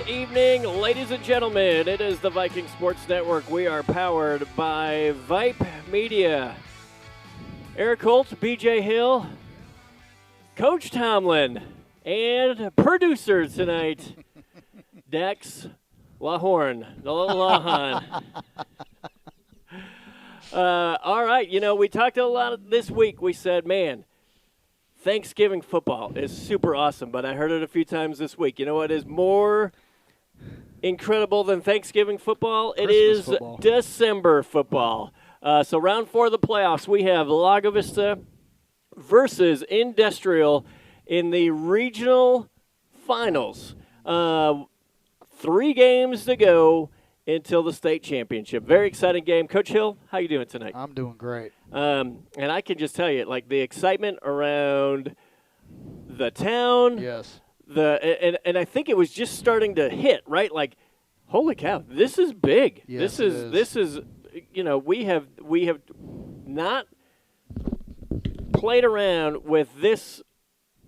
Good evening, ladies and gentlemen. It is the Viking Sports Network. We are powered by Vype Media. Eric Holt, BJ Hill, Coach Tomlin, and producer tonight, Dex Lahorn. All right, we talked a lot this week. We said, man, Thanksgiving football is super awesome, but I heard it a few times this week. You know what is more incredible than Thanksgiving football? It is football. December football. So round 4 of the playoffs, we have LAGO VISTA versus Industrial in the regional finals. 3 games to go until the state championship. Very exciting game. Coach Hill, how you doing tonight? I'm doing great. And I can just tell you, like, the excitement around the town. Yes. And I think it was just starting to hit, right? Like, holy cow, this is big. Yes, this is we have not played around with this,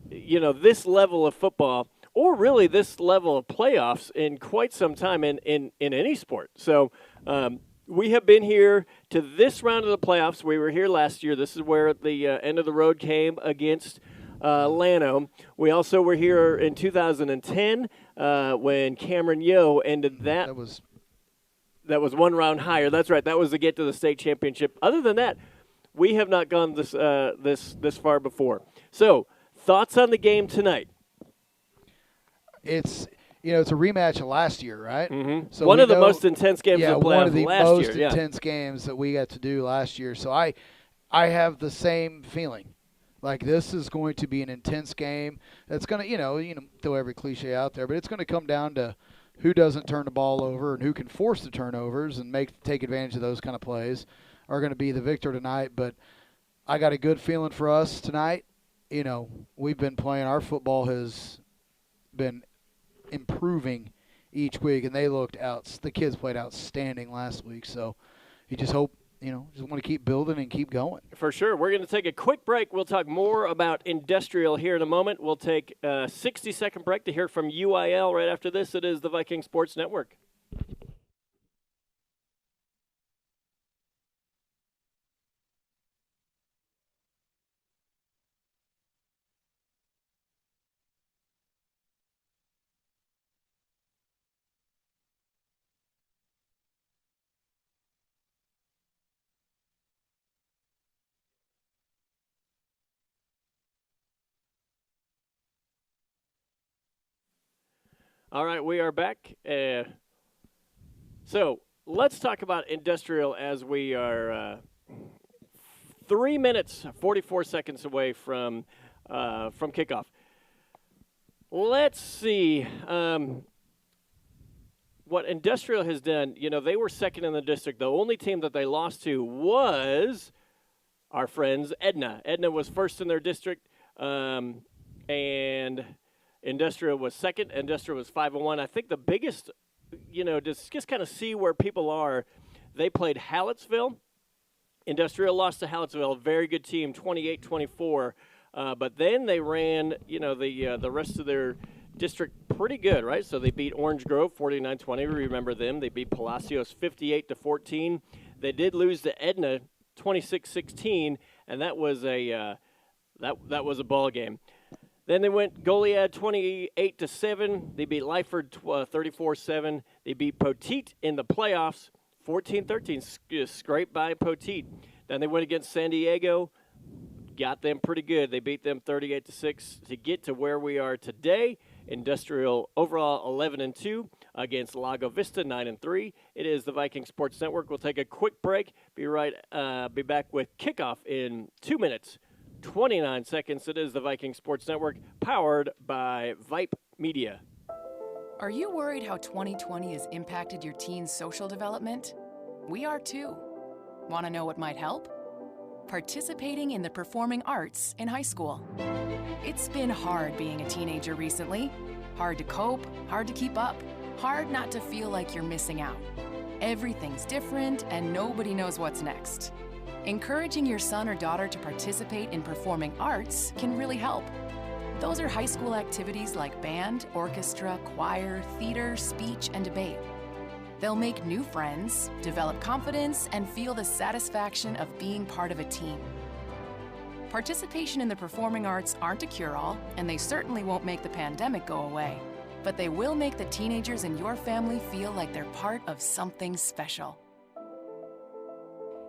this level of football, or really this level of playoffs in quite some time in any sport. So we have been here to this round of the playoffs. We were here last year. This is where the end of the road came against Llano. We also were here in 2010 when Cameron Yo ended that. That was one round higher. That's right. That was to get to the state championship. Other than that, we have not gone this far before. So, thoughts on the game tonight? It's it's a rematch of last year, right? Mm-hmm. So one of the most intense games of the playoffs one of the last most year. intense games that we got to do last year. So I have the same feeling. Like, this is going to be an intense game. It's going to throw every cliche out there, but it's going to come down to who doesn't turn the ball over and who can force the turnovers and take advantage of those kind of plays are going to be the victor tonight. But I got a good feeling for us tonight. We've been playing. Our football has been improving each week, and the kids played outstanding last week. So you just hope, just want to keep building and keep going. For sure. We're going to take a quick break. We'll talk more about Industrial here in a moment. We'll take a 60-second break to hear from UIL right after this. It is the Viking Sports Network. All right, we are back. So let's talk about Industrial as we are 3 minutes, 44 seconds away from kickoff. Let's see what Industrial has done. They were second in the district. The only team that they lost to was our friends Edna. Edna was first in their district, and Industrial was second. Industrial was 5-1. I think the biggest, just kind of see where people are. They played Hallettsville. Industrial lost to Hallettsville, a very good team, 28-24. But then they ran, the rest of their district pretty good, right? So they beat Orange Grove 49-20. We remember them. They beat Palacios 58-14. They did lose to Edna 26-16, and that was a ball game. Then they went Goliad 28-7. They beat Lyford 34-7. They beat Poteet in the playoffs 14-13, scraped by Poteet. Then they went against San Diego, got them pretty good. They beat them 38-6 to get to where we are today. Industrial overall 11-2 against LAGO VISTA 9-3. It is the Viking Sports Network. We'll take a quick break. Be back with kickoff in 2 minutes. 29 seconds. It is the Viking Sports Network, powered by Vype Media. Are you worried how 2020 has impacted your teen's social development? We are too. Want to know what might help? Participating in the performing arts in high school. It's been hard being a teenager recently. Hard to cope, hard to keep up, hard not to feel like you're missing out. Everything's different and nobody knows what's next. Encouraging your son or daughter to participate in performing arts can really help. Those are high school activities like band, orchestra, choir, theater, speech, and debate. They'll make new friends, develop confidence, and feel the satisfaction of being part of a team. Participation in the performing arts aren't a cure-all, and they certainly won't make the pandemic go away. But they will make the teenagers in your family feel like they're part of something special.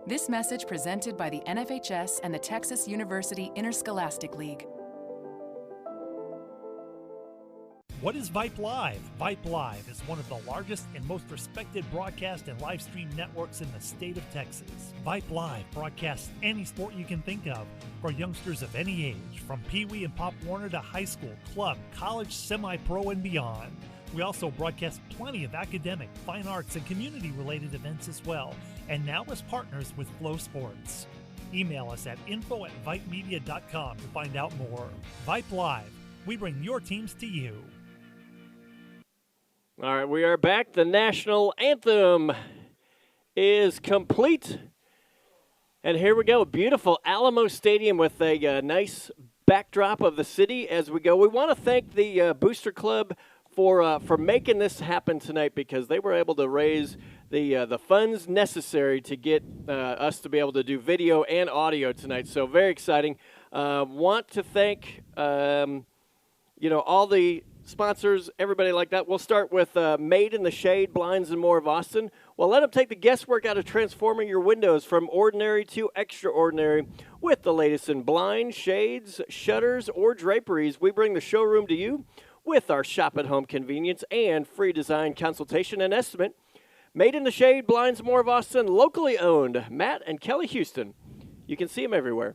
This message presented by the NFHS and the Texas University Interscholastic League. What is Vype Live? Vype Live is one of the largest and most respected broadcast and live stream networks in the state of Texas. Vype Live broadcasts any sport you can think of for youngsters of any age, from Pee Wee and Pop Warner to high school, club, college, semi-pro, and beyond. We also broadcast plenty of academic, fine arts, and community-related events as well, and now as partners with Flow Sports. Email us at info@vypemedia.com to find out more. Vype Live. We bring your teams to you. All right, we are back. The national anthem is complete. And here we go. Beautiful Alamo Stadium with a nice backdrop of the city as we go. We want to thank the Booster Club for making this happen tonight, because they were able to raise the funds necessary to get us to be able to do video and audio tonight. So very exciting. Want to thank all the sponsors, everybody like that. We'll start with Made in the Shade, Blinds and More of Austin. Well, let them take the guesswork out of transforming your windows from ordinary to extraordinary with the latest in blinds, shades, shutters, or draperies. We bring the showroom to you with our shop-at-home convenience and free design consultation and estimate. Made in the Shade, Blinds and More of Austin, locally owned. Matt and Kelly Houston. You can see them everywhere.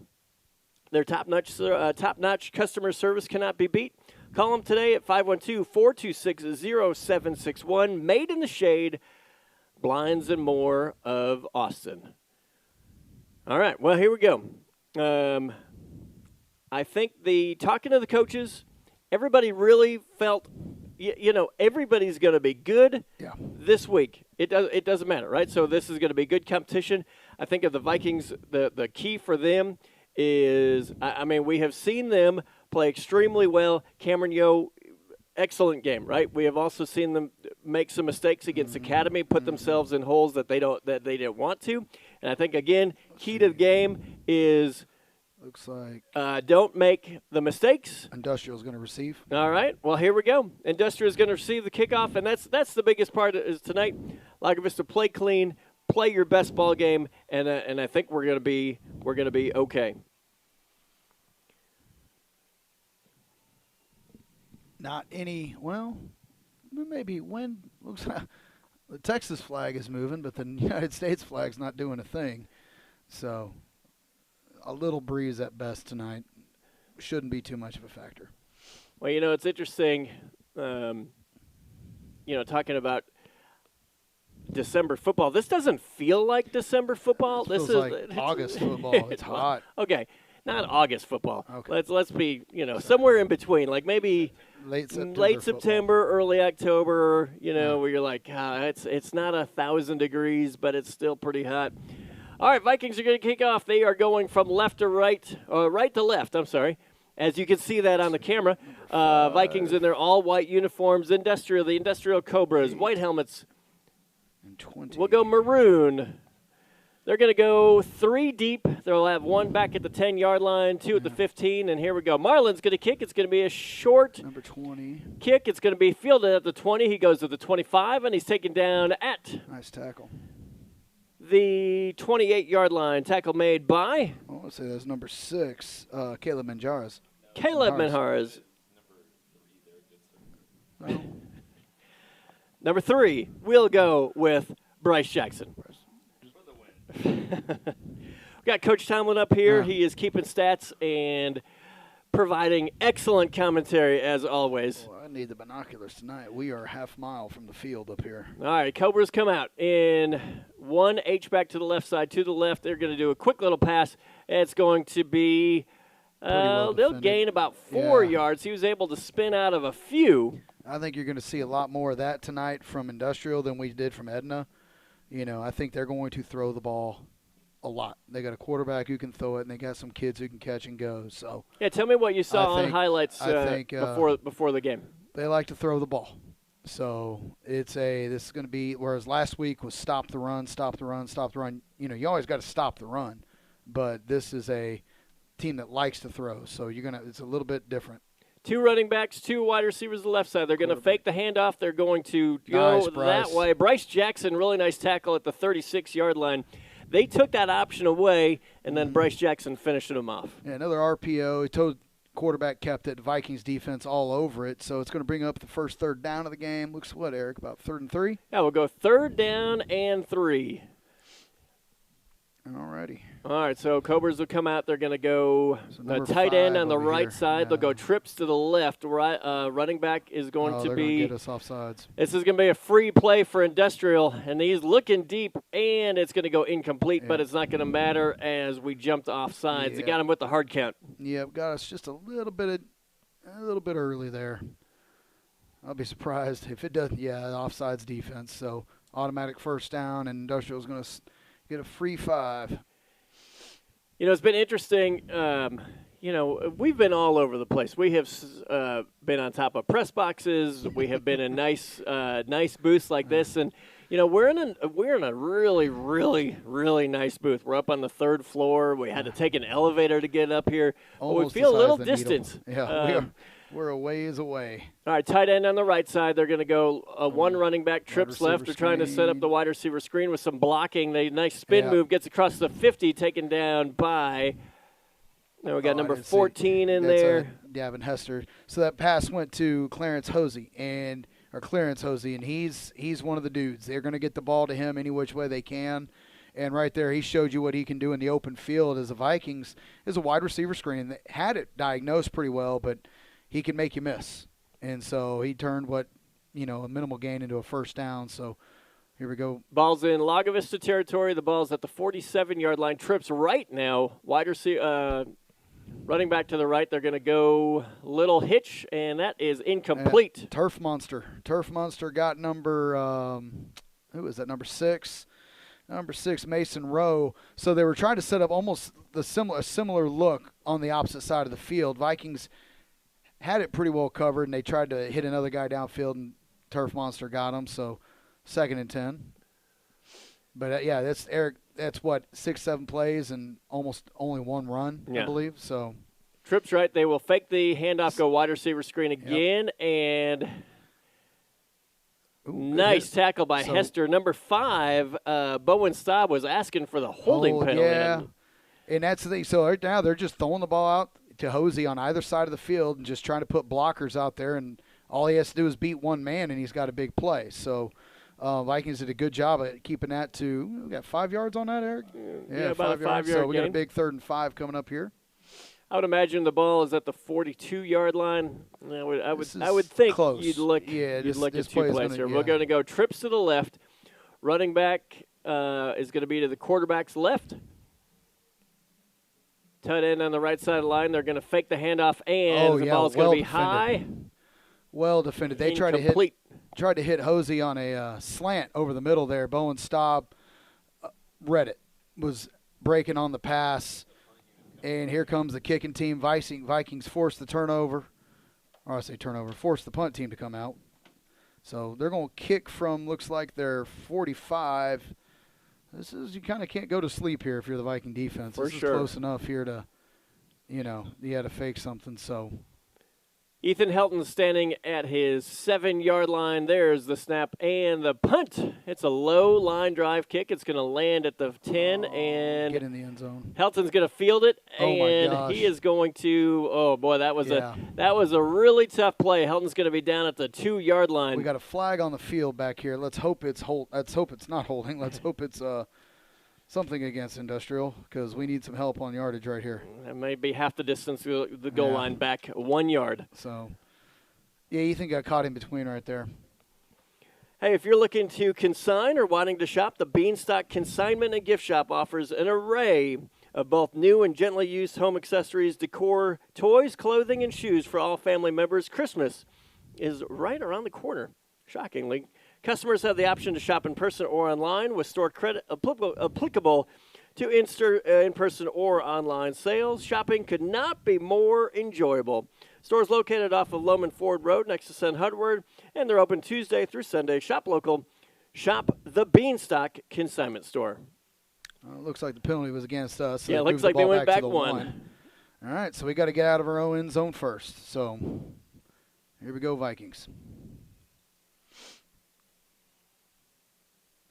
Their top-notch customer service cannot be beat. Call them today at 512-426-0761. Made in the Shade, Blinds and More of Austin. All right, well, here we go. I think talking to the coaches, everybody really felt, everybody's going to be good this week. It doesn't matter, right? So this is going to be good competition. I think of the Vikings, the key for them is, we have seen them play extremely well. Cameron Yo, excellent game, right? We have also seen them make some mistakes against Academy, put themselves in holes that they didn't want to. And I think, again, key to the game is looks like don't make the mistakes. Industrial's going to receive. All right. Well, here we go. Industrial is going to receive the kickoff, and that's the biggest part is tonight. Lago Vista, play clean, play your best ball game, and I think we're going to be okay. Not any, maybe when looks like the Texas flag is moving, but the United States flag's not doing a thing. So a little breeze at best tonight shouldn't be too much of a factor. Well, it's interesting, talking about December football. This doesn't feel like December football. This feels like August football. It's hot. Okay. Not August football. Okay. Let's be, somewhere in between, like maybe late September, early October, where you're like, it's not 1,000 degrees, but it's still pretty hot. All right, Vikings are going to kick off. They are going from left to right, right to left, I'm sorry. As you can see that on the camera. Vikings in their all-white uniforms, the Industrial Cobras, white helmets. And 20. We'll go maroon. They're going to go 3 deep. They'll have 1 back at the 10-yard line, 2 at the 15, and here we go. Marlon's going to kick. It's going to be a short number 20 kick. It's going to be fielded at the 20. He goes to the 25, and he's taken down at nice tackle. The 28-yard line. Tackle made by? I want to say that's number 6, Caleb Manjares. Caleb Manjares. No. Number 3, we'll go with Bryce Jackson. We got Coach Tomlin up here. He is keeping stats and providing excellent commentary as always. I need the binoculars tonight. We are half mile from the field up here. All right, Cobras come out in 1 H-back to the left side, to the left. They're going to do a quick little pass. It's going to be, they'll gain about 4 yards. He was able to spin out of a few. I think you're going to see a lot more of that tonight from Industrial than we did from Edna. I think they're going to throw the ball a lot. They got a quarterback who can throw it, and they got some kids who can catch and go. So yeah, tell me what you saw on highlights before the game. They like to throw the ball. So this is going to be, whereas last week was stop the run, stop the run, stop the run. You always got to stop the run, but this is a team that likes to throw. So it's a little bit different. 2 running backs, 2 wide receivers on the left side. They're going to fake the handoff. They're going to go that way. Bryce Jackson, really nice tackle at the 36-yard line. They took that option away, and then Bryce Jackson finished them off. Yeah, another RPO. He told quarterback kept it. Vikings defense all over it. So it's going to bring up the first third down of the game. Looks what, Eric, about 3rd and 3? Yeah, we'll go 3rd down and 3. All righty. All right, so Cobras will come out. They're going to go tight end on the right side. Yeah. They'll go trips to the left. Running back is going to be. Gonna get us offsides. This is going to be a free play for Industrial, and he's looking deep, and it's going to go incomplete, but it's not going to matter as we jumped offsides. They got him with the hard count. Yeah, got us just a little bit early there. I'll be surprised if it doesn't. Yeah, offsides defense. So automatic first down, and Industrial's going to get a free 5. It's been interesting. We've been all over the place. We have been on top of press boxes. We have been in nice booths like this, and we're in a really, really, really nice booth. We're up on the 3rd floor. We had to take an elevator to get up here. Almost we feel a little distance. Yeah, we're a ways away. All right, tight end on the right side. They're going to go 1 running back, trips left. They're trying to set up the wide receiver screen with some blocking. The nice spin move gets across the 50, taken down by. Now we got number 14 in there. Gavin Hester. So that pass went to Clarence Hosey, and he's one of the dudes. They're going to get the ball to him any which way they can. And right there, he showed you what he can do in the open field as the Vikings is a wide receiver screen. They had it diagnosed pretty well, but he can make you miss. And so he turned a minimal gain into a first down. So here we go. Ball's in Lago Vista territory. The ball's at the 47-yard line. Trips right now. Wide receiver, running back to the right. They're going to go little hitch, and that is incomplete. Turf Monster. Turf Monster got number, who is that, number 6? Number 6, Mason Rowe. So they were trying to set up almost a similar look on the opposite side of the field. Vikings had it pretty well covered, and they tried to hit another guy downfield, and Turf Monster got him. So 2nd and 10. But, that's Eric. That's what, 6-7 plays and almost only 1 run, I believe. So Trips right. They will fake the handoff, go wide receiver screen again, and nice tackle by Hester. Number 5, Bowen Staub was asking for the holding penalty. Yeah, and that's the thing. So right now they're just throwing the ball out to Hosey on either side of the field and just trying to put blockers out there, and all he has to do is beat one man, and he's got a big play. So Vikings did a good job at keeping that to – we got 5 yards on that, Eric? Yeah, about a 5-yard So we got a gain. big 3rd and 5 coming up here. I would imagine the ball is at the 42-yard line. I would think close. you'd look at 2 plays here. We're going to go trips to the left. Running back is going to be to the quarterback's left. Tight end on the right side of the line. They're going to fake the handoff, and the ball's going to be high. Well defended. They tried to hit Hosey on a slant over the middle there. Bowen Staub read it, was breaking on the pass, and here comes the kicking team. Vikings forced the turnover, or I say turnover, forced the punt team to come out. So they're going to kick from, looks like they're 45. This is, you kind of can't go to sleep here if you're the Viking defense. For this sure. is close enough here to, you had to fake something. So Ethan Helton standing at his 7-yard line. There's the snap and the punt. It's a low line drive kick. It's going to land at the 10 and get in the end zone. Helton's going to field it, and my gosh. he is going to. Oh boy, that was a really tough play. Helton's going to be down at the 2-yard line. We got a flag on the field back here. Let's hope it's not holding. Let's hope it's something against Industrial, because we need some help on yardage right here. That may be half the distance to the goal line, back 1 yard. So, Ethan got caught in between right there. Hey, if you're looking to consign or wanting to shop, the Beanstalk Consignment and Gift Shop offers an array of both new and gently used home accessories, decor, toys, clothing, and shoes for all family members. Christmas is right around the corner, shockingly. Customers have the option to shop in person or online with store credit applicable to in-person or online sales. Shopping could not be more enjoyable. Stores located off of Loman Ford Road next to St. Hudward, and they're open Tuesday through Sunday. Shop local. Shop the Beanstalk Consignment Store. Looks like the penalty was against us. So yeah, looks like they went back one. All right, so we got to get out of our own end zone first. So here we go, Vikings.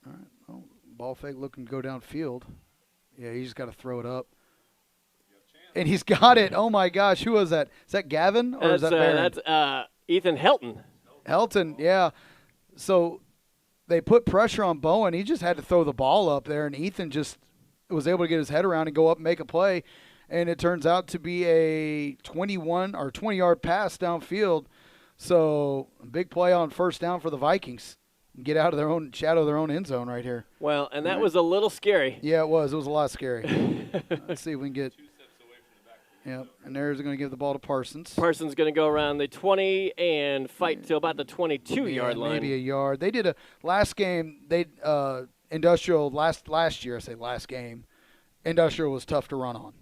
All right, well, ball fake looking to go downfield. Yeah, you just got to throw it up. And he's got it. Oh, my gosh. Who was that? Is that Gavin or is that Barron? That's Ethan Helton. Helton, yeah. So they put pressure on Bowen. He just had to throw the ball up there, and Ethan just was able to get his head around and go up and make a play. And it turns out to be a 21 or 20-yard pass downfield. So big play on first down for the Vikings. Get out of their own shadow, their own end zone right here. Well, and that was a little scary. Yeah, it was. It was a lot scary. Let's see if we can get. Yep, and there's going to give the ball to Parsons. Parsons going to go around the 20 and fight till about the 22-yard line. Maybe a yard. They did a last game. They Industrial last year. I say last game. Industrial was tough to run on.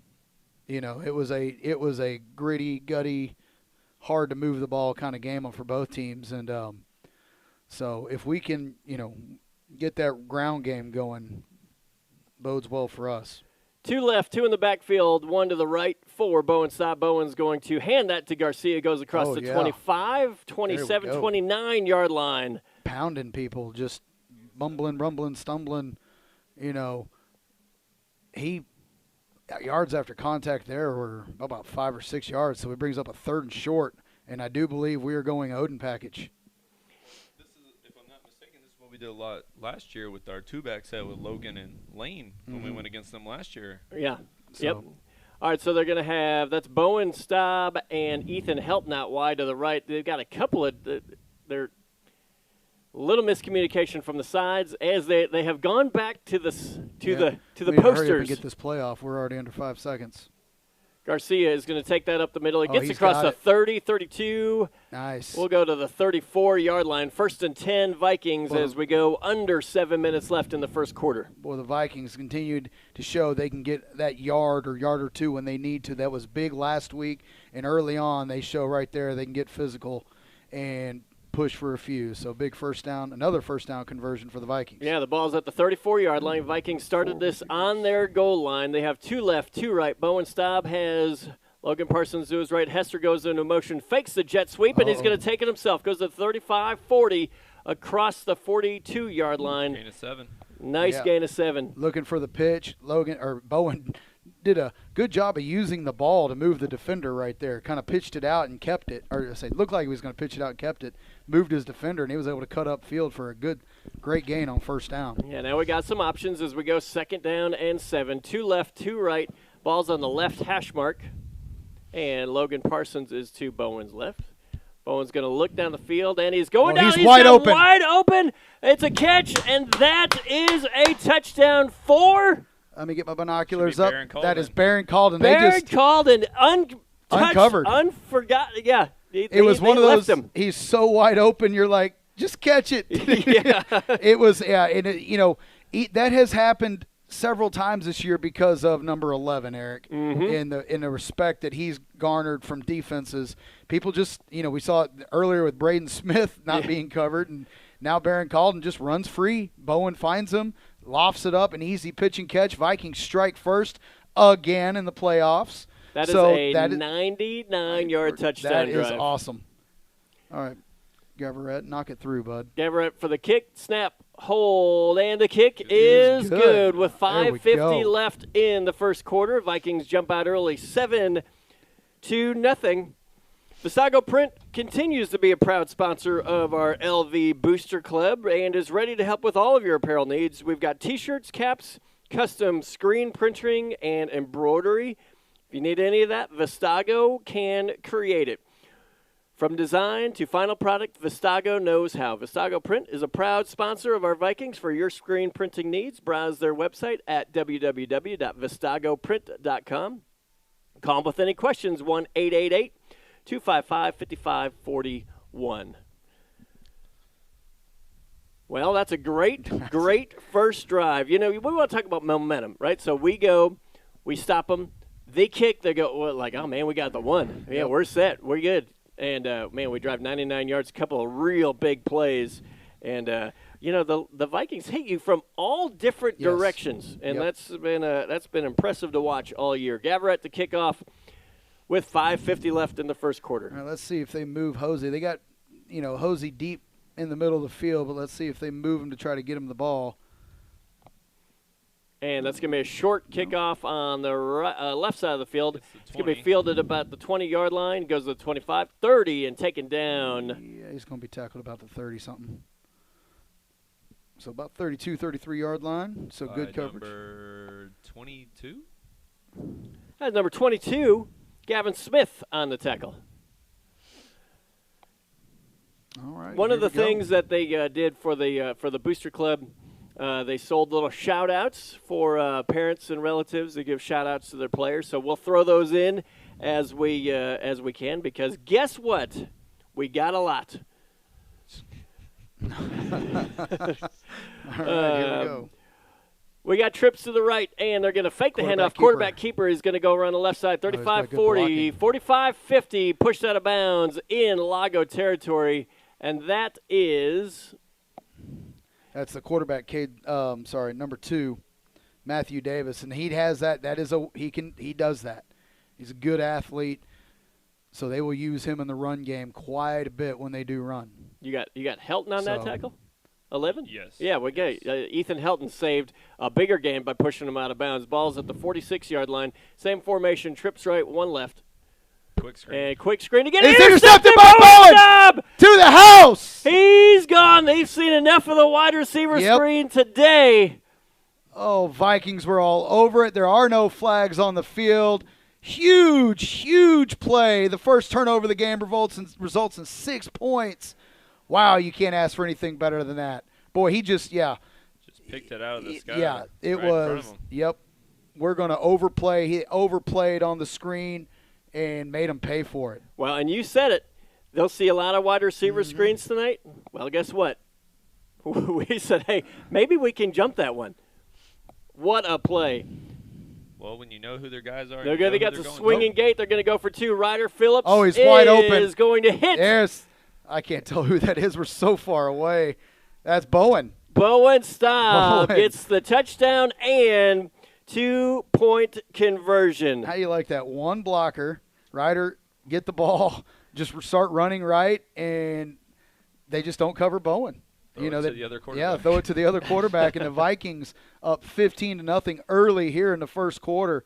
You know, it was a gritty, gutty, hard to move the ball kind of game for both teams. And so if we can, get that ground game going, bodes well for us. 2 left, 2 in the backfield, 1 to the right for Bowen Staub. Bowen's going to hand that to Garcia. Goes across the 25, 27, 29-yard line. Pounding people, just bumbling, rumbling, stumbling. Yards after contact there were about 5 or 6 yards, so he brings up a 3rd and short, and I do believe we are going Odin package. We did a lot last year with our 2-back set with Logan and Lane when we went against them last year. Yeah. Yep. All right, so they're going to have that's Bowen Staub and Ethan Helton out wide to the right. They've got a couple of they're little miscommunication from the sides as they have gone back to the posters. Hurry up and get this play off. We're already under 5 seconds. Garcia is going to take that up the middle. He gets across the 30, 32. Nice. We'll go to the 34-yard line. 1st and 10 Vikings as we go under 7 minutes left in the first quarter. Boy, the Vikings continued to show they can get that yard or 2 when they need to. That was big last week, and early on they show right there they can get physical and push for a few. So big first down, another first down conversion for the Vikings. Yeah, the ball's at the 34-yard line. Vikings started this on their goal line. They have 2 left, 2 right. Bowen Staub has Logan Parsons to his right. Hester goes into motion, fakes the jet sweep, and he's going to take it himself. Goes to 35, 40, across the 42-yard line. Gain of 7. Nice gain of 7. Looking for the pitch. Bowen did a good job of using the ball to move the defender right there. Kind of pitched it out and kept it. Or looked like he was going to pitch it out and kept it. Moved his defender, and he was able to cut up field for a great gain on first down. Yeah, now we got some options as we go 2nd down and 7. 2 left, 2 right. Ball's on the left hash mark. And Logan Parsons is to Bowen's left. Bowen's going to look down the field, and he's going down. He's wide open. Wide open. It's a catch, and that is a touchdown for. Let me get my binoculars up. That is Barron Calden. Uncovered. Unforgotten. Yeah. It was one of those. He's so wide open. You're like, just catch it. Yeah. It was. Yeah. And that has happened several times this year because of number 11, Eric. In the respect that he's garnered from defenses. People just, we saw it earlier with Braden Smith not being covered, and now Barron Calden just runs free. Bowen finds him, lofts it up, an easy pitch and catch. Vikings strike first again in the playoffs. That is a 99-yard touchdown drive. That is awesome. All right, Gavarette, knock it through, bud. Gavarette for the kick, snap, hold, and the kick is good. With 5:50 left in the first quarter, Vikings jump out early, 7-0. Visago Print continues to be a proud sponsor of our LV Booster Club and is ready to help with all of your apparel needs. We've got T-shirts, caps, custom screen printing, and embroidery. If you need any of that, Vistago can create it. From design to final product, Vistago knows how. Vistago Print is a proud sponsor of our Vikings. For your screen printing needs, browse their website at www.vistagoprint.com. Call them with any questions, 1-888-255-5541. Well, that's a great first drive. You know, we want to talk about momentum, right? So we go, we stop them, they kick, they go, well, like, oh, man, we got the one. Yeah, we're set. We're good. And, man, we drive 99 yards, a couple of real big plays. And, you know, the Vikings hit you from all different directions. And that's been impressive to watch all year. Gavarette to kick off with 5:50 left in the first quarter. All right, let's see if they move Hosey. They got, you know, Hosey deep in the middle of the field, but let's see if they move him to try to get him the ball. And that's going to be a short kickoff on the left side of the field. It's going to be fielded about the 20-yard line, goes to the 25, 30, and taken down. Yeah, he's going to be tackled about the 30-something. So about 32, 33-yard line. So good coverage. Number 22? That's number 22, Gavin Smith on the tackle. All right. One of the things that they did for the Booster Club, they sold little shout-outs for parents and relatives. They give shout-outs to their players. So we'll throw those in as we can, because guess what? We got a lot. All right, here we go. We got trips to the right, and they're going to fake the handoff. Quarterback keeper is going to go around the left side, 35-40, 45-50, pushed out of bounds in Lago territory, and that is – that's the quarterback, number 2, Matthew Davis, and he has that. He does that. He's a good athlete, so they will use him in the run game quite a bit when they do run. You got Helton on that tackle? 11? Yes. Yeah, we got Ethan Helton saved a bigger game by pushing him out of bounds. Ball's at the 46-yard line. Same formation, trips right, one left. Quick screen. And quick screen again. It's intercepted by Bowen! To the house! He's gone. They've seen enough of the wide receiver screen today. Oh, Vikings were all over it. There are no flags on the field. Huge play. The first turnover of the game results in 6 points. Wow, you can't ask for anything better than that. Boy, he just picked it out of the sky. Yeah, it right was. In front of him. Yep. We're going to overplay. He overplayed on the screen and made him pay for it. Well, and you said it. They'll see a lot of wide receiver screens tonight. Well, guess what? We said, hey, maybe we can jump that one. What a play. Well, when you know who their guys are. They got the swinging gate. They're going to go for 2. Ryder Phillips he's wide open. Is going to hit. I can't tell who that is. We're so far away. That's Bowen. Bowen gets the touchdown and 2-point conversion. How you like that? One blocker, Ryder get the ball, just start running right, and they just don't cover Bowen. Throw it to the other quarterback. Yeah, throw it to the other quarterback, and the Vikings up 15-0 early here in the first quarter.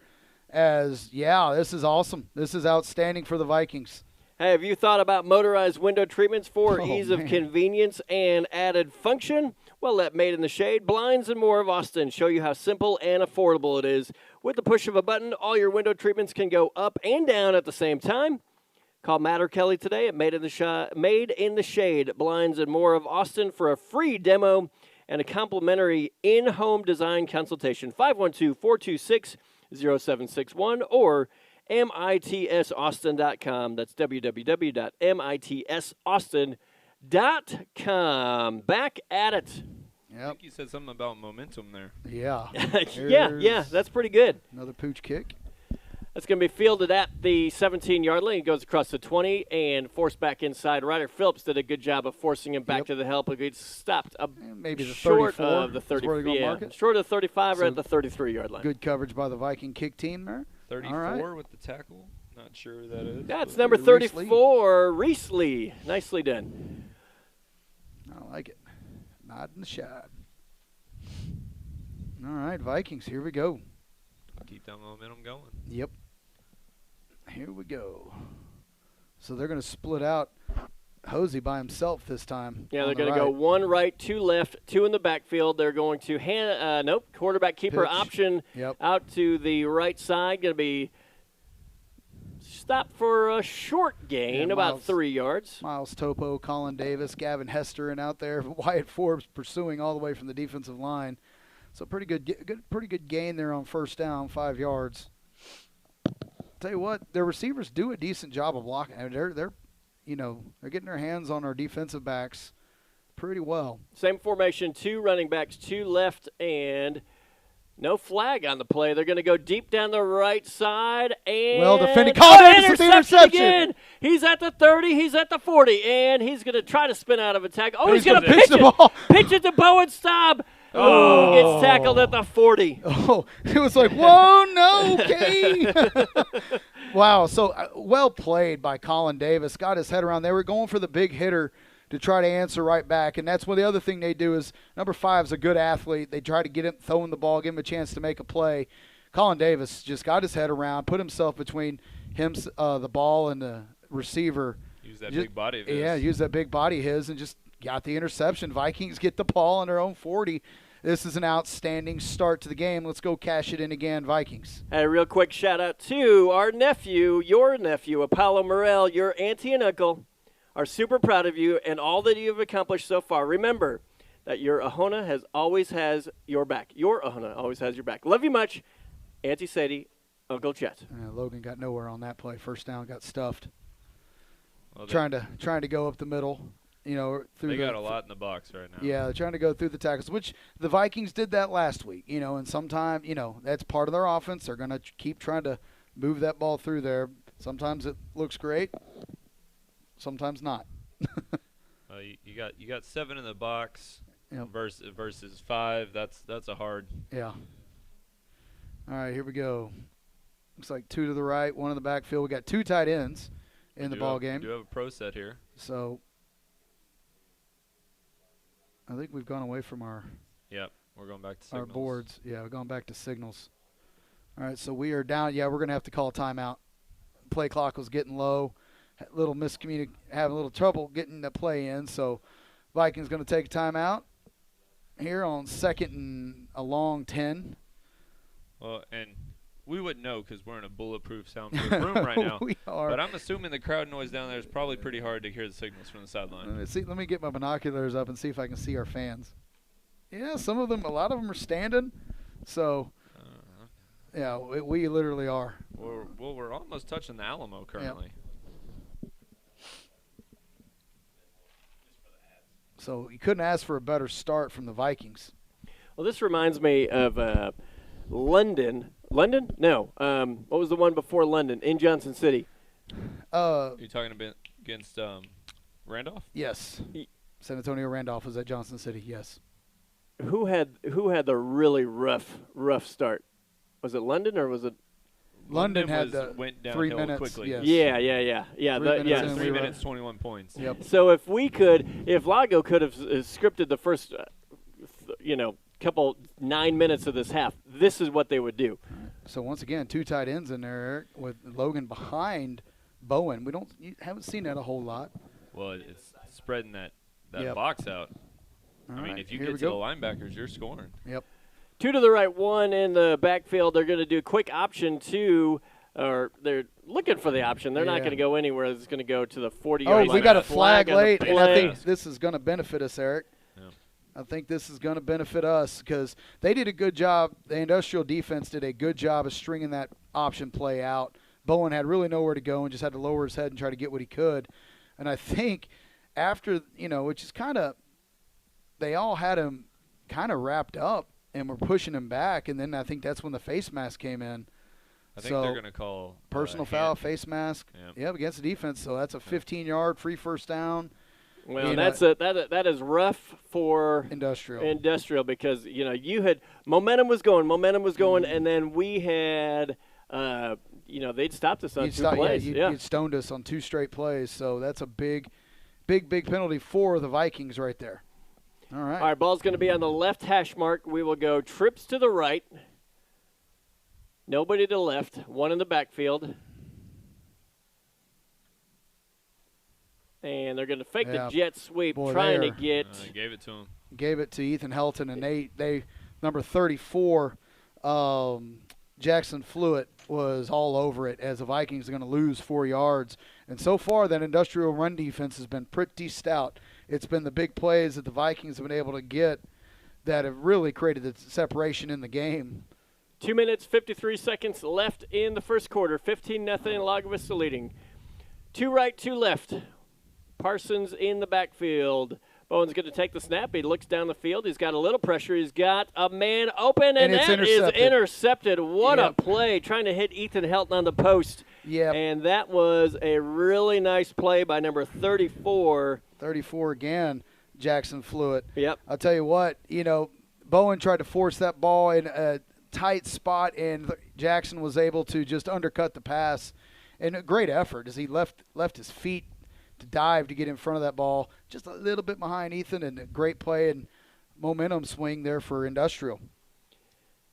This is awesome. This is outstanding for the Vikings. Hey, have you thought about motorized window treatments for ease of convenience and added function? Well, let Made in the Shade, Blinds, and More of Austin show you how simple and affordable it is. With the push of a button, all your window treatments can go up and down at the same time. Call Matt or Kelly today at Made in the Shade, Blinds, and More of Austin for a free demo and a complimentary in-home design consultation. 512-426-0761 or mitsaustin.com. That's www.mitsaustin.com. Back at it. I think you said something about momentum there. Yeah. yeah, that's pretty good. Another pooch kick. That's going to be fielded at the 17-yard line. He goes across the 20 and forced back inside. Ryder Phillips did a good job of forcing him back to the help. He stopped maybe the short 34 of the 30. Short of the 35 or at the 33-yard line. Good coverage by the Viking kick team there. 34 with the tackle. Not sure who that is. That's number 34, Reese Lee. Nicely done. I like it. Nodding the shot. All right, Vikings, here we go. Keep that momentum going. Yep. Here we go. So they're going to split out Hosey by himself this time. Yeah, they're going to go 1 right, 2 left, 2 in the backfield. They're going to quarterback keeper option out to the right side. Going to be stopped for a short gain, about 3 yards. Miles Topo, Colin Davis, Gavin Hester, and out there Wyatt Forbes pursuing all the way from the defensive line. So pretty good gain there on first down, 5 yards. Tell you what, their receivers do a decent job of blocking. I mean, they're getting their hands on our defensive backs pretty well. Same formation, 2 running backs, 2 left, and no flag on the play. They're going to go deep down the right side. And Well defended. Colin Davis with the interception. Again. He's at the 30. He's at the 40. And he's going to try to spin out of a tackle. Oh, he's going to pitch the ball. Pitch it to Bowen Staub. Oh, gets tackled at the 40. Oh, it was like, whoa, no, okay. Wow, so well played by Colin Davis. Got his head around. They were going for the big hitter to try to answer right back, and that's what the other thing they do is number 5 is a good athlete. They try to get him, throw him the ball, give him a chance to make a play. Colin Davis just got his head around, put himself between him, the ball and the receiver. Use that big body of his. Yeah, use that big body of his and just got the interception. Vikings get the ball on their own 40. This is an outstanding start to the game. Let's go cash it in again, Vikings. A real quick shout-out to our nephew, your nephew, Apollo Morrell, your auntie and uncle, are super proud of you and all that you've accomplished so far. Remember that your Ahona always has your back. Your Ahona always has your back. Love you much, Auntie Sadie, Uncle Chet. Logan got nowhere on that play. First down, got stuffed. Well, trying to go up the middle. They got a lot in the box right now. Yeah, they're trying to go through the tackles, which the Vikings did that last week. And sometimes, that's part of their offense. They're going to keep trying to move that ball through there. Sometimes it looks great. Sometimes not. You got 7 in the box Yep. versus 5. That's a hard. Yeah. All right, here we go. Looks like 2 to the right, 1 in the backfield. We got 2 tight ends in the ball game. We do have a pro set here. So I think we've gone away from our we're going back to signals. our boards. Yeah, we're going back to signals. All right, so we are down. Yeah, we're going to have to call a timeout. Play clock was getting low. Little having a little trouble getting the play in. So Vikings going to take a timeout here on 2nd and a long 10. Well, and we wouldn't know because we're in a bulletproof soundproof room right now. We are. But I'm assuming the crowd noise down there is probably pretty hard to hear the signals from the sideline. Let me get my binoculars up and see if I can see our fans. Yeah, a lot of them are standing. So, yeah, we literally are. We're almost touching the Alamo currently. Yep. So you couldn't ask for a better start from the Vikings. Well, this reminds me of London. London? No. What was the one before London? In Johnson City. Are you talking against Randolph? Yes. San Antonio Randolph was at Johnson City, yes. Who had the really rough start? Was it London or was it? London went downhill 3 minutes quickly. Yes. Yeah. 3 minutes, 21 points. Yep. So if LAGO could have scripted the first, couple 9 minutes of this half, this is what they would do. So once again, 2 tight ends in there, Eric, with Logan behind Bowen. You haven't seen that a whole lot. Well, it's spreading that Yep. box out. All right, if you here get we to the go. linebackers, you're scoring. Yep. 2 to the right, 1 in the backfield. They're going to do quick option 2, or they're looking for the option. They're not Yeah. going to go anywhere. It's going to go to the 40-yard line. We got a flag on the late, and I play. think this is going to benefit us, Eric. Yeah. I think this is going to benefit us because they did a good job. The industrial defense did a good job of stringing that option play out. Bowen had really nowhere to go and just had to lower his head and try to get what he could. And I think after, which is kind of, they all had him kind of wrapped up and were pushing him back. And then I think that's when the face mask came in. I think they're going to call personal foul, face mask. Yep, against the defense. So that's a 15-yard free first down. Well, that is rough for industrial because you had momentum was going, and then we had they'd stopped us on 2 plays. You'd stoned us on 2 straight plays. So that's a big penalty for the Vikings right there. All right, ball's going to be on the left hash mark. We will go trips to the right. Nobody to the left. 1 in the backfield. And they're going to fake the jet sweep, trying to get. Gave it to him. Gave it to Ethan Helton, and they number 34, Jackson Fluitt was all over it as the Vikings are going to lose 4 yards. And so far, that industrial run defense has been pretty stout. It's been the big plays that the Vikings have been able to get that have really created the separation in the game. 2 minutes, 53 seconds left in the first quarter. 15-0, Lago Vista leading. 2 right, 2 left. Parsons in the backfield. Bowen's going to take the snap. He looks down the field. He's got a little pressure. He's got a man open, and it's that intercepted. is intercepted. What Yep. a play, trying to hit Ethan Helton on the post. Yeah. And that was a really nice play by number 34. 34 again, Jackson Fluid. Yep. I'll tell you what, Bowen tried to force that ball in a tight spot, and Jackson was able to just undercut the pass. And a great effort as he left his feet to dive to get in front of that ball, just a little bit behind Ethan, and a great play and momentum swing there for Industrial.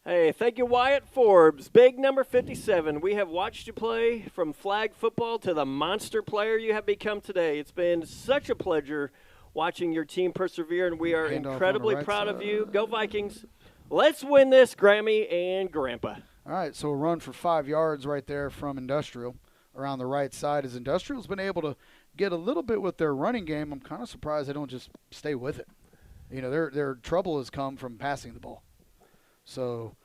Hey, thank you, Wyatt Forbes. Big number 57. We have watched you play from flag football to the monster player you have become today. It's been such a pleasure watching your team persevere, and we are Handoff on the incredibly right proud of side. you. Go Vikings. Let's win this, Grammy and Grandpa. All right, so a run for 5 yards right there from Industrial around the right side, as Industrial's been able to get a little bit with their running game. I'm kind of surprised they don't just stay with it. Their trouble has come from passing the ball. So,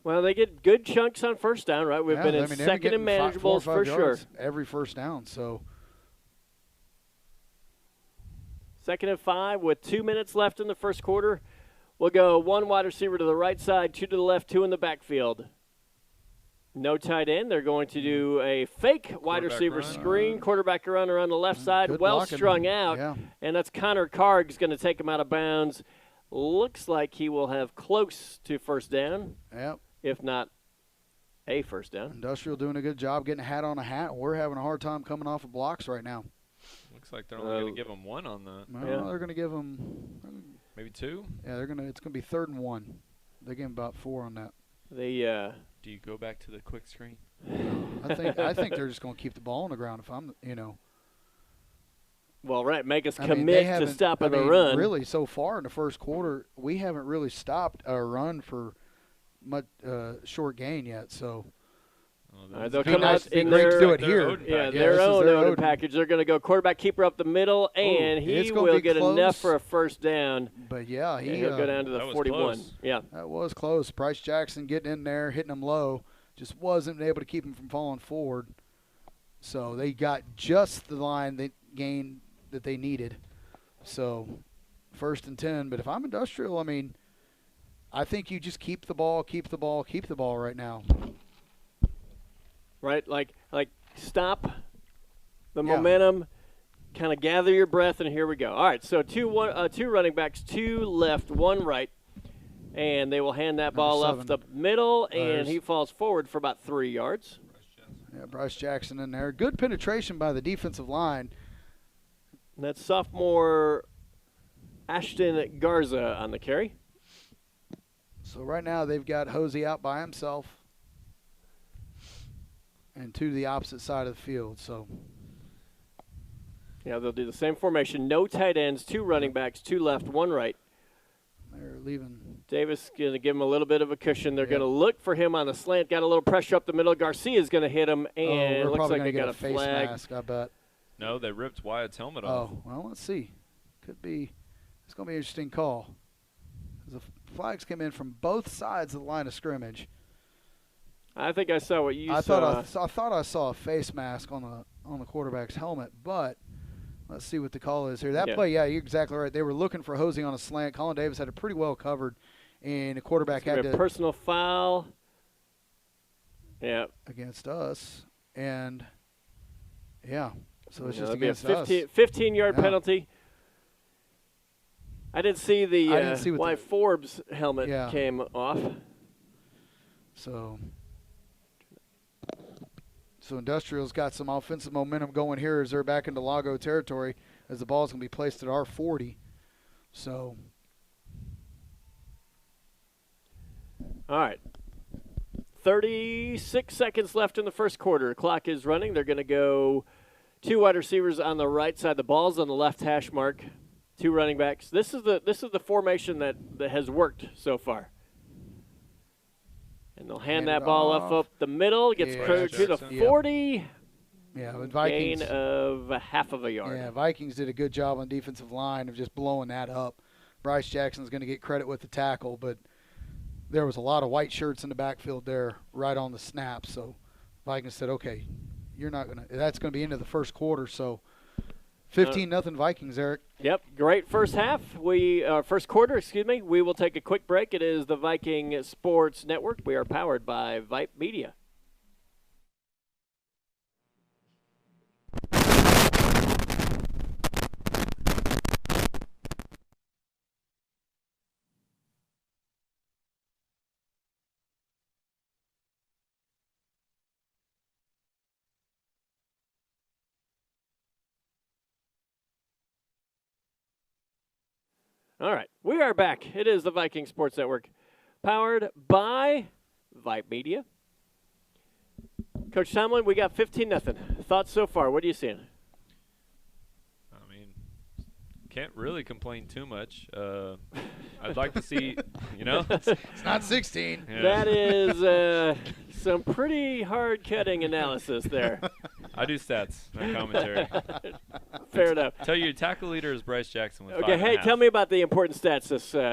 well, they get good chunks on first down, right? We've been in they've second and getting 4 or manageables 5 for sure. yards every first down. So, 2nd and 5 with 2 minutes left in the first quarter. We'll go 1 wide receiver to the right side, 2 to the left, 2 in the backfield. No tight end. They're going to do a fake wide receiver screen, quarterback run around the left side, good well blocking. strung out, Yeah. and that's Connor Carg's going to take him out of bounds. Looks like he will have close to first down, Yep. if not a first down. Industrial doing a good job getting a hat on a hat. We're having a hard time coming off of blocks right now. Looks like they're only going to give them 1 on that. Well, Yeah. they're going to give them. Maybe 2? Yeah, it's going to be 3rd and 1. They gave 'em about 4 on that. The Do you go back to the quick screen? I think they're just going to keep the ball on the ground. If I'm, well, right, make us I mean, commit they to haven't- stopping I the mean, run. Really, so far in the first quarter, we haven't really stopped a run for much short gain yet. So They'll Be come nice- out be in great to their do it here. Odin Yeah, package. their this is own their Odin Odin. package. They're going to go quarterback keeper up the middle, and it's he gonna will be get close. enough for a first down. But yeah, And he'll go down to the that was 41. close. Yeah. that was close. Bryce Jackson getting in there, hitting him low, just wasn't able to keep him from falling forward. So they got just the line gain that they needed. So 1st and 10. But if I'm Industrial, I mean, I think you just keep the ball right now. Right? Like stop the Yeah. momentum, kind of gather your breath, and here we go. All right, so two running backs, 2 left, 1 right, and they will hand that ball up 7. the middle, and There's- he falls forward for about 3 yards. Yeah, Bryce Jackson in there. Good penetration by the defensive line. And that's sophomore Ashton Garza on the carry. So right now they've got Hosey out by himself and 2 to the opposite side of the field. So Yeah, they'll do the same formation. No tight ends, 2 running backs, 2 left, 1 right. they're leaving. Davis going to give him a little bit of a cushion. They're Yeah. going to look for him on the slant. Got a little pressure up the middle. Garcia's going to hit him, and we're it looks probably like going they to get got a a face flag. mask, I bet. No, they ripped Wyatt's helmet off. Oh, well, let's see. Could be. It's going to be an interesting call. 'Cause the flags came in from both sides of the line of scrimmage. I think I saw what you I saw. thought I saw a face mask on the quarterback's helmet, but let's see what the call is here. That Yeah. play, yeah, you're exactly right. They were looking for Hosey on a slant. Colin Davis had it pretty well covered, and the quarterback It's gonna had be to a personal foul. Yeah. against us, and yeah, so it's Yeah, just that'd be a against us. 15-yard Yeah. penalty. I didn't see the I didn't see what why the- Forbes helmet Yeah. came off. So Industrial's got some offensive momentum going here as they're back into LAGO territory as the ball's going to be placed at our 40. So, All right. 36 seconds left in the first quarter. Clock is running. They're going to go 2 wide receivers on the right side. The ball's on the left hash mark. 2 running backs. This is the formation that has worked so far. And they'll hand Hand that it ball off. up the middle. Gets Yeah, close to the Jackson. Yep. 40. yeah, but Gain Vikings, of a half of a yard. yeah, Vikings did a good job on defensive line of just blowing that up. Bryce Jackson's going to get credit with the tackle, but there was a lot of white shirts in the backfield there right on the snap. So Vikings said, okay, you're not going to – that's going to be into the first quarter. So 15-0 Vikings, Eric. Yep, great first half. First quarter, excuse me. We will take a quick break. It is the Viking Sports Network. We are powered by Vype Media. All right, we are back. It is the Viking Sports Network, powered by Vype Media. Coach Tomlin, we got 15-0. Thoughts so far? What are you seeing? I mean, can't really complain too much. I'd like to see, It's not 16. Yeah. That is some pretty hard-cutting analysis there. I do stats, not commentary. Fair enough. Tell you, your tackle leader is Bryce Jackson with Okay, 5.5. hey, tell me about the important stats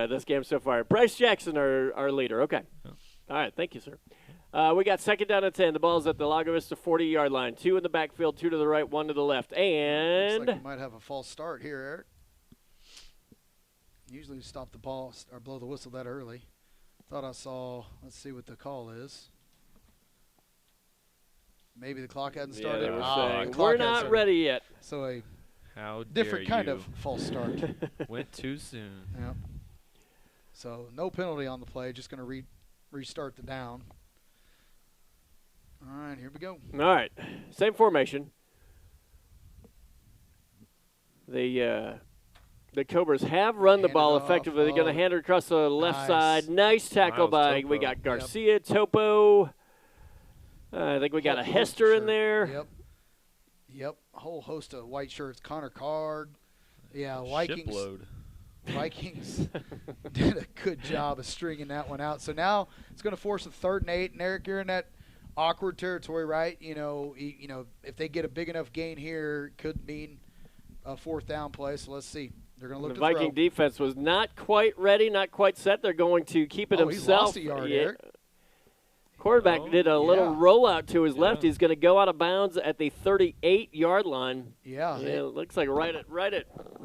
this game so far. Bryce Jackson, our leader. Okay. Oh. All right, thank you, sir. We got second down and 10. The ball's at the LAGO VISTA 40-yard line. 2 in the backfield, 2 to the right, 1 to the left. And Looks like we might have a false start here, Eric. Usually stop the ball or blow the whistle that early. Thought I saw, let's see what the call is. Maybe the clock hadn't yeah, started. they were Ah, saying, the clock we're hadn't not started. ready yet. So a How different dare kind you. of false start. Went too soon. Yep. So no penalty on the play. Just going to restart the down. All right, here we go. All right, same formation. The Cobras have run the Hand it ball off. effectively. They're going to Oh, hand it across the left nice. side. Nice tackle Miles by, Topo. we got Yep. Garcia, Topo. I think we got a Whole Hester host in of there. shirts. Yep. A whole host of white shirts. Connor Card. Yeah, Vikings. Shipload. Vikings did a good job of stringing that one out. So now it's going to force a 3rd and 8. And Eric, you're in that awkward territory, right? If they get a big enough gain here, it could mean a 4th down play. So let's see. They're going to look The to Viking throw. defense was not quite ready, not quite set. They're going to keep it Oh, he himself. lost a yard, Eric. Quarterback Oh, did a little yeah. rollout to his left. Yeah. He's going to go out of bounds at the 38-yard line. Yeah, Yeah, it looks like right at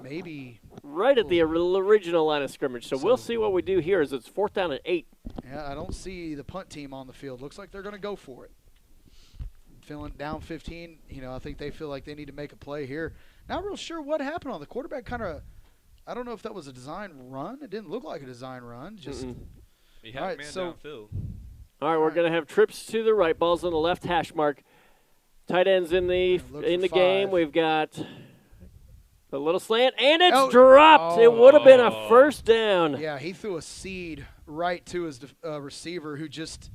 maybe. the original line of scrimmage. So we'll see what we do here. As it's 4th down and 8. Yeah, I don't see the punt team on the field. Looks like they're going to go for it. Feeling down 15, I think they feel like they need to make a play here. Not real sure what happened on the quarterback. I don't know if that was a design run. It didn't look like a design run. Just He had All a right, man so- downfield. All right, we're going to have trips to the right. Ball's on the left hash mark. Tight ends in the Look in for the game. 5. We've got a little slant, and it's Oh. dropped. It would have been a Oh. first down. yeah, he threw a seed right to his receiver, who just,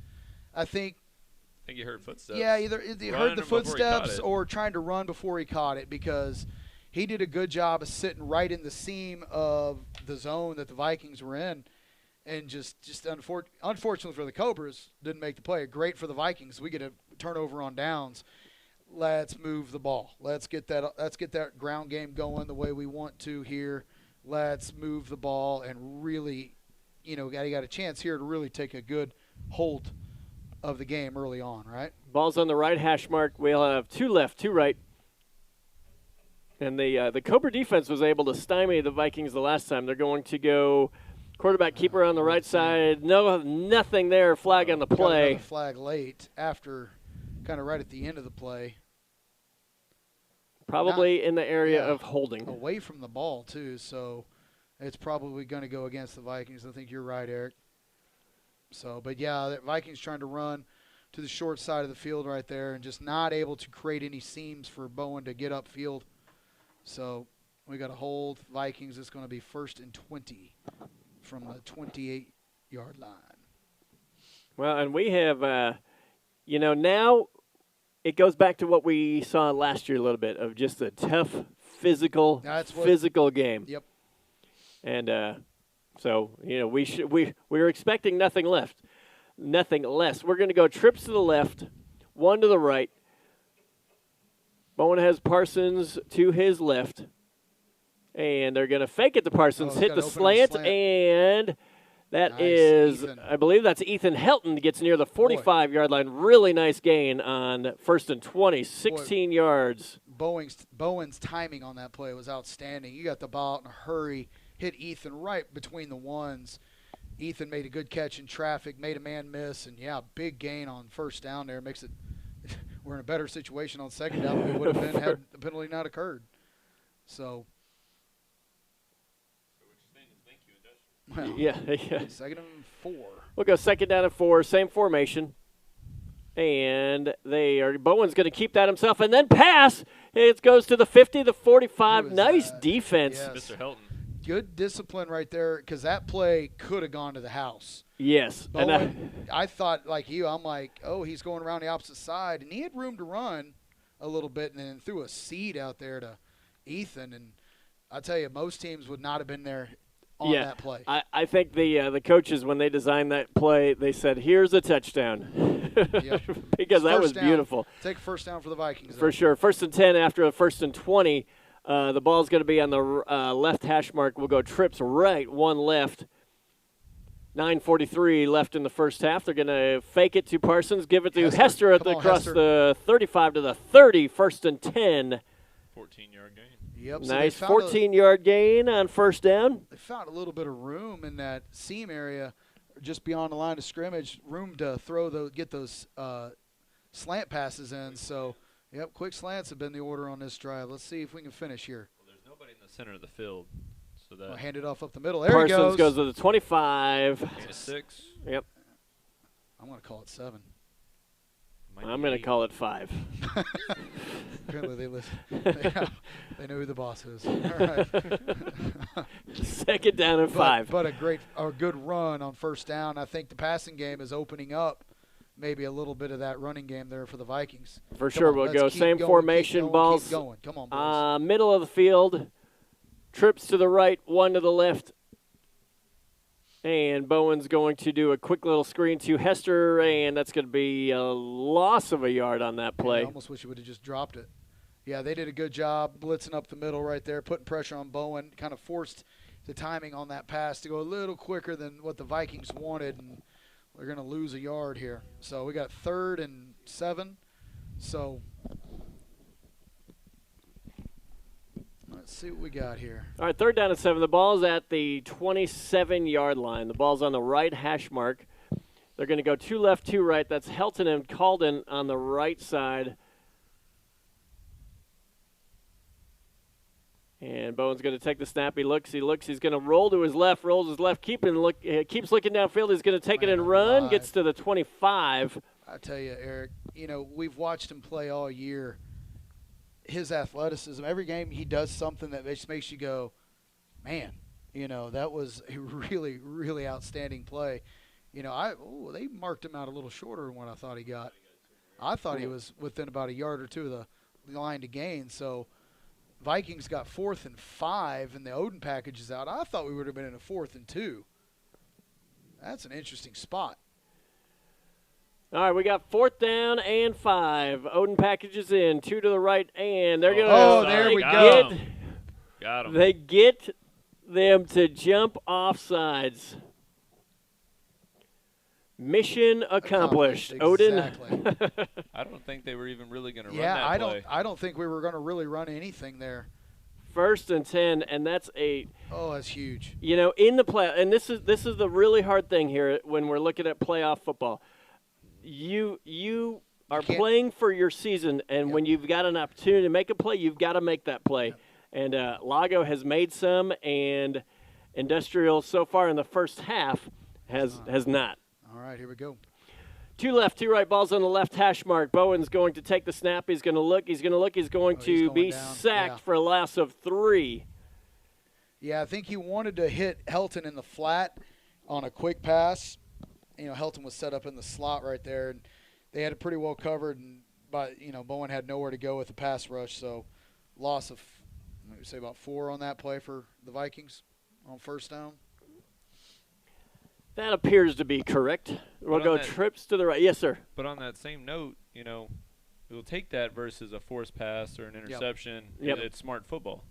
I think, I think he heard footsteps. yeah, either he Running heard the before he caught footsteps it. or trying to run before he caught it, because he did a good job of sitting right in the seam of the zone that the Vikings were in. And just unfortunately for the Cobras, didn't make the play. Great for the Vikings. We get a turnover on downs. Let's move the ball. Let's get that ground game going the way we want to here. Let's move the ball and really, you got a chance here to really take a good hold of the game early on, right? Ball's on the right hash mark. We'll have 2 left, 2 right. And the Cobra defense was able to stymie the Vikings the last time. They're going to go quarterback keeper on the right side. Nothing there. Flag on the Got play. another flag late after, kind of right at the end of the play. Probably in the area yeah. of holding. Away from the ball, too, so it's probably going to go against the Vikings. I think you're right, Eric. So, but yeah, the Vikings trying to run to the short side of the field right there and just not able to create any seams for Bowen to get upfield. So we got to hold Vikings. It's going to be 1st and 20 from the 28-yard line. Well, and we have, now it goes back to what we saw last year a little bit of just a tough physical game. Yep. And so, we were expecting nothing less. We're going to go trips to the left, 1 to the right. Bowen has Parsons to his left. And they're going to fake it to Parsons, hit got the open on the slant, slant. and That Nice, is, Ethan. I believe that's Ethan Helton gets near the 45-yard line. Really nice gain on 1st and 20, 16 yards. Bowen's timing on that play was outstanding. You got the ball out in a hurry, hit Ethan right between the ones. Ethan made a good catch in traffic, made a man miss, and, big gain on first down there. Makes it – we're in a better situation on second down than we would have been had the penalty not occurred. So – well, Yeah. second and 4. We'll go 2nd down and 4, same formation. And Bowen's going to keep that himself and then pass. It goes to the 50, the 45. Nice defense. Yes. Mr. Helton. Good discipline right there because that play could have gone to the house. Yes. Bowen, I thought like you, I'm like, oh, he's going around the opposite side. And he had room to run a little bit and then threw a seed out there to Ethan. And I tell you, most teams would not have been there on that play. I think the coaches, when they designed that play, they said, here's a touchdown. Because that was beautiful. Take first down for the Vikings. For sure. 1st and 10 after a 1st and 20. The ball's going to be on the left hash mark. We'll go trips right, 1 left. 9:43 left in the first half. They're going to fake it to Parsons, give it to Hester across the 35 to the 30, 1st and 10. 14-yard gain. Yep. Nice 14-yard gain on first down. They found a little bit of room in that seam area just beyond the line of scrimmage, room to get those slant passes in. So, quick slants have been the order on this drive. Let's see if we can finish here. Well, there's nobody in the center of the field. So that hand it off up the middle. There Parsons he goes to the 25. 6. Yep. I'm going to call it 7. I'm going to call it 5. Apparently they listen. They know who the boss is. All right. 2nd down and 5. But a good run on first down. I think the passing game is opening up maybe a little bit of that running game there for the Vikings. For sure, we'll go same formation, balls. Keep going. Come on, boys. Middle of the field. Trips to the right, 1 to the left. And Bowen's going to do a quick little screen to Hester, and that's going to be a loss of a yard on that play. I almost wish he would have just dropped it. Yeah, they did a good job blitzing up the middle right there, putting pressure on Bowen, kind of forced the timing on that pass to go a little quicker than what the Vikings wanted, and they're going to lose a yard here. So we got 3rd and 7. So let's see what we got here. All right, 3rd down and 7. The ball's at the 27-yard line. The ball's on the right hash mark. They're going to go 2 left, 2 right. That's Helton and Calden on the right side. And Bowen's going to take the snap. He looks. He's going to roll to his left, rolls his left, keeps looking downfield. He's going to take it and run. Gets to the 25. I tell you, Eric, we've watched him play all year. His athleticism, every game he does something that just makes you go, man, that was a really, really outstanding play. They marked him out a little shorter than what I thought he got. I thought he was within about a yard or two of the line to gain. So Vikings got 4th and 5, and the Oden package is out. I thought we would have been in a 4th and 2. That's an interesting spot. All right, we got 4th down and 5. Oden packages in, 2 to the right, and they're going to. Oh, there we go. Got him. They get them to jump off sides. Mission accomplished. Exactly. Oden. I don't think they were even really going to run that play. I don't think we were going to really run anything there. 1st and 10, and that's 8. Oh, that's huge. In the play, and this is the really hard thing here when we're looking at playoff football. You are playing for your season, and when you've got an opportunity to make a play, you've got to make that play. Yep. And LAGO has made some, and Industrial so far in the first half has not. All right, here we go. 2 left, 2 right, balls on the left hash mark. Bowen's going to take the snap. He's going to look. He's going to be sacked for a loss of 3. Yeah, I think he wanted to hit Helton in the flat on a quick pass. Helton was set up in the slot right there, and they had it pretty well covered. But Bowen had nowhere to go with the pass rush, so loss of, let me say, about 4 on that play for the Vikings on first down. That appears to be correct. We'll go trips to the right. Yes, sir. But on that same note, we'll take that versus a forced pass or an interception. Yep. It's smart football.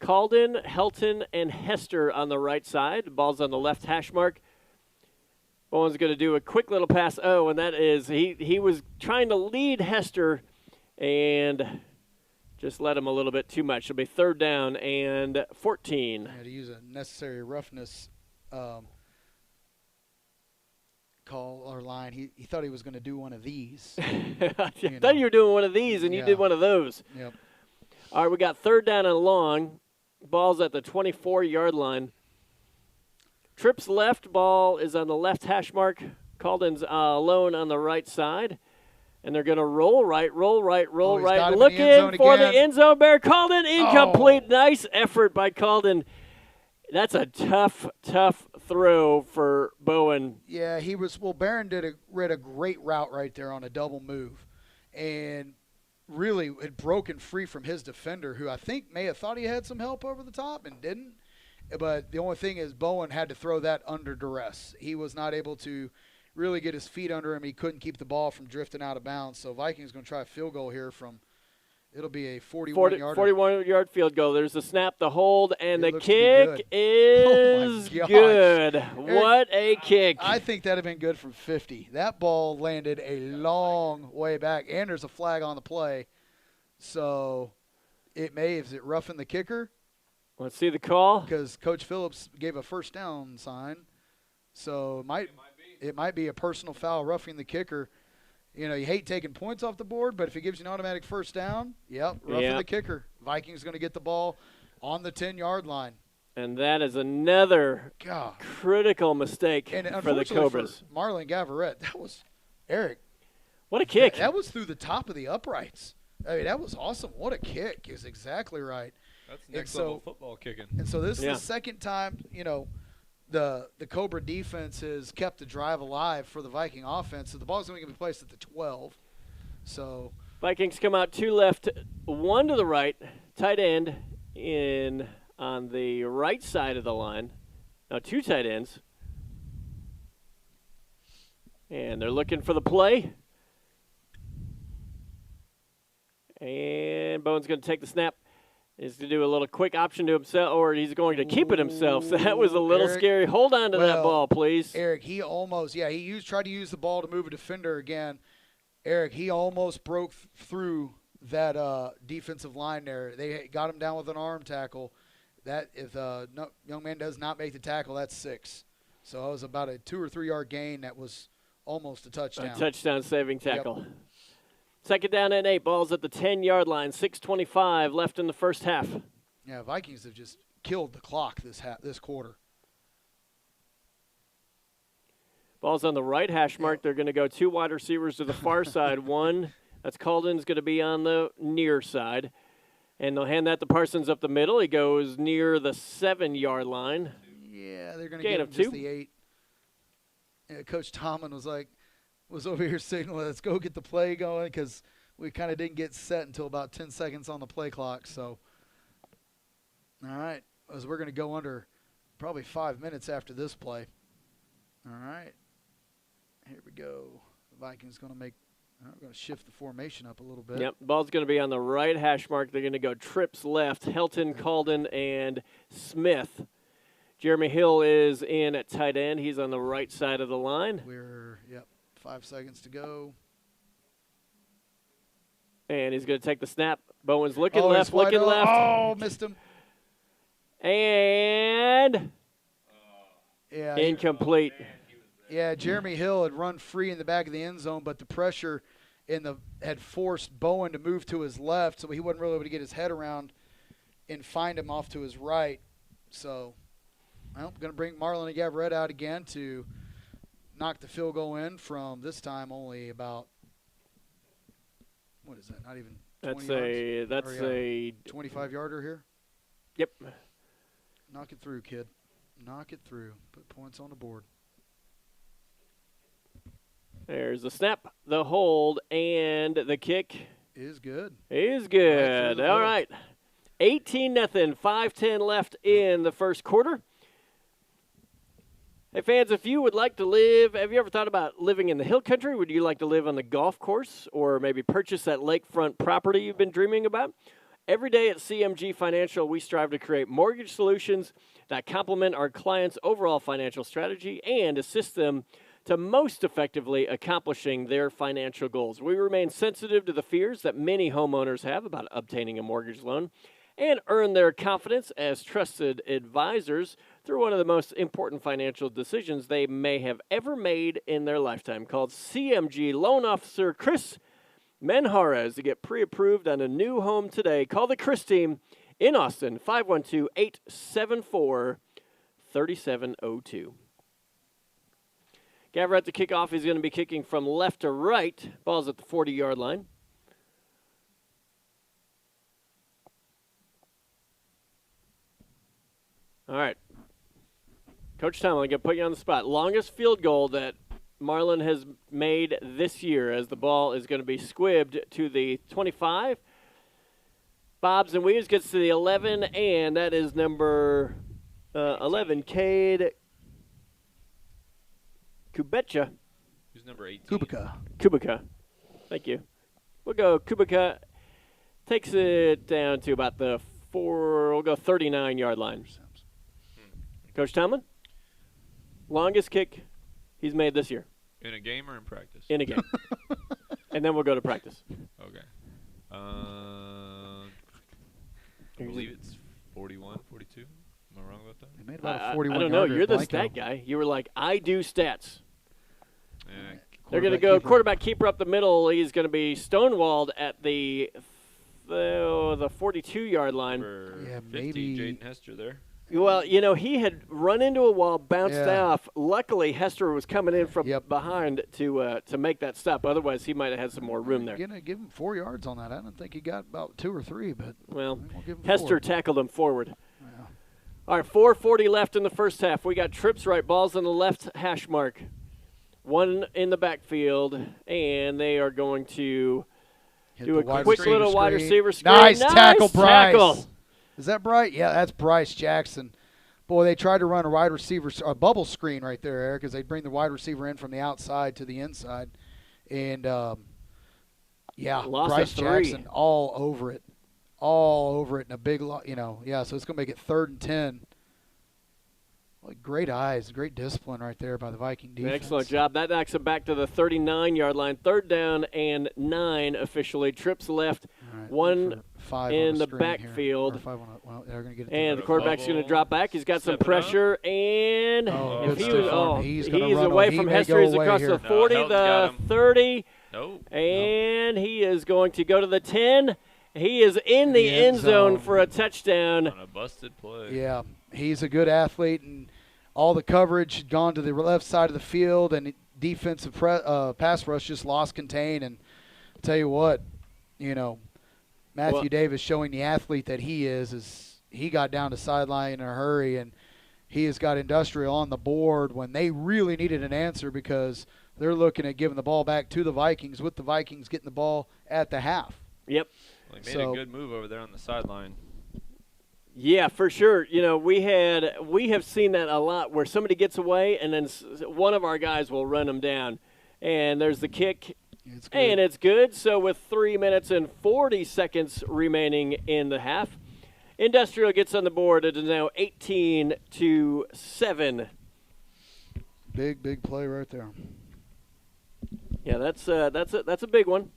Calden, Helton, and Hester on the right side. The ball's on the left hash mark. Bowen's going to do a quick little pass. Oh, and that is he was trying to lead Hester and just let him a little bit too much. It'll be 3rd down and 14. Yeah, to use a necessary roughness call or line, he thought he was going to do one of these. I thought you were doing one of these, and you did one of those. Yep. All right, we got 3rd down and long. Ball's at the 24-yard line. Trips left. Ball is on the left hash mark. Calden's alone on the right side. And they're going to roll right. Looking for the end zone. Bear Calden incomplete. Nice effort by Calden. That's a tough throw for Bowen. Yeah, he was. Well, Barron read a great route right there on a double move. And really had broken free from his defender, who I think may have thought he had some help over the top and didn't. But the only thing is Bowen had to throw that under duress. He was not able to really get his feet under him. He couldn't keep the ball from drifting out of bounds. So Vikings going to try a field goal here from – it'll be a 41-yard. 41-yard field goal. There's the snap, the hold, and the kick is good. What a kick. I think that would have been good from 50. That ball landed a long way back, and there's a flag on the play. So it may – is it roughing the kicker? Let's see the call. Because Coach Phillips gave a first down sign. So it might be a personal foul roughing the kicker. You know, you hate taking points off the board, but if it gives you an automatic first down, roughing the kicker. Vikings going to get the ball on the 10-yard line. And that is another critical mistake for the Cobras. For Marlon Gavarette, that was Eric. What a kick. That was through the top of the uprights. I mean, that was awesome. What a kick is exactly right. That's next-level football kicking. And so this is the second time, you know, the Cobra defense has kept the drive alive for the Viking offense. So the ball's going to be placed at the 12. So Vikings come out 2 left, 1 to the right, tight end on the right side of the line. Now 2 tight ends. And they're looking for the play. And Bowen's going to take the snap. Is to do a little quick option to himself, or he's going to keep it himself. So that was a little scary. Hold on to that ball, please. Eric, he almost, tried to use the ball to move a defender again. Eric, he almost broke through that defensive line there. They got him down with an arm tackle. That if young man does not make the tackle, that's 6. So it was about a 2 or 3 yard gain. That was almost a touchdown. A touchdown-saving tackle. Yep. 2nd down and 8. Ball's at the 10-yard line. 6:25 left in the first half. Yeah, Vikings have just killed the clock this quarter. Ball's on the right hash mark. They're going to go 2 wide receivers to the far side. One, that's Calden's going to be on the near side. And they'll hand that to Parsons up the middle. He goes near the 7-yard line. Yeah, they're going to get him just the 8. Yeah, Coach Tomlin was over here signaling, let's go get the play going, because we kind of didn't get set until about 10 seconds on the play clock. So, all right, as we're going to go under probably 5 minutes after this play. All right, here we go. The Vikings going to we're going to shift the formation up a little bit. Yep, ball's going to be on the right hash mark. They're going to go trips left, Helton, Calden, and Smith. Jeremy Hill is in at tight end. He's on the right side of the line. 5 seconds to go. And he's going to take the snap. Bowen's looking left. Oh, missed him. And incomplete. Yeah, Jeremy Hill had run free in the back of the end zone, but the pressure had forced Bowen to move to his left, so he wasn't really able to get his head around and find him off to his right. So I'm going to bring Marlon Gavarette out again to knock the field goal in from this time only about, what is that, not even 20 That's a 25-yarder here? Yep. Knock it through, kid. Knock it through. Put points on the board. There's the snap, the hold, and the kick. Is good. Is good. All right. 18-0, 5:10 left in the first quarter. Hey, fans, if you would like to live, have you ever thought about living in the hill country? Would you like to live on the golf course or maybe purchase that lakefront property you've been dreaming about? Every day at CMG Financial, we strive to create mortgage solutions that complement our clients' overall financial strategy and assist them to most effectively accomplishing their financial goals. We remain sensitive to the fears that many homeowners have about obtaining a mortgage loan and earn their confidence as trusted advisors through one of the most important financial decisions they may have ever made in their lifetime. Called CMG Loan Officer Chris Manjarez to get pre-approved on a new home today. Call the Chris team in Austin, 512-874-3702. Gavrett to kick off. He's going to be kicking from left to right. Ball's at the 40-yard line. All right. Coach Tom, I'm going to put you on the spot. Longest field goal that Marlin has made this year as the ball is going to be squibbed to the 25. Bobs and Weaves gets to the 11, and that is number 11, Cade Kubecha. Who's number 18? Kubica. Thank you. We'll go Kubica. Takes it down to about the we'll go 39-yard line. Coach Tomlin, longest kick he's made this year. In a game or in practice? In a game. And then we'll go to practice. Okay. I believe it's 41, 42. Am I wrong about that? They made about a 41 I don't know. You're the Blanco. stat guy. You were like, I do stats. Yeah. They're going to go quarterback keeper up the middle. He's going to be stonewalled at the 42-yard line. Number 50, maybe. Jaden Hester there. Well, he had run into a wall, bounced off. Luckily, Hester was coming in from behind to make that stop. Otherwise, he might have had some more room there. Gonna give him 4 yards on that. I don't think he got about 2 or 3, but well, we'll give him Hester 4. tackled him forward. Yeah. All right, 4:40 left in the first half. We got trips right, balls on the left hash mark. One in the backfield, and they are going to do a quick little wide receiver screen. Nice tackle, Bryce. Tackle. Is that Bryce? Yeah, that's Bryce Jackson. Boy, they tried to run a wide receiver, a bubble screen right there, Eric, as they bring the wide receiver in from the outside to the inside. And, Bryce Jackson all over it. In a big, so it's going to make it 3rd and 10. Like great eyes, great discipline right there by the Viking defense. Excellent job. That knocks him back to the 39-yard line. 3rd down and 9 officially. Trips left, Right, 1 in the backfield. And the quarterback's going to drop back. He's got some pressure, and he's away from Hester. He's across the 40, the 30, and he is going to go to the 10. He is in the end zone for a touchdown. On a busted play. Yeah, he's a good athlete, and all the coverage had gone to the left side of the field, and defensive pass rush just lost contain. And I'll tell you what, Matthew Davis showing the athlete that he is he got down to sideline in a hurry, and he has got Industrial on the board when they really needed an answer because they're looking at giving the ball back to the Vikings with the Vikings getting the ball at the half. Yep. Well, he made a good move over there on the sideline. Yeah, for sure. We have seen that a lot where somebody gets away and then one of our guys will run them down. And there's the kick, and it's good. So with 3 minutes and 40 seconds remaining in the half, Industrial gets on the board. It is now 18-7. Big play right there. Yeah, that's a big one.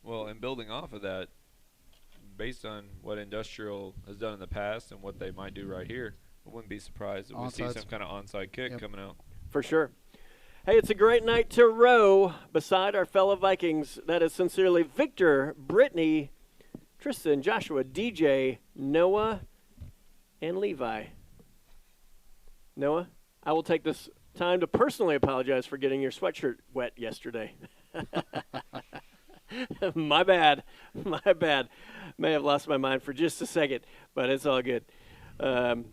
Well, and building off of that, based on what Industrial has done in the past and what they might do right here, I wouldn't be surprised if we see some kind of onside kick coming out. For sure. Hey, it's a great night to row beside our fellow Vikings. That is sincerely Victor, Brittany, Tristan, Joshua, DJ, Noah, and Levi. Noah, I will take this time to personally apologize for getting your sweatshirt wet yesterday. My bad. May have lost my mind for just a second, but it's all good. All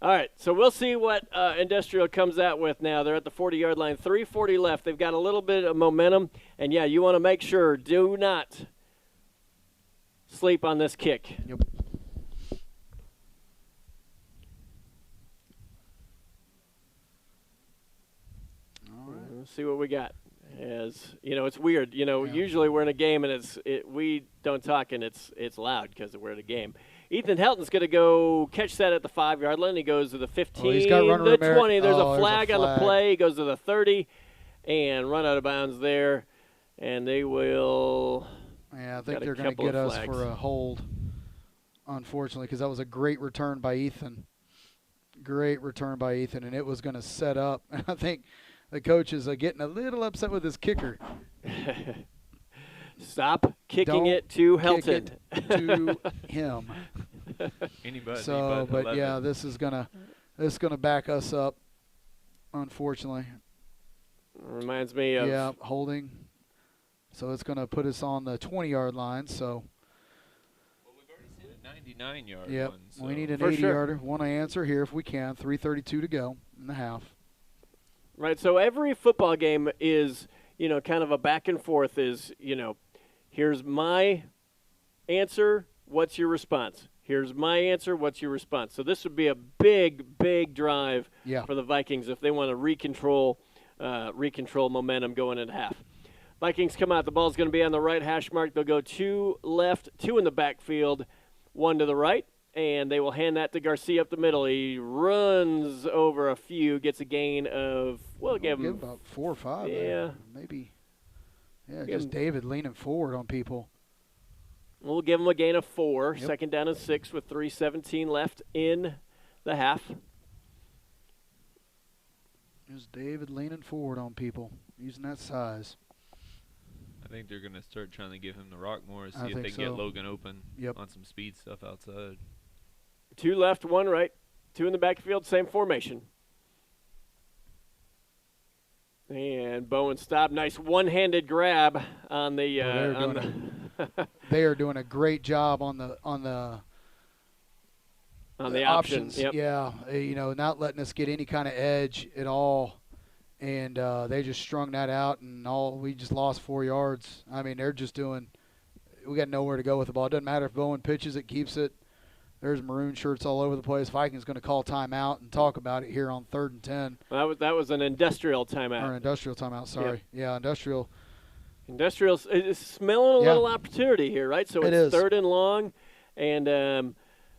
right, so we'll see what Industrial comes out with now. They're at the 40-yard line, 3:40 left. They've got a little bit of momentum, and, you want to make sure, do not sleep on this kick. Yep. All right. Let's see what we got. It's weird. Usually we're in a game and we don't talk and it's loud because we're at a game. Ethan Helton's going to go catch that at the 5-yard line. He goes to the 15, he's got the 20. There's a flag there's a on the play. He goes to the 30 and run out of bounds there. And they will. Yeah, I think they're going to get us for a hold, unfortunately, because that was a great return by Ethan. Great return by Ethan, and it was going to set up. And I think the coach is getting a little upset with his kicker. Stop kicking it to Helton. Kick it to him. Anybody, but yeah, this is gonna back us up, unfortunately. Reminds me of holding. So it's gonna put us on the 20-yard line. So. Well, we've already seen a 99-yard Yep. one. So. We need an 80-yarder. Want to answer here if we can. 3:32 to go in the half. Right. So every football game is, kind of a back and forth. Is here's my answer. What's your response? Here's my answer. What's your response? So this would be a big, big drive for the Vikings if they want to recontrol momentum going into half. Vikings come out. The ball's going to be on the right hash mark. They'll go 2 left, 2 in the backfield, 1 to the right, and they will hand that to Garcia up the middle. He runs over a few, gets a gain of, give him about 4 or 5. Yeah. Maybe. Yeah, just David leaning forward on people. We'll give him a gain of 4. Yep. 2nd down and 6 with 3:17 left in the half. Just David leaning forward on people, using that size. I think they're going to start trying to give him the rock more, see I if they think can get so. Logan open Yep. on some speed stuff outside. 2 left, 1 right, 2 in the backfield, same formation. And Bowen stopped. Nice one-handed grab on the. They are doing a great job on the options. Yep. Yeah, not letting us get any kind of edge at all, and they just strung that out, and we just lost 4 yards. I mean, they're just doing. We got nowhere to go with the ball. It doesn't matter if Bowen pitches it, keeps it. There's maroon shirts all over the place. Vikings going to call timeout and talk about it here on 3rd and 10. That was an industrial timeout. Or an industrial timeout, sorry. Yep. Yeah, industrial. Industrial is smelling a little opportunity here, right? So it's 3rd and long, and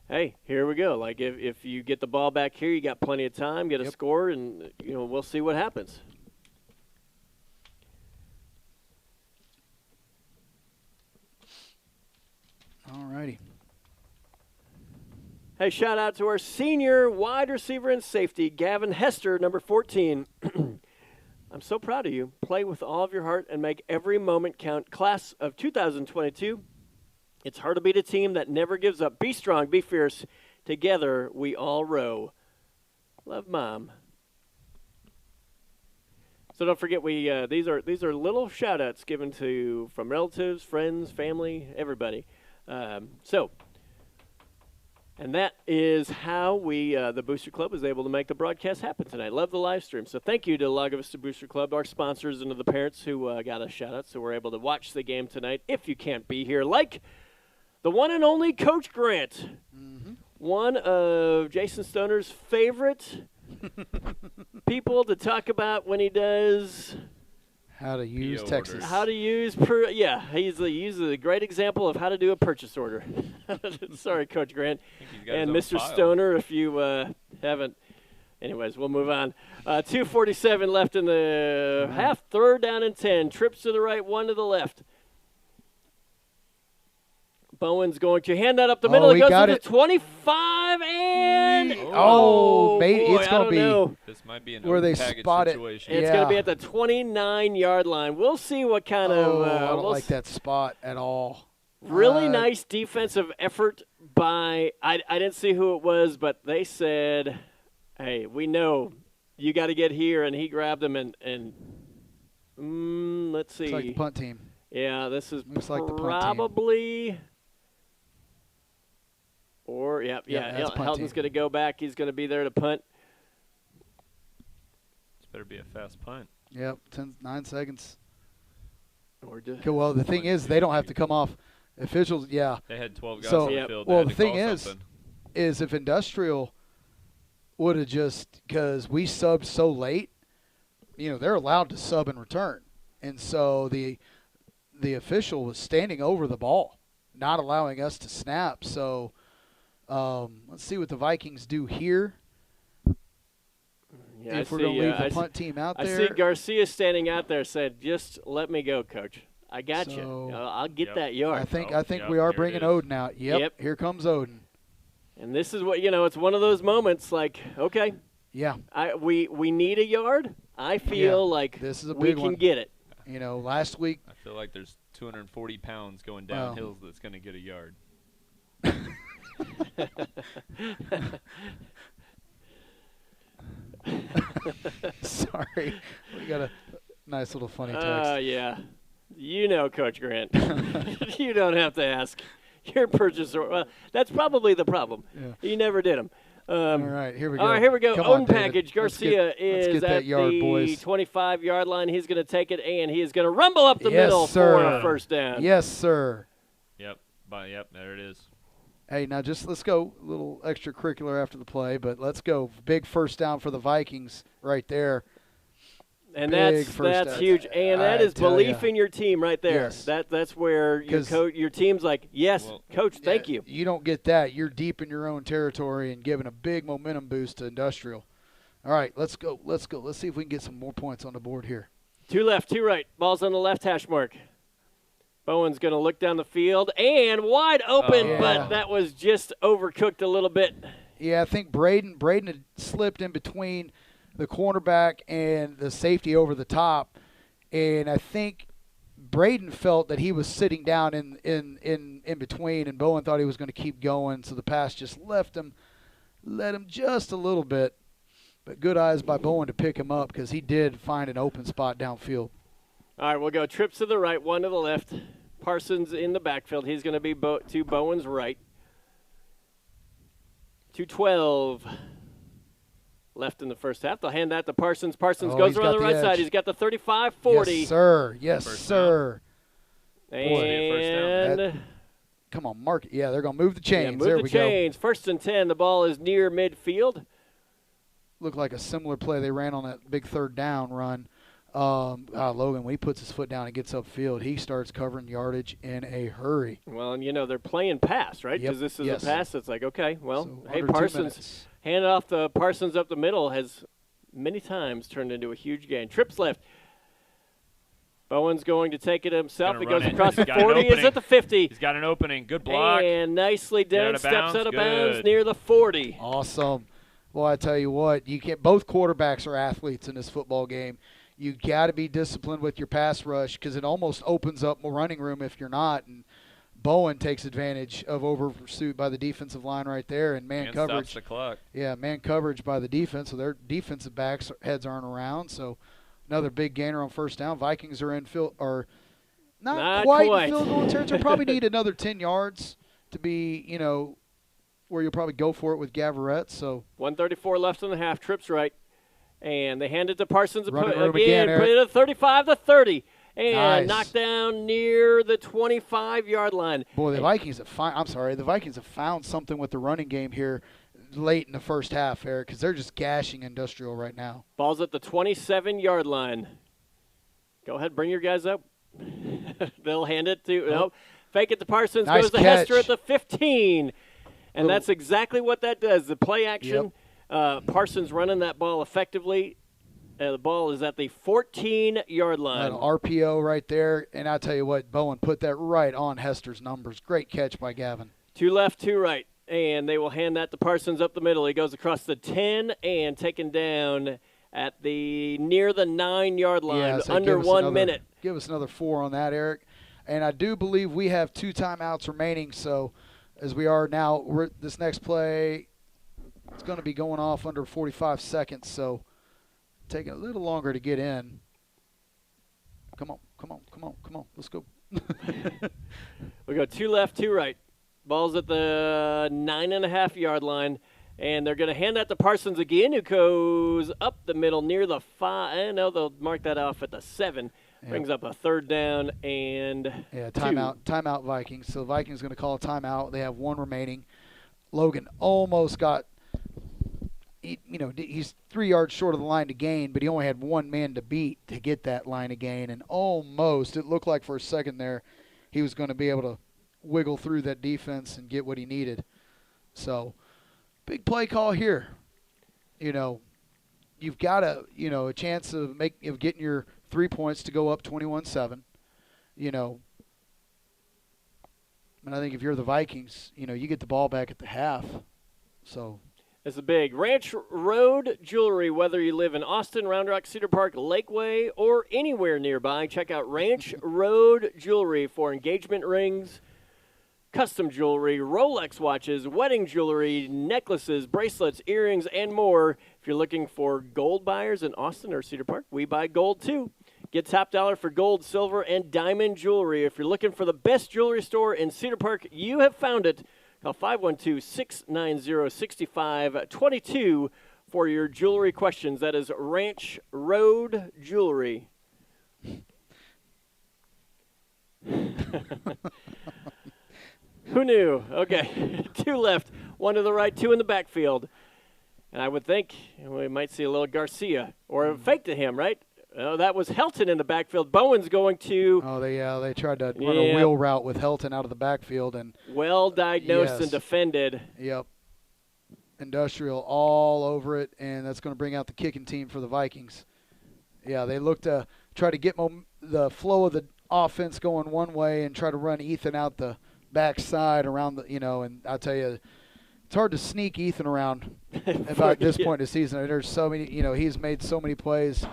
hey, here we go. Like if you get the ball back here, you got plenty of time, get a score, and we'll see what happens. All righty. Hey, shout out to our senior wide receiver and safety, Gavin Hester, number 14. I'm so proud of you. Play with all of your heart and make every moment count. Class of 2022. It's hard to beat a team that never gives up. Be strong, be fierce. Together, we all row. Love, Mom. So don't forget, these are little shout-outs given from relatives, friends, family, everybody. And that is how the Booster Club was able to make the broadcast happen tonight. Love the live stream. So thank you to Lago Vista Booster Club, our sponsors, and to the parents who got a shout-out so we're able to watch the game tonight if you can't be here. Like the one and only Coach Grant, one of Jason Stoner's favorite people to talk about when he does how to use Texas. Orders. How to use he's a great example of how to do a purchase order. Sorry, Coach Grant. And Mr. Stoner, if you haven't. Anyways, we'll move on. 2:47 left in the half. 3rd down and 10. Trips to the right, 1 to the left. Bowen's going to hand that up the middle. It goes to the 25 and it's going to be this might be an where they package spot it. situation. It's going to be at the 29-yard line. We'll see what kind of. I don't like that spot at all. Really nice defensive effort by. I didn't see who it was, but they said, "Hey, we know you got to get here," and he grabbed him and let's see. It's like the punt team. Yeah, this is Looks like the punt team. probably. Or, Helton's going to go back. He's going to be there to punt. This better be a fast punt. Yep, 9 seconds. Well, the thing is, they don't have to come off. Officials, They had 12 guys on the field. Well, the thing is if Industrial would have just, because we subbed so late, they're allowed to sub and return. And so the official was standing over the ball, not allowing us to snap. So Let's see what the Vikings do here. Yeah, if we're going to leave the punt team out there. I see Garcia standing out there said, just let me go, Coach. I got you. I'll get that yard. I think we are bringing Odin out. Yep, here comes Odin. And this is what, it's one of those moments like, okay. Yeah. We need a yard. I feel like this is a we big can get it. Last week. I feel like there's 240 pounds going down hills that's going to get a yard. Sorry. We got a nice little funny text. Yeah. Coach Grant. You don't have to ask. Your purchaser. Well, that's probably the problem. Yeah. You never did them. All right, here we go. All right, here we go. Come Own on, package. Garcia is at yard, the boys. 25-yard line. He's going to take it, and he is going to rumble up the middle for a first down. Yes, sir. Yep, there it is. Hey, now let's go a little extracurricular after the play, but let's go. Big first down for the Vikings right there. And that's huge. And that is belief in your team right there. Yes. That's where your team's like, yes, Coach, thank you. You don't get that. You're deep in your own territory and giving a big momentum boost to Industrial. All right, let's go. Let's see if we can get some more points on the board here. 2 left, 2 right. Ball's on the left hash mark. Bowen's going to look down the field and wide open, but that was just overcooked a little bit. Yeah, I think Braden had slipped in between the cornerback and the safety over the top, and I think Braden felt that he was sitting down in between, and Bowen thought he was going to keep going, so the pass just led him just a little bit. But good eyes by Bowen to pick him up because he did find an open spot downfield. All right, we'll go trips to the right, 1 to the left. Parsons in the backfield. He's going to be to Bowen's right. 2:12 left in the first half. They'll hand that to Parsons. Parsons goes around the right side. He's got the 35-40. Yes, sir. Yes, sir. And come on, mark it. Yeah, they're going to move the chains. Move the chains. 1st and 10. The ball is near midfield. Looked like a similar play they ran on that big 3rd down run. Logan, when he puts his foot down and gets upfield, he starts covering yardage in a hurry. Well, and they're playing pass, right? Because this is a pass that's like, okay, well, hey, Parsons, hand off the Parsons up the middle has many times turned into a huge gain. Trips left. Bowen's going to take it himself. He goes across the 40. Is at the 50. He's got an opening. Good block. And nicely done. Steps out of bounds near the 40. Awesome. Well, I tell you what, both quarterbacks are athletes in this football game. You got to be disciplined with your pass rush because it almost opens up more running room if you're not. And Bowen takes advantage of over pursuit by the defensive line right there and man coverage. Stops the clock. Yeah, man coverage by the defense. So their defensive backs heads aren't around. So another big gainer on first down. Vikings are in field or not quite in field goal territory. Probably need another 10 yards to be where you'll probably go for it with Gavarette. So 1:34 left in the half. Trips right. And they hand it to Parsons again, put it at 35 to 30. And knocked down near the 25-yard line. Boy, the Vikings have found something with the running game here late in the first half, Eric, because they're just gashing Industrial right now. Ball's at the 27-yard line. Go ahead, bring your guys up. They'll hand it to fake it to Parsons. Nice goes to catch. Hester at the 15. And that's exactly what that does. The play action. Yep. Parsons running that ball effectively. The ball is at the 14-yard line. An RPO right there. And I'll tell you what, Bowen put that right on Hester's numbers. Great catch by Gavin. 2 left, 2 right. And they will hand that to Parsons up the middle. He goes across the 10 and taken down at near the 9-yard line, under 1 minute. Give us another 4 on that, Eric. And I do believe we have 2 timeouts remaining. So as we are now, this next play – it's going to be going off under 45 seconds, so taking a little longer to get in. Come on. Let's go. We go 2 left, 2 right. Ball's at the 9.5-yard line, and they're going to hand that to Parsons again, who goes up the middle near the 5. I know they'll mark that off at the 7. Yep. Brings up a 3rd down and timeout Vikings. So the Vikings going to call a timeout. They have 1 remaining. Logan almost got he's 3 yards short of the line to gain, but he only had 1 man to beat to get that line to gain. And it looked like for a second there he was going to be able to wiggle through that defense and get what he needed. So, big play call here. You've got a chance of getting your 3 points to go up 21-7. And I think if you're the Vikings, you get the ball back at the half. So it's a big Ranch Road Jewelry. Whether you live in Austin, Round Rock, Cedar Park, Lakeway, or anywhere nearby, check out Ranch Road Jewelry for engagement rings, custom jewelry, Rolex watches, wedding jewelry, necklaces, bracelets, earrings, and more. If you're looking for gold buyers in Austin or Cedar Park, we buy gold too. Get top dollar for gold, silver, and diamond jewelry. If you're looking for the best jewelry store in Cedar Park, you have found it. Call 512-690-6522 for your jewelry questions. That is Ranch Road Jewelry. Who knew? Okay, 2 left, 1 to the right, 2 in the backfield. And I would think we might see a little Garcia or a fake to him, right? Oh, that was Helton in the backfield. Bowen's going to. Oh, they tried to run a wheel route with Helton out of the backfield and. Well diagnosed and defended. Yep. Industrial all over it, and that's going to bring out the kicking team for the Vikings. Yeah, they look to try to get the flow of the offense going one way and try to run Ethan out the backside around the, and I'll tell you, it's hard to sneak Ethan around about this point in the season. There's so many, he's made so many plays.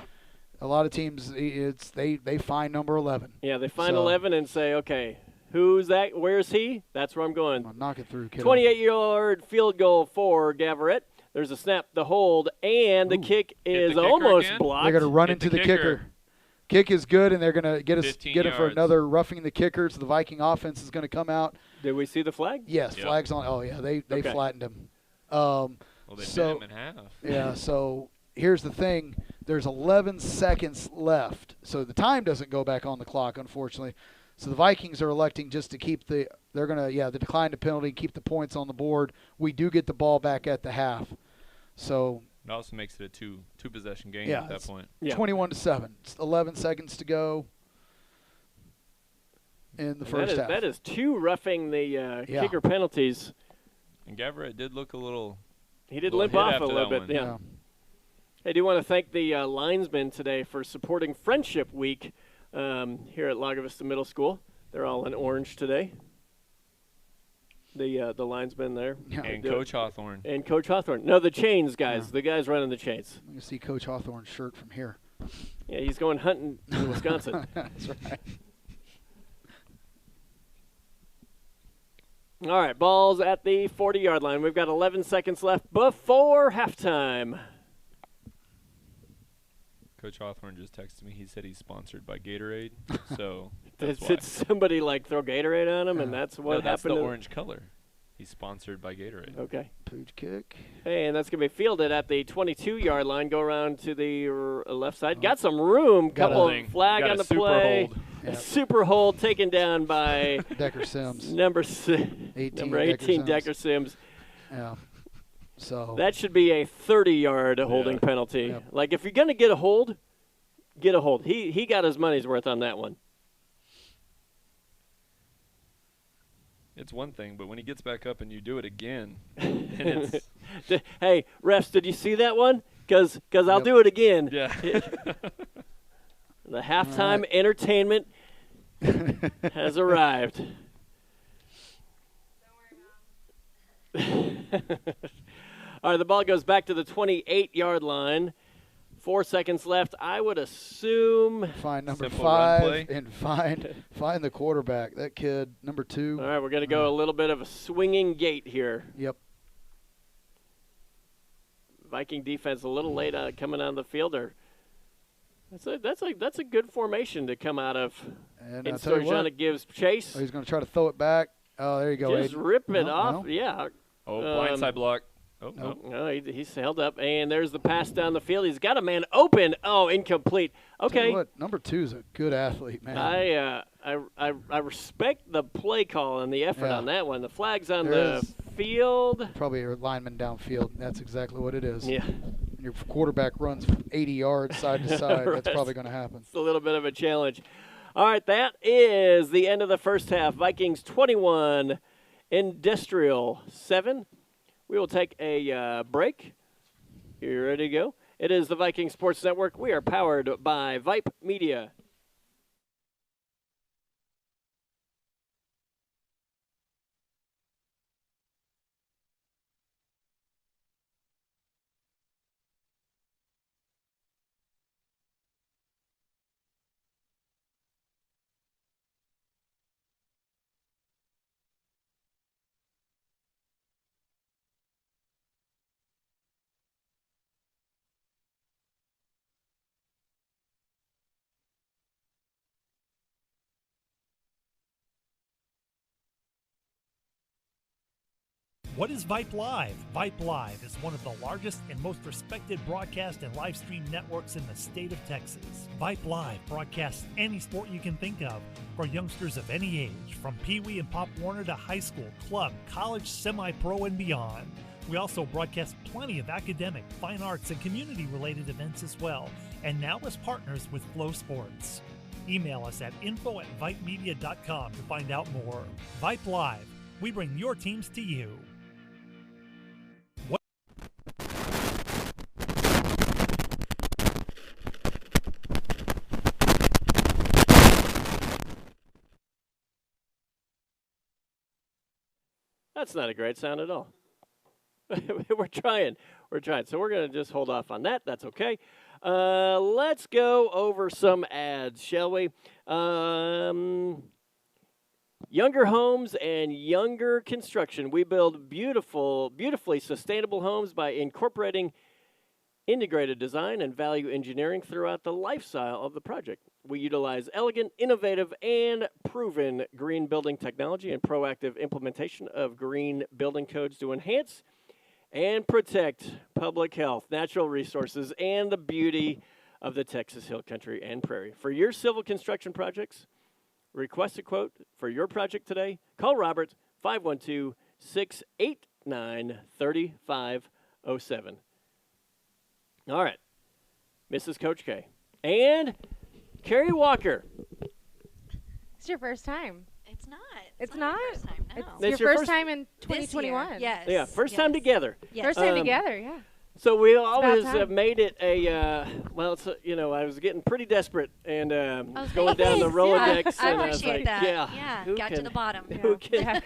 A lot of teams, they find number 11. Yeah, they find 11 and say, okay, who's that? Where's he? That's where I'm going. Knock it through, kiddo. 28-yard field goal for Gavarette. There's a snap, the hold, and the kick is almost blocked. They're going to run into the kicker. Kick is good, and they're going to get it for another roughing the kicker. So the Viking offense is going to come out. Did we see the flag? Yes, flag's on. Oh yeah, they flattened him. Well, they bit him in half. Yeah. So here's the thing: there's 11 seconds left, so the time doesn't go back on the clock, unfortunately. So the Vikings are electing just to keep the decline the penalty, keep the points on the board. We do get the ball back at the half. So. It also makes it a two possession game at that point. Yeah. 21-7. It's 11 seconds to go in the first half. That is 2 roughing the kicker penalties. And Gavarette did look a little. He did limp off a little bit. Yeah. I do want to thank the linesmen today for supporting Friendship Week here at Lago Vista Middle School. They're all in orange today. The linesmen there. Yeah. And Coach Hawthorne. And Coach Hawthorne. No, the chains guys. Yeah. The guys running the chains. You can see Coach Hawthorne's shirt from here. Yeah, he's going hunting in Wisconsin. That's right. All right, ball's at the 40-yard line. We've got 11 seconds left before halftime. Coach Hawthorne just texted me. He said he's sponsored by Gatorade. So did somebody throw Gatorade on him, and that's what happened? That's the orange color. He's sponsored by Gatorade. Okay. Pooch kick. Hey, and that's going to be fielded at the 22-yard line. Go around to the left side. Got some room. Couple of flag on the play. Hold. Yep. Super hold taken down by Decker Sims. Number 18, Decker Sims. Yeah. So that should be a 30-yard holding penalty. Yep. Like, if you're going to get a hold, get a hold. He got his money's worth on that one. It's one thing, but when he gets back up and you do it again, and it's hey, refs, did you see that one? Because I'll do it again. Yeah. The halftime entertainment has arrived. All right, the ball goes back to the 28-yard line. 4 seconds left. I would assume. Find number 5 and find the quarterback. That kid, number 2. All right, we're going to go a little bit of a swinging gate here. Yep. Viking defense a little late coming on the field. That's a good formation to come out of. And Sturgeon gives chase. Oh, he's going to try to throw it back. Oh, there you go. Just rip it off. No. Yeah. Oh, blindside block. Oh, no, he's held up, and there's the pass down the field. He's got a man open. Oh, incomplete. Okay. Number 2 is a good athlete, man. I respect the play call and the effort on that one. The flag's on the field. Probably a lineman downfield. That's exactly what it is. Yeah. Your quarterback runs 80 yards side to side. Right. That's probably going to happen. It's a little bit of a challenge. All right, that is the end of the first half. Vikings 21, Industrial 7. We will take a break. You ready to go? It is the Viking Sports Network. We are powered by Vype Media. What is Vype Live? Vype Live is one of the largest and most respected broadcast and live stream networks in the state of Texas. Vype Live broadcasts any sport you can think of for youngsters of any age, from Pee Wee and Pop Warner to high school, club, college, semi-pro, and beyond. We also broadcast plenty of academic, fine arts, and community-related events as well, and now as partners with Flow Sports. Email us at info@vypemedia.com to find out more. Vype Live. We bring your teams to you. That's not a great sound at all. We're trying. So we're going to just hold off on that. That's okay. Let's go over some ads, shall we? Younger homes and younger construction. We build beautifully sustainable homes by incorporating integrated design and value engineering throughout the lifestyle of the project. We utilize elegant, innovative, and proven green building technology and proactive implementation of green building codes to enhance and protect public health, natural resources, and the beauty of the Texas Hill Country and Prairie. For your civil construction projects, request a quote for your project today. Call Robert, 512-689-3507. All right, Mrs. Coach K. And Carrie Walker. It's your first time. It's not. It's not? My first time, no. It's your first time in 2021. Yes. Yeah, first time together. Yes. First time together, yeah. So we always time. have made it a, I was getting pretty desperate and was going thanks. down the Rolodex. I and I was appreciate like, that. Yeah, who Got to can- the bottom. Who can?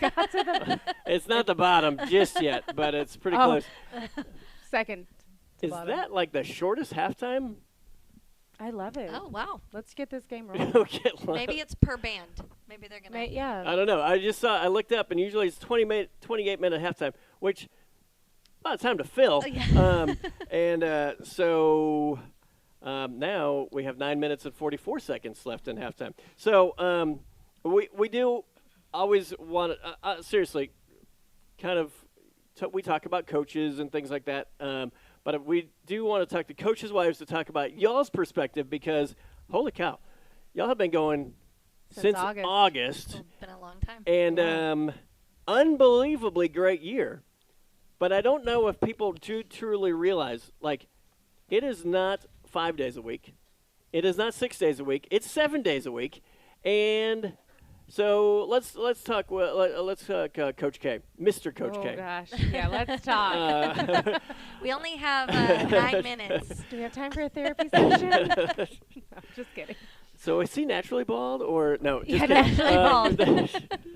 It's not the bottom just yet, but it's pretty close. Second. Is bottom. that like the shortest halftime? I love it. Oh, wow. Let's get this game rolling. Okay, Maybe it's per band. Maybe they're going to. Yeah. I don't know. I looked up, and usually it's 28 minute halftime, which, well, it's time to fill. Oh, yeah. Now we have 9 minutes and 44 seconds left in halftime. So we do always want to, seriously, kind of, we talk about coaches and things like that. But we do want to talk to coaches' wives to talk about y'all's perspective because, holy cow, y'all have been going since August. It's been a long time. And unbelievably great year. But I don't know if people do truly realize, like, it is not 5 days a week. It is not 6 days a week. It's 7 days a week. And so let's talk. Let's Coach K, Mr. Coach K. Oh gosh, yeah. Let's talk. We only have 9 minutes. Do we have time for a therapy session? No, just kidding. So is he naturally bald or no? Just Yeah, kidding. naturally bald.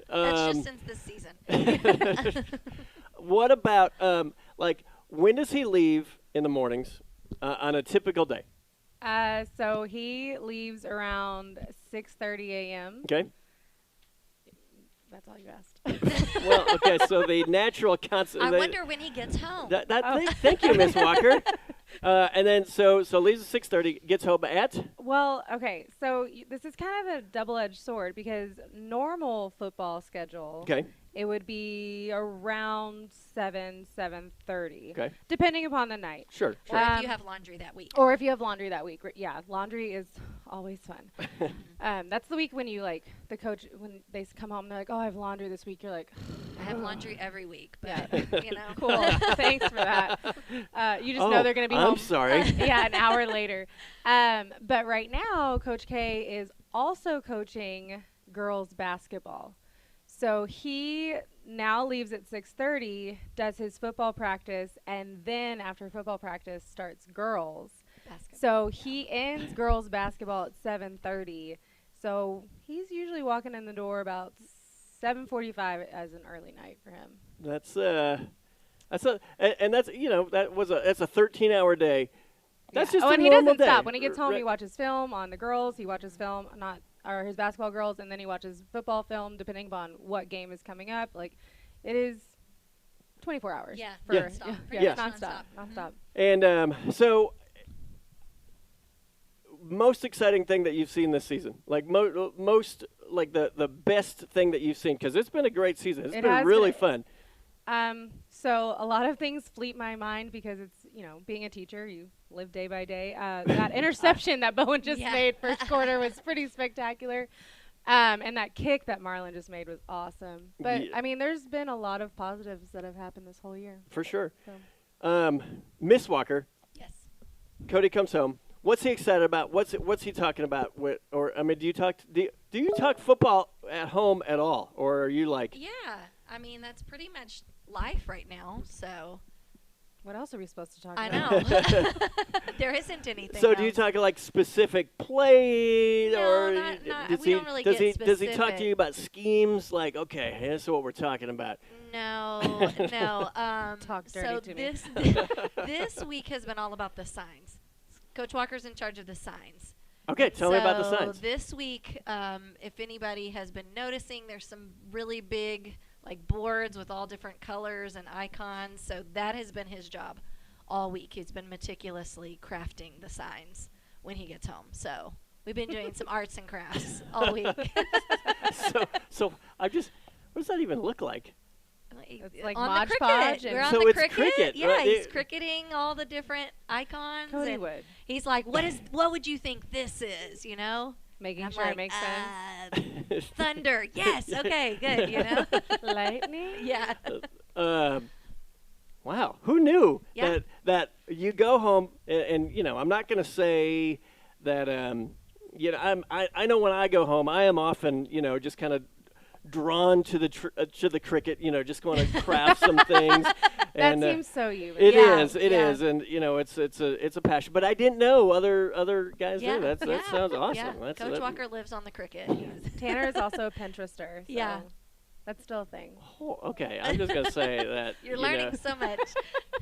That's just since this season. What about when does he leave in the mornings on a typical day? So he leaves around 6:30 a.m. Okay. That's all you asked. Well, okay. So the natural constant. I wonder when he gets home. Thank you, Miss Walker. And then so leaves at 6:30, gets home at. Well, okay. So this is kind of a double-edged sword because normal football schedule. Okay. It would be around 7:30. Okay. Depending upon the night. Sure. Or if you have laundry that week. Or if you have laundry that week. Yeah, laundry is always fun. That's the week when you the coach, when they come home, they're like, oh, I have laundry this week. You're like, I have laundry every week, but, yeah. Cool. Thanks for that. You just know they're going to be home. I'm sorry. Yeah, an hour later. But right now, Coach K is also coaching girls basketball. So he now leaves at 6:30, does his football practice, and then after football practice starts girls. Basketball. So he ends girls basketball at 7:30. So he's usually walking in the door about 7:45 as an early night for him. That's that's a 13-hour day. That's just a and he normal doesn't day. stop. When he gets home, he watches film on the girls. He watches film or his basketball girls, and then he watches football film depending upon what game is coming up. Like, it is 24 hours. Yeah, for nonstop. it's Nonstop. nonstop. And so, most exciting thing that you've seen this season, like most, like the best thing that you've seen, because it's been a great season. It's been really fun. So a lot of things fleet my mind because it's, being a teacher, you live day by day. That interception that Bowen just made first quarter was pretty spectacular. And that kick that Marlon just made was awesome. But, I mean, there's been a lot of positives that have happened this whole year. For sure. So. Miss Walker. Yes. Cody comes home. What's he excited about? What's he talking about? Do you talk football at home at all, or are you like? Yeah, I mean that's pretty much life right now. So. What else are we supposed to talk I about? know. There isn't anything. So do you talk like specific plays, No, or we don't really get specific. Does he talk to you about schemes? Like, okay, this is what we're talking about. No. Talk dirty to me. This week has been all about the signs. Coach Walker's in charge of the signs. Okay, tell me about the signs. So this week, if anybody has been noticing, there's some really big boards with all different colors and icons. So that has been his job all week. He's been meticulously crafting the signs when he gets home. So we've been doing some arts and crafts all week. so what does that even look like? It's like on Mod the Podge. cricket. We're on so the it's cricket. cricket, Yeah, right? he's cricketing all the different icons. Cody and would. He's like, what would you think this is, Making I'm sure like, it makes sense. Thunder. Yes. Okay, good, Lightning? Yeah. Wow. Who knew Yeah. that you go home and I'm not going to say that I know when I go home I am often just kind of drawn to the cricket, just going to craft some things. That seems so you. It is, and it's a passion. But I didn't know other guys do that. That sounds awesome. Yeah. Coach Walker lives on the cricket. Tanner is also a Pinterester. So yeah. That's still a thing. Oh, okay, I'm just gonna say that you're learning so much.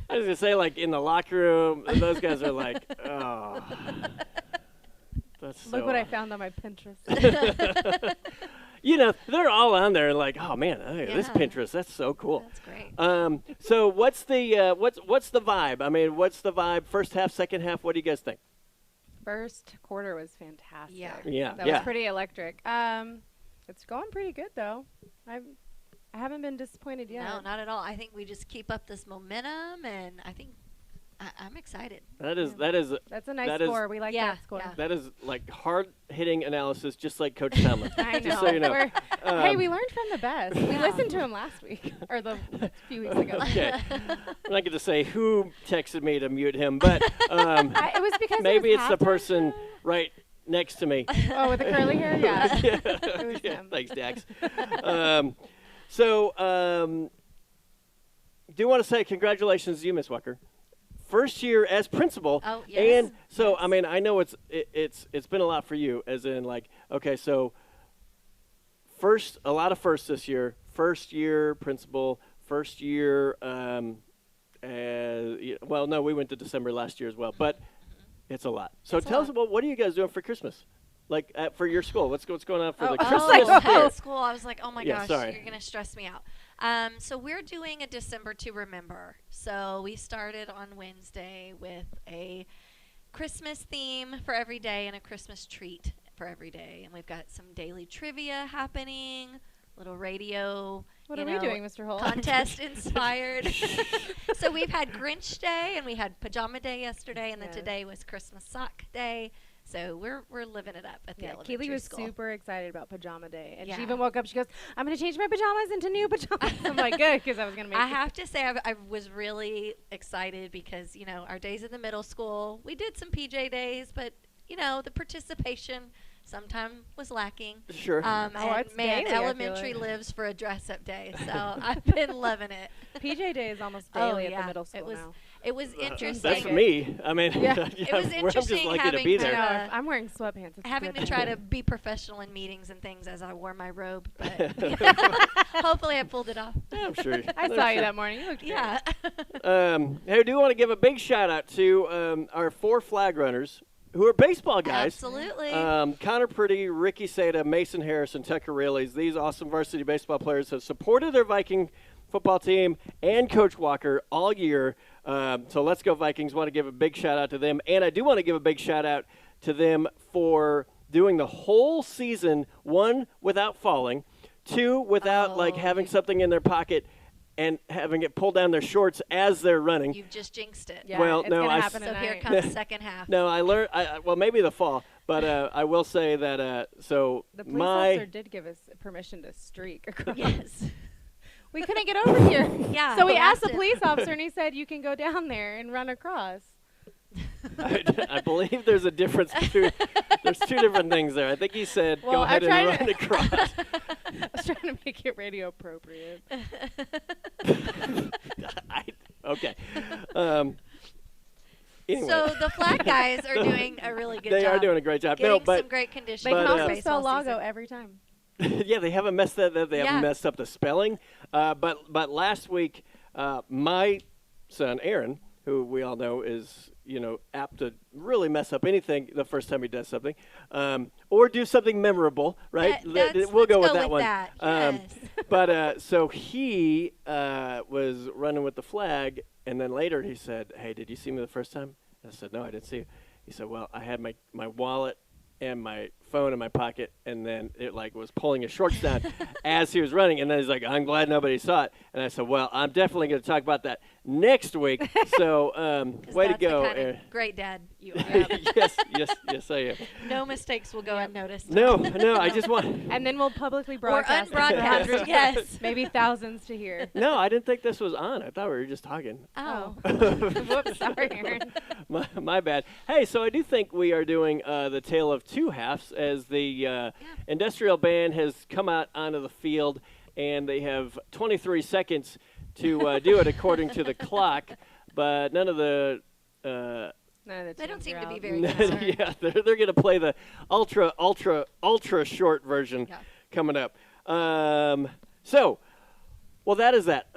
I was gonna say, like, in the locker room, those guys are like, oh. Look what I found on my Pinterest. They're all on there and like, oh man, this Pinterest, that's so cool. That's great. So what's the vibe? I mean, what's the vibe? First half, second half. What do you guys think? First quarter was fantastic. Yeah. That was pretty electric. It's going pretty good though. I haven't been disappointed yet. No, not at all. I think we just keep up this momentum, and I think I'm excited. That's a nice score. We like that score. Yeah. That is like hard-hitting analysis, just like Coach Tomlin. I know. Just so you know. Hey, we learned from the best. We listened to him last week, or the few weeks ago. Okay. I'm not going to say who texted me to mute him, but it was because maybe it was it's the person right next to me. Oh, with the curly hair? Yeah. It was him. Thanks, Dax. Do want to say congratulations to you, Miss Walker. First year as principal. Oh, yes. And so, I mean, I know it's been a lot for you, as in, like, okay, so a lot of firsts this year. First year principal, first year, well, no, we went to December last year as well, but it's a lot. So tell us about, what are you guys doing for Christmas? Like, for your school, what's going on for the Christmas at school? I was like, oh my gosh, sorry. You're going to stress me out. So we're doing a December to Remember. So we started on Wednesday with a Christmas theme for every day and a Christmas treat for every day. And we've got some daily trivia happening, little radio. What are we doing, Mr. Holt? Contest inspired. So we've had Grinch Day, and we had Pajama Day yesterday, and then today was Christmas Sock Day. So we're living it up at the elementary Keely was school. super excited about Pajama Day, and she even woke up. She goes, "I'm going to change my pajamas into new pajamas." I'm like, "Good," because I was going to make. I have to say, I was really excited because our days in the middle school, we did some PJ days, but the participation sometime was lacking. Sure. And it's man, daily, I feel elementary like. lives for a dress-up day, so I've been loving it. PJ Day is almost Oh, daily at yeah. the middle school now. It was interesting. That's me. I mean, Yeah. It was I'm just interesting lucky to having be to, there. I know, I'm wearing sweatpants. It's having good. to try to be professional in meetings and things as I wore my robe, but hopefully I pulled it off. Yeah, I'm sure. I saw you that morning. You looked great. Yeah. Hey, I do want to give a big shout out to our 4 flag runners who are baseball guys. Absolutely. Connor Purdy, Ricky Seda, Mason Harris, and Tucker Rayleigh. These awesome varsity baseball players have supported their Viking football team and Coach Walker all year. So let's go Vikings. Want to give a big shout out to them. And I do want to give a big shout out to them for doing the whole season, 1, without falling, 2, without having something in their pocket and having it pull down their shorts as they're running. You've just jinxed it. Yeah, Well, it's no, gonna I happen So tonight. here comes the second half. No, I learned. Well, maybe the fall, but I will say that. So The police my officer did give us permission to streak across. Yes. We couldn't get over here. Yeah. So we we asked the to- police officer, and he said, you can go down there and run across. I believe there's a difference between. There's 2 different things there. I think he said Well, go ahead I'm and trying run across. I was trying to make it radio appropriate. Okay. Anyway. So the flag guys are doing a really good job. They are doing a great job. Getting No, but some great conditions. They can But, also baseball spell Lago season. every time. yeah, they haven't messed that. They Yeah. haven't messed up the spelling. But last week, my son Aaron, who we all know is apt to really mess up anything the first time he does something, or do something memorable, right? We'll go with that one. That. Yes. But so he was running with the flag, and then later he said, "Hey, did you see me the first time?" I said, "No, I didn't see you." He said, "Well, I had my wallet and my phone in my pocket, and then it was pulling his shorts down as he was running." And then he's like, "I'm glad nobody saw it." And I said, "Well, I'm definitely going to talk about that next week." So, way to That's go, the kind Aaron. of great dad you are. yes, I am. No mistakes will go unnoticed. No, I just want. And then we'll publicly Or broadcast it. unbroadcast. Yes. Maybe thousands to hear. No, I didn't think this was on. I thought we were just talking. Oh. Whoops, sorry, Aaron. My bad. Hey, so I do think we are doing the tale of 2 halves as the industrial band has come out onto the field, and they have 23 seconds to do it according to the clock, but none of the None of the They don't teams seem are to be out. very concerned. yeah, they're going to play the ultra short version coming up. Well, that is that.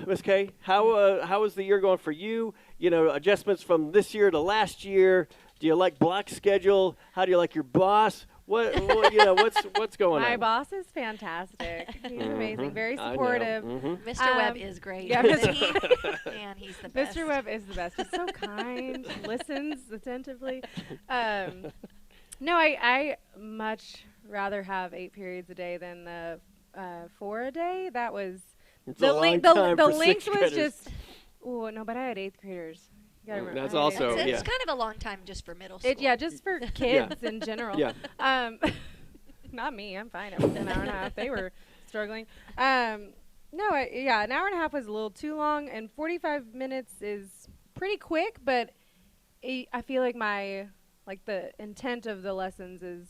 Ms. Kay, how is the year going for you? Adjustments from this year to last year. Do you like block schedule? How do you like your boss? What's going on? My boss is fantastic. He's amazing, very I know. supportive. Mr. Webb is great. yeah, Man, he's the best. Mr. Webb is the best. He's so kind, listens attentively. No, I much rather have 8 periods a day than the 4 a day. That was It's the a long link. time The for length sixth was graders. just. Oh no, but I had 8th graders. You gotta remember, That's I had also- eighth It's, graders. yeah. kind of a long time just for middle school. Yeah, just for kids in general. Yeah. Not me. I'm fine. It was an hour and a half. They were struggling. No, an hour and a half was a little too long, and 45 minutes is pretty quick. But I feel like the intent of the lessons is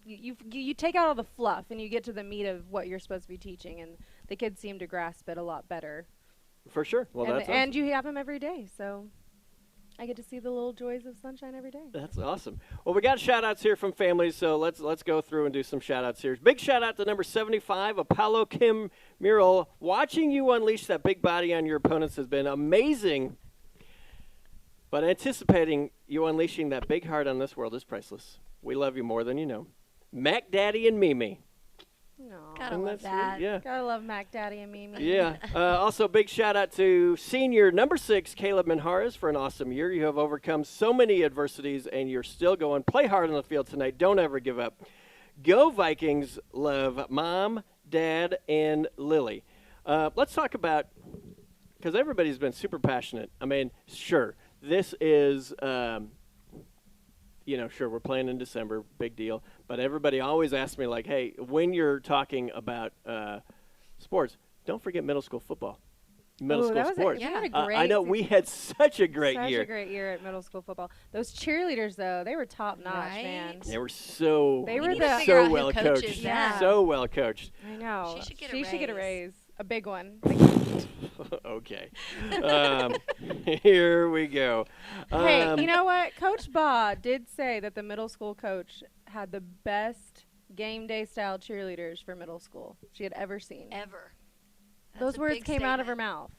you take out all the fluff and you get to the meat of what you're supposed to be teaching, and the kids seem to grasp it a lot better. For sure. Well, and that's and you have them every day, so I get to see the little joys of sunshine every day. That's awesome. Well, we got shout-outs here from families, so let's go through and do some shout-outs here. Big shout-out to number 75, Apollo Kim Mural. Watching you unleash that big body on your opponents has been amazing, but anticipating you unleashing that big heart on this world is priceless. We love you more than you know. Mac Daddy and Mimi. No. Gotta Isn't love that that. sweet? Yeah. Gotta love Mac Daddy and Mimi. Yeah. Also, big shout out to senior number 6, Caleb Minharas, for an awesome year. You have overcome so many adversities, and you're still going. Play hard on the field tonight. Don't ever give up. Go Vikings. Love Mom, Dad, and Lily. Let's talk about, because everybody's been super passionate. I mean, sure, this is, sure, we're playing in December, big deal. But everybody always asks me, like, hey, when you're talking about sports, don't forget middle school football. middle school that was sports. we had a great I know we had such a great such year. a great year at middle school football. Those cheerleaders, though, they were top notch, Right? man. They were so They were We need to the- figure out so who well coaches coached. them. So well coached. I know. She should get a raise. A big one. Okay. Here we go. Hey, you know what? Coach Baugh did say that the middle school coach had the best game day style cheerleaders for middle school she had ever seen. Ever. That's Those a words big came out of her statement. mouth.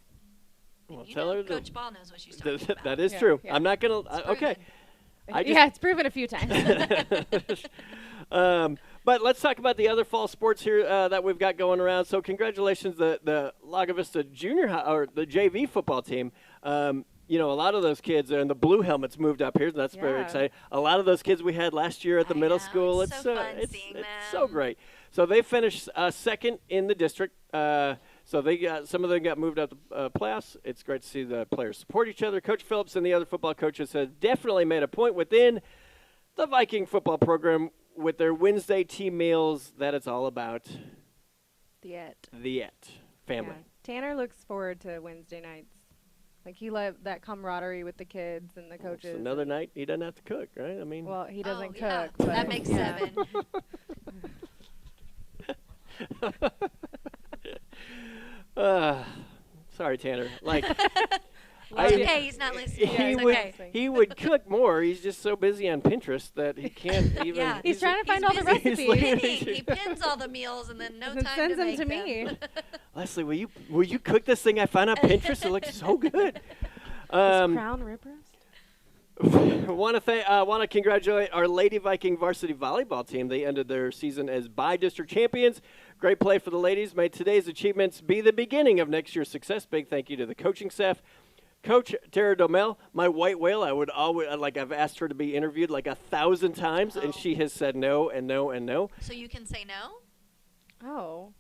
Well, You tell know her Coach Ball knows what she's talking about. that is Yeah, true. yeah. I'm not gonna. It's Okay. proven. Yeah, it's proven a few times. But let's talk about the other fall sports here that we've got going around. So congratulations, the Lago Vista Junior High, or the JV football team. You know, a lot of those kids and the blue helmets moved up here. And that's very Yeah. exciting. A lot of those kids we had last year at the I middle know, school. it's so fun seeing it's them. so great. So they finished second in the district. So they got some of them got moved out the playoffs. It's great to see the players support each other. Coach Phillips and the other football coaches have definitely made a point within the Viking football program with their Wednesday team meals that it's all about the family. Yeah. Tanner looks forward to Wednesday nights. Like, he loved that camaraderie with the kids and the It's coaches. another night he doesn't have to cook, right? I mean, Well, he doesn't Oh, yeah. cook. But That makes yeah. 7. Sorry, Tanner. Like, It's okay, he's not listening. It's okay. he would cook more. He's just so busy on Pinterest that he can't even. Yeah. He's trying to find all the busy recipes. pinning. He pins all the meals and then no And then time sends to them make to them. me. Leslie, will you cook this thing I found on Pinterest? It looks so good. This crown rib roast? Want to congratulate our Lady Viking varsity volleyball team. They ended their season as by-district champions. Great play for the ladies. May today's achievements be the beginning of next year's success. Big thank you to the coaching staff. Coach Tara Domel, my white whale, I've asked her to be interviewed like 1,000 times, and she has said no and no and no. So you can say no? Oh.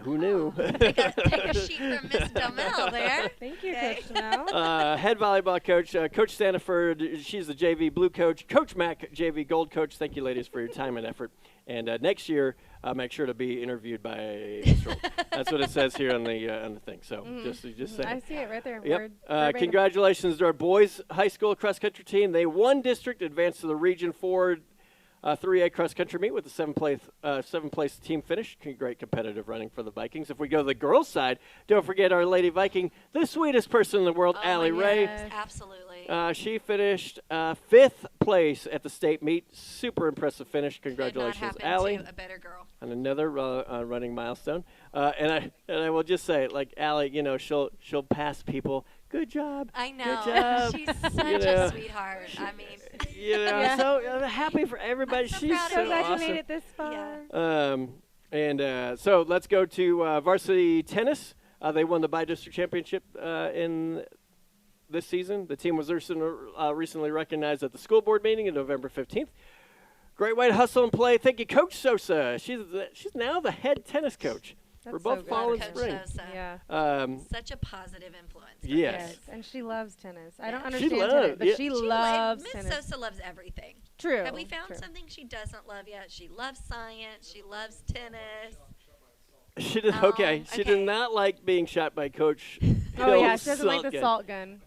Who knew? Take a sheet from Miss Domel there. Thank you, Okay. Coach Janelle. Head volleyball coach, Coach Staniford, she's the JV blue coach. Coach Mack, JV gold coach. Thank you, ladies, for your time and effort. And next year, make sure to be interviewed by Mr. Roll. That's what it says here on the thing. So just saying. I see it right there. Yep. Word verbatim. Congratulations to our boys high school cross country team. They won district, advanced to the Region 4 3A cross country meet with a seventh place team finish. Great competitive running for the Vikings. If we go to the girls' side, don't forget our Lady Viking, the sweetest person in the world, Oh, Allie my Ray. goodness, absolutely. She finished 5th place at the state meet. Super impressive finish. Could Congratulations, not happen Allie, to a better girl. on another running milestone. And I will just say, like Allie, you know, she'll pass people. Good job. I know. Good job. She's such You know. a sweetheart. I mean, You know, Yeah. so happy for everybody. I'm so She's proud of so So glad awesome. you made it this far. Yeah. So let's go to varsity tennis. They won the bi-district championship in this season. The team was recently recognized at the school board meeting on November 15th. Great way to hustle and play. Thank you, Coach Sosa. She's now the head tennis coach for That's both so good. fall and Coach spring. Sosa. Yeah. Such a positive influence. Yes. And she loves tennis. I don't Yeah. understand loves- tennis, but yeah. she She loves Miss tennis. Sosa loves everything. True. Have we found true. something she doesn't love yet? She loves science. She loves tennis. She did Oh, okay. She okay. did not like being shot by Coach. Oh, yeah. Hill's She doesn't like the gun. salt gun.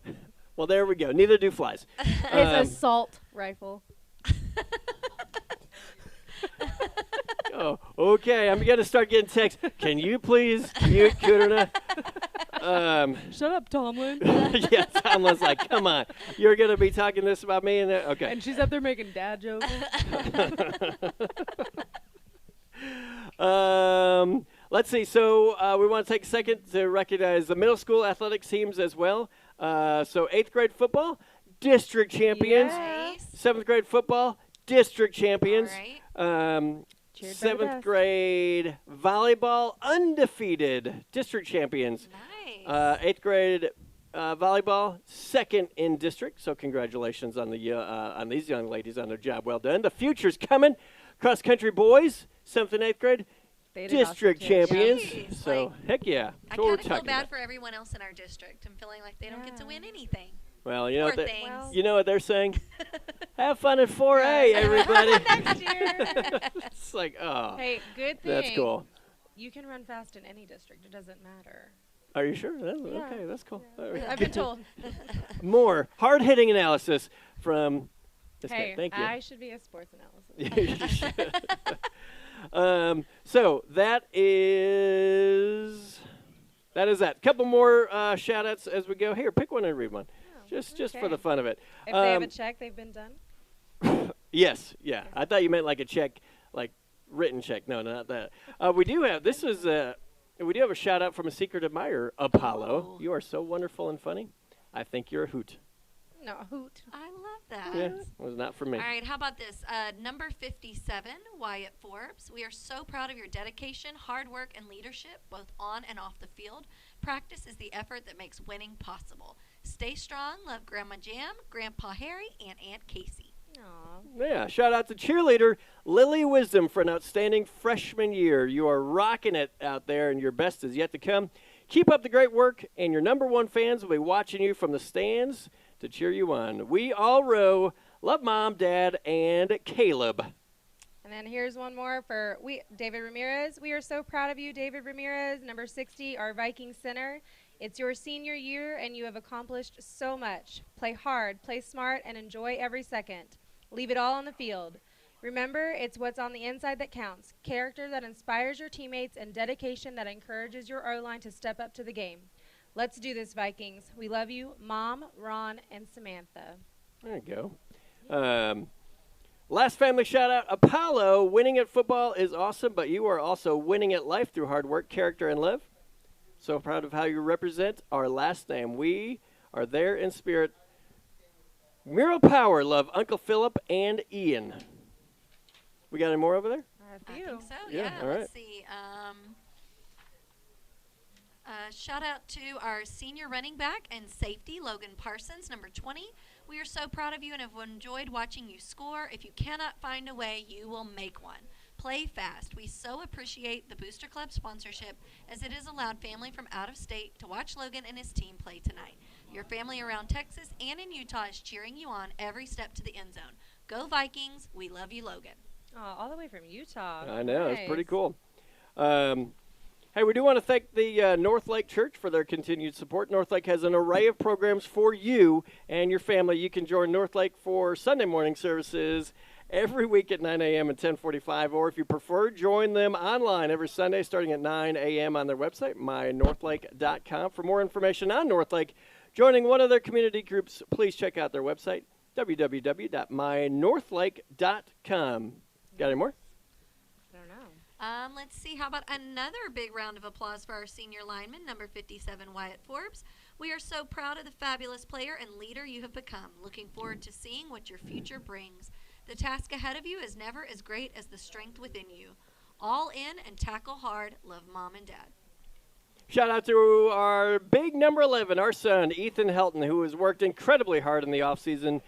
Well, there we go. Neither do flies. It's assault rifle. Oh, okay. I'm gonna start getting texts. Can you please mute Kuderna? Shut up, Tomlin. Yeah, Tomlin's like, come on. You're gonna be talking this about me and okay. And she's up there making dad jokes. Let's see. So we want to take a second to recognize the middle school athletics teams as well. So 8th grade football, district champions. Yeah. Nice. 7th grade football, district champions. All right. Cheered by the 7th best. grade volleyball, undefeated district champions. Nice. 8th grade volleyball, second in district. So congratulations on these young ladies on their job. Well done. The future's coming. Cross country boys, 7th and 8th grade, They did awesome, district too. champions. Jeez, So like, heck yeah. I That's what we're kind of feel talking bad about. for everyone else in our district. I'm feeling like they don't get to win anything. Well, you know, Poor what things. Well- you know what they're saying? Have fun at 4A, everybody. Next year. It's like, oh, Hey, good thing. that's cool. You can run fast in any district. It doesn't matter. Are you sure? Okay, that's cool. Yeah. I've been told. More hard-hitting analysis from this guy. Thank you. I should be a sports analyst. So that is that. Couple more shout-outs as we go. Here, pick one and read one. Oh, just for the fun of it. If they have a check, they've been done? Yes, yeah. I thought you meant like a check, like written check. No, not that. We do have a shout-out from a secret admirer, Apollo. Oh. You are so wonderful and funny. I think you're a hoot. No, a hoot. I love that. Yeah, it was not for me. All right, how about this? Number 57, Wyatt Forbes. We are so proud of your dedication, hard work, and leadership, both on and off the field. Practice is the effort that makes winning possible. Stay strong. Love Grandma Jam, Grandpa Harry, and Aunt Casey. Aww. Yeah, shout out to cheerleader Lily Wisdom for an outstanding freshman year. You are rocking it out there, and your best is yet to come. Keep up the great work, and your number one fans will be watching you from the stands to cheer you on. We all row. Love Mom, Dad, and Caleb. And then here's one more for David Ramirez. We are so proud of you, David Ramirez, number 60, our Viking center. It's your senior year, and you have accomplished so much. Play hard, play smart, and enjoy every second. Leave it all on the field. Remember, it's what's on the inside that counts. Character that inspires your teammates and dedication that encourages your O-line to step up to the game. Let's do this, Vikings. We love you, Mom, Ron, and Samantha. There you go. Last family shout-out, Apollo. Winning at football is awesome, but you are also winning at life through hard work, character, and love. So proud of how you represent our last name. We are there in spirit. Miro Power, love Uncle Philip and Ian. We got any more over there? I think so, yeah. All right. Let's see. Shout out to our senior running back and safety, Logan Parsons, number 20. We are so proud of you and have enjoyed watching you score. If you cannot find a way, you will make one. Play fast. We so appreciate the Booster Club sponsorship, as it has allowed family from out of state to watch Logan and his team play tonight. Your family around Texas and in Utah is cheering you on every step to the end zone. Go Vikings. We love you, Logan. Oh, all the way from Utah. I know. Nice. It's pretty cool. Hey, we do want to thank the North Lake Church for their continued support. North Lake has an array of programs for you and your family. You can join North Lake for Sunday morning services every week at 9 a.m. and 10:45, or if you prefer, join them online every Sunday starting at 9 a.m. on their website, mynorthlake.com. For more information on North Lake, joining one of their community groups, please check out their website, www.mynorthlake.com. Got any more? I don't know. Let's see. How about another big round of applause for our senior lineman, number 57, Wyatt Forbes. We are so proud of the fabulous player and leader you have become. Looking forward to seeing what your future brings. The task ahead of you is never as great as the strength within you. All in and tackle hard. Love, Mom and Dad. Shout out to our big number 11, our son, Ethan Helton, who has worked incredibly hard in the offseason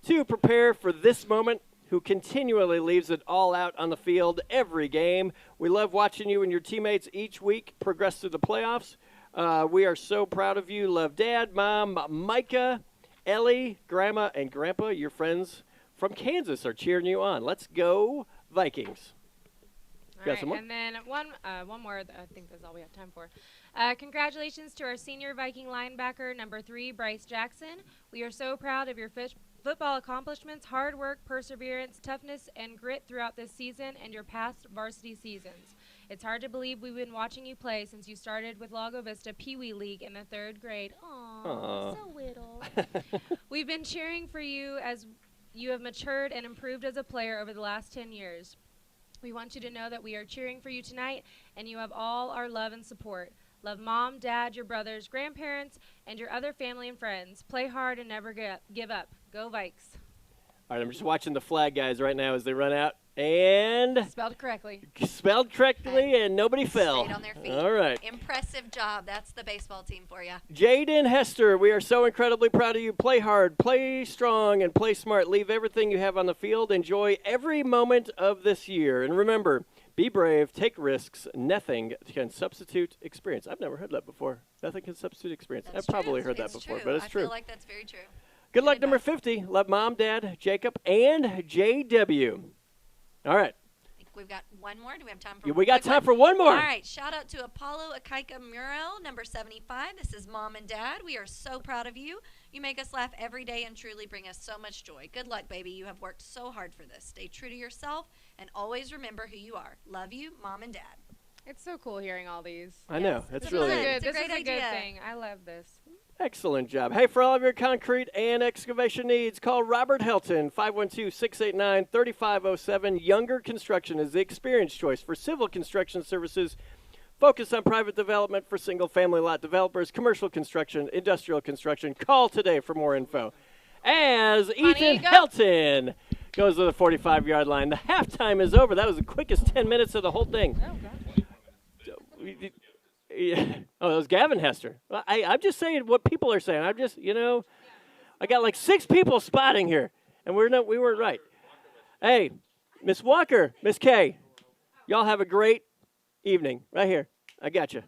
to prepare for this moment, who continually leaves it all out on the field every game. We love watching you and your teammates each week progress through the playoffs. We are so proud of you. Love Dad, Mom, Micah, Ellie, Grandma, and Grandpa. Your friends from Kansas are cheering you on. Let's go, Vikings. All right, and then one more. I think that's all we have time for. Congratulations to our senior Viking linebacker, number 3, Bryce Jackson. We are so proud of your football accomplishments, hard work, perseverance, toughness, and grit throughout this season and your past varsity seasons. It's hard to believe we've been watching you play since you started with LAGO VISTA Pee Wee League in the 3rd grade. Aww, so little. We've been cheering for you as you have matured and improved as a player over the last 10 years. We want you to know that we are cheering for you tonight, and you have all our love and support. Love Mom, Dad, your brothers, grandparents, and your other family and friends. Play hard and never give up. Go Vikes. All right, I'm just watching the flag guys right now as they run out. And spelled correctly. And nobody fell. Stayed on their feet. All right. Impressive job. That's the baseball team for you. Jaden Hester, we are so incredibly proud of you. Play hard, play strong, and play smart. Leave everything you have on the field. Enjoy every moment of this year. And remember, be brave, take risks. Nothing can substitute experience. I've never heard that before. Nothing can substitute experience. That's I've probably true. heard that It's before, true. but it's true. I feel like that's very true. Good luck, number 50. Love Mom, Dad, Jacob, and JW. All right. we've got one more. Do we have time for We got time for one more. All right. Shout out to Apollo Akaika Muriel, number 75. This is Mom and Dad. We are so proud of you. You make us laugh every day and truly bring us so much joy. Good luck, baby. You have worked so hard for this. Stay true to yourself and always remember who you are. Love you, Mom and Dad. It's so cool hearing all these. I know. That's This really is good. good. It's a This great is a good idea. thing. I love this. Excellent job. Hey, for all of your concrete and excavation needs, call Robert Helton, 512-689-3507. Younger Construction is the experienced choice for civil construction services. Focus on private development for single-family lot developers, commercial construction, industrial construction. Call today for more info. As Ethan Helton goes to the 45-yard line, the halftime is over. That was the quickest 10 minutes of the whole thing. Oh, God. Yeah. Oh, that was Gavin Hester. I'm just saying what people are saying. I'm just, I got like 6 people spotting here, and we weren't right. Hey, Miss Walker, Miss Kay, y'all have a great evening right here. I got you.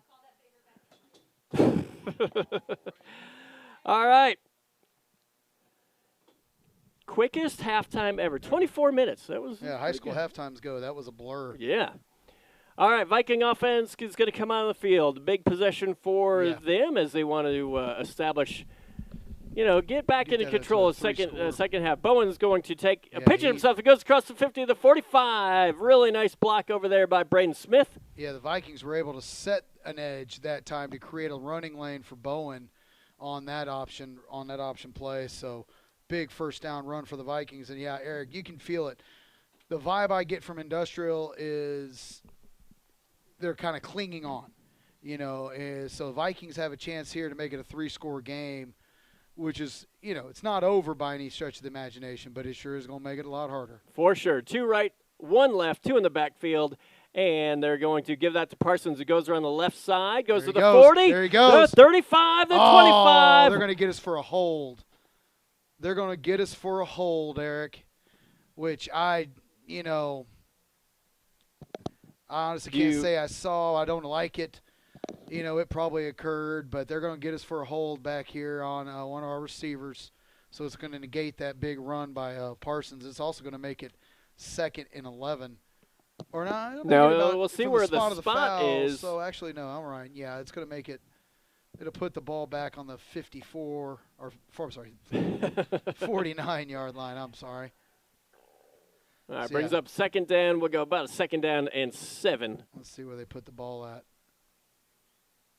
All right. Quickest halftime ever. 24 minutes. That was high school halftimes go. That was a blur. Yeah. All right, Viking offense is going to come on the field. Big possession for them as they want to establish, get back into control of second half. Bowen's going to take a pitch at himself. It goes across the 50 to the 45. Really nice block over there by Braden Smith. Yeah, the Vikings were able to set an edge that time to create a running lane for Bowen on that option play. So big first down run for the Vikings. And, yeah, Eric, you can feel it. The vibe I get from Industrial is – they're kind of clinging on, so the Vikings have a chance here to make it a 3-score game, which is, it's not over by any stretch of the imagination, but it sure is going to make it a lot harder. For sure. 2 right, 1 left, 2 in the backfield, and they're going to give that to Parsons, who goes around the left side, goes to the 40. There he goes. The 35, the 25. They're going to get us for a hold. They're going to get us for a hold, Eric, which I honestly can't say I saw. I don't like it. It probably occurred, but they're going to get us for a hold back here on one of our receivers. So it's going to negate that big run by Parsons. It's also going to make it 2nd and 11. Or not? No, we'll see where the spot foul. is. So actually, no, I'm right. Yeah, it's going to make it. It'll put the ball back on the 49-yard line. I'm sorry. All right, brings up 2nd down. We'll go about a 2nd down and 7. Let's see where they put the ball at.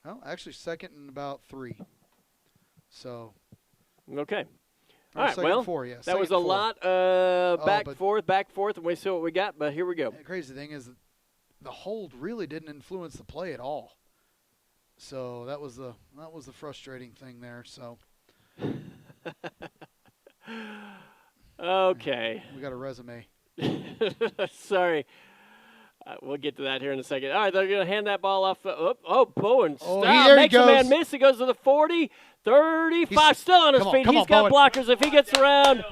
Oh, actually 2nd and about 3. So. Okay. All right, well, 4, yeah. That was a lot back, forth, and we see what we got, but here we go. The crazy thing is the hold really didn't influence the play at all. So that was the frustrating thing there. So. Okay. We got a resume. Sorry. We'll get to that here in a second. All right, they're going to hand that ball off. Bowen. Makes a man miss. He goes to the 40, 35, still on his feet. He's got blockers. If he gets around,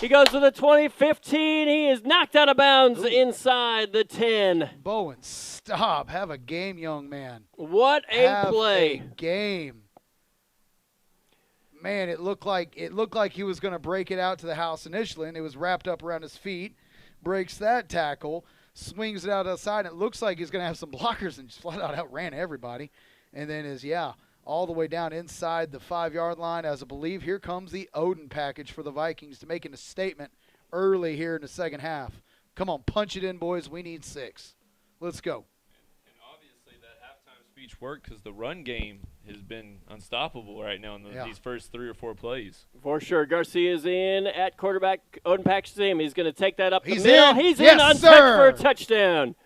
he goes to the 20, 15. He is knocked out of bounds inside the 10. Bowen, stop. Have a game, young man. What a play. Have a game. Man, it looked like he was going to break it out to the house initially, and it was wrapped up around his feet. Breaks that tackle, swings it out outside, and it looks like he's going to have some blockers and just flat out outran everybody. And then all the way down inside the 5-yard line, as I believe here comes the Odin package for the Vikings to making a statement early here in the second half. Come on, punch it in, boys. We need 6. Let's go. And obviously that halftime speech worked because the run game has been unstoppable right now in these first 3 or 4 plays. For sure. Garcia's in at quarterback. Odin Pack's him. He's going to take that up the middle. In. He's yes, in untouched sir. for a touchdown.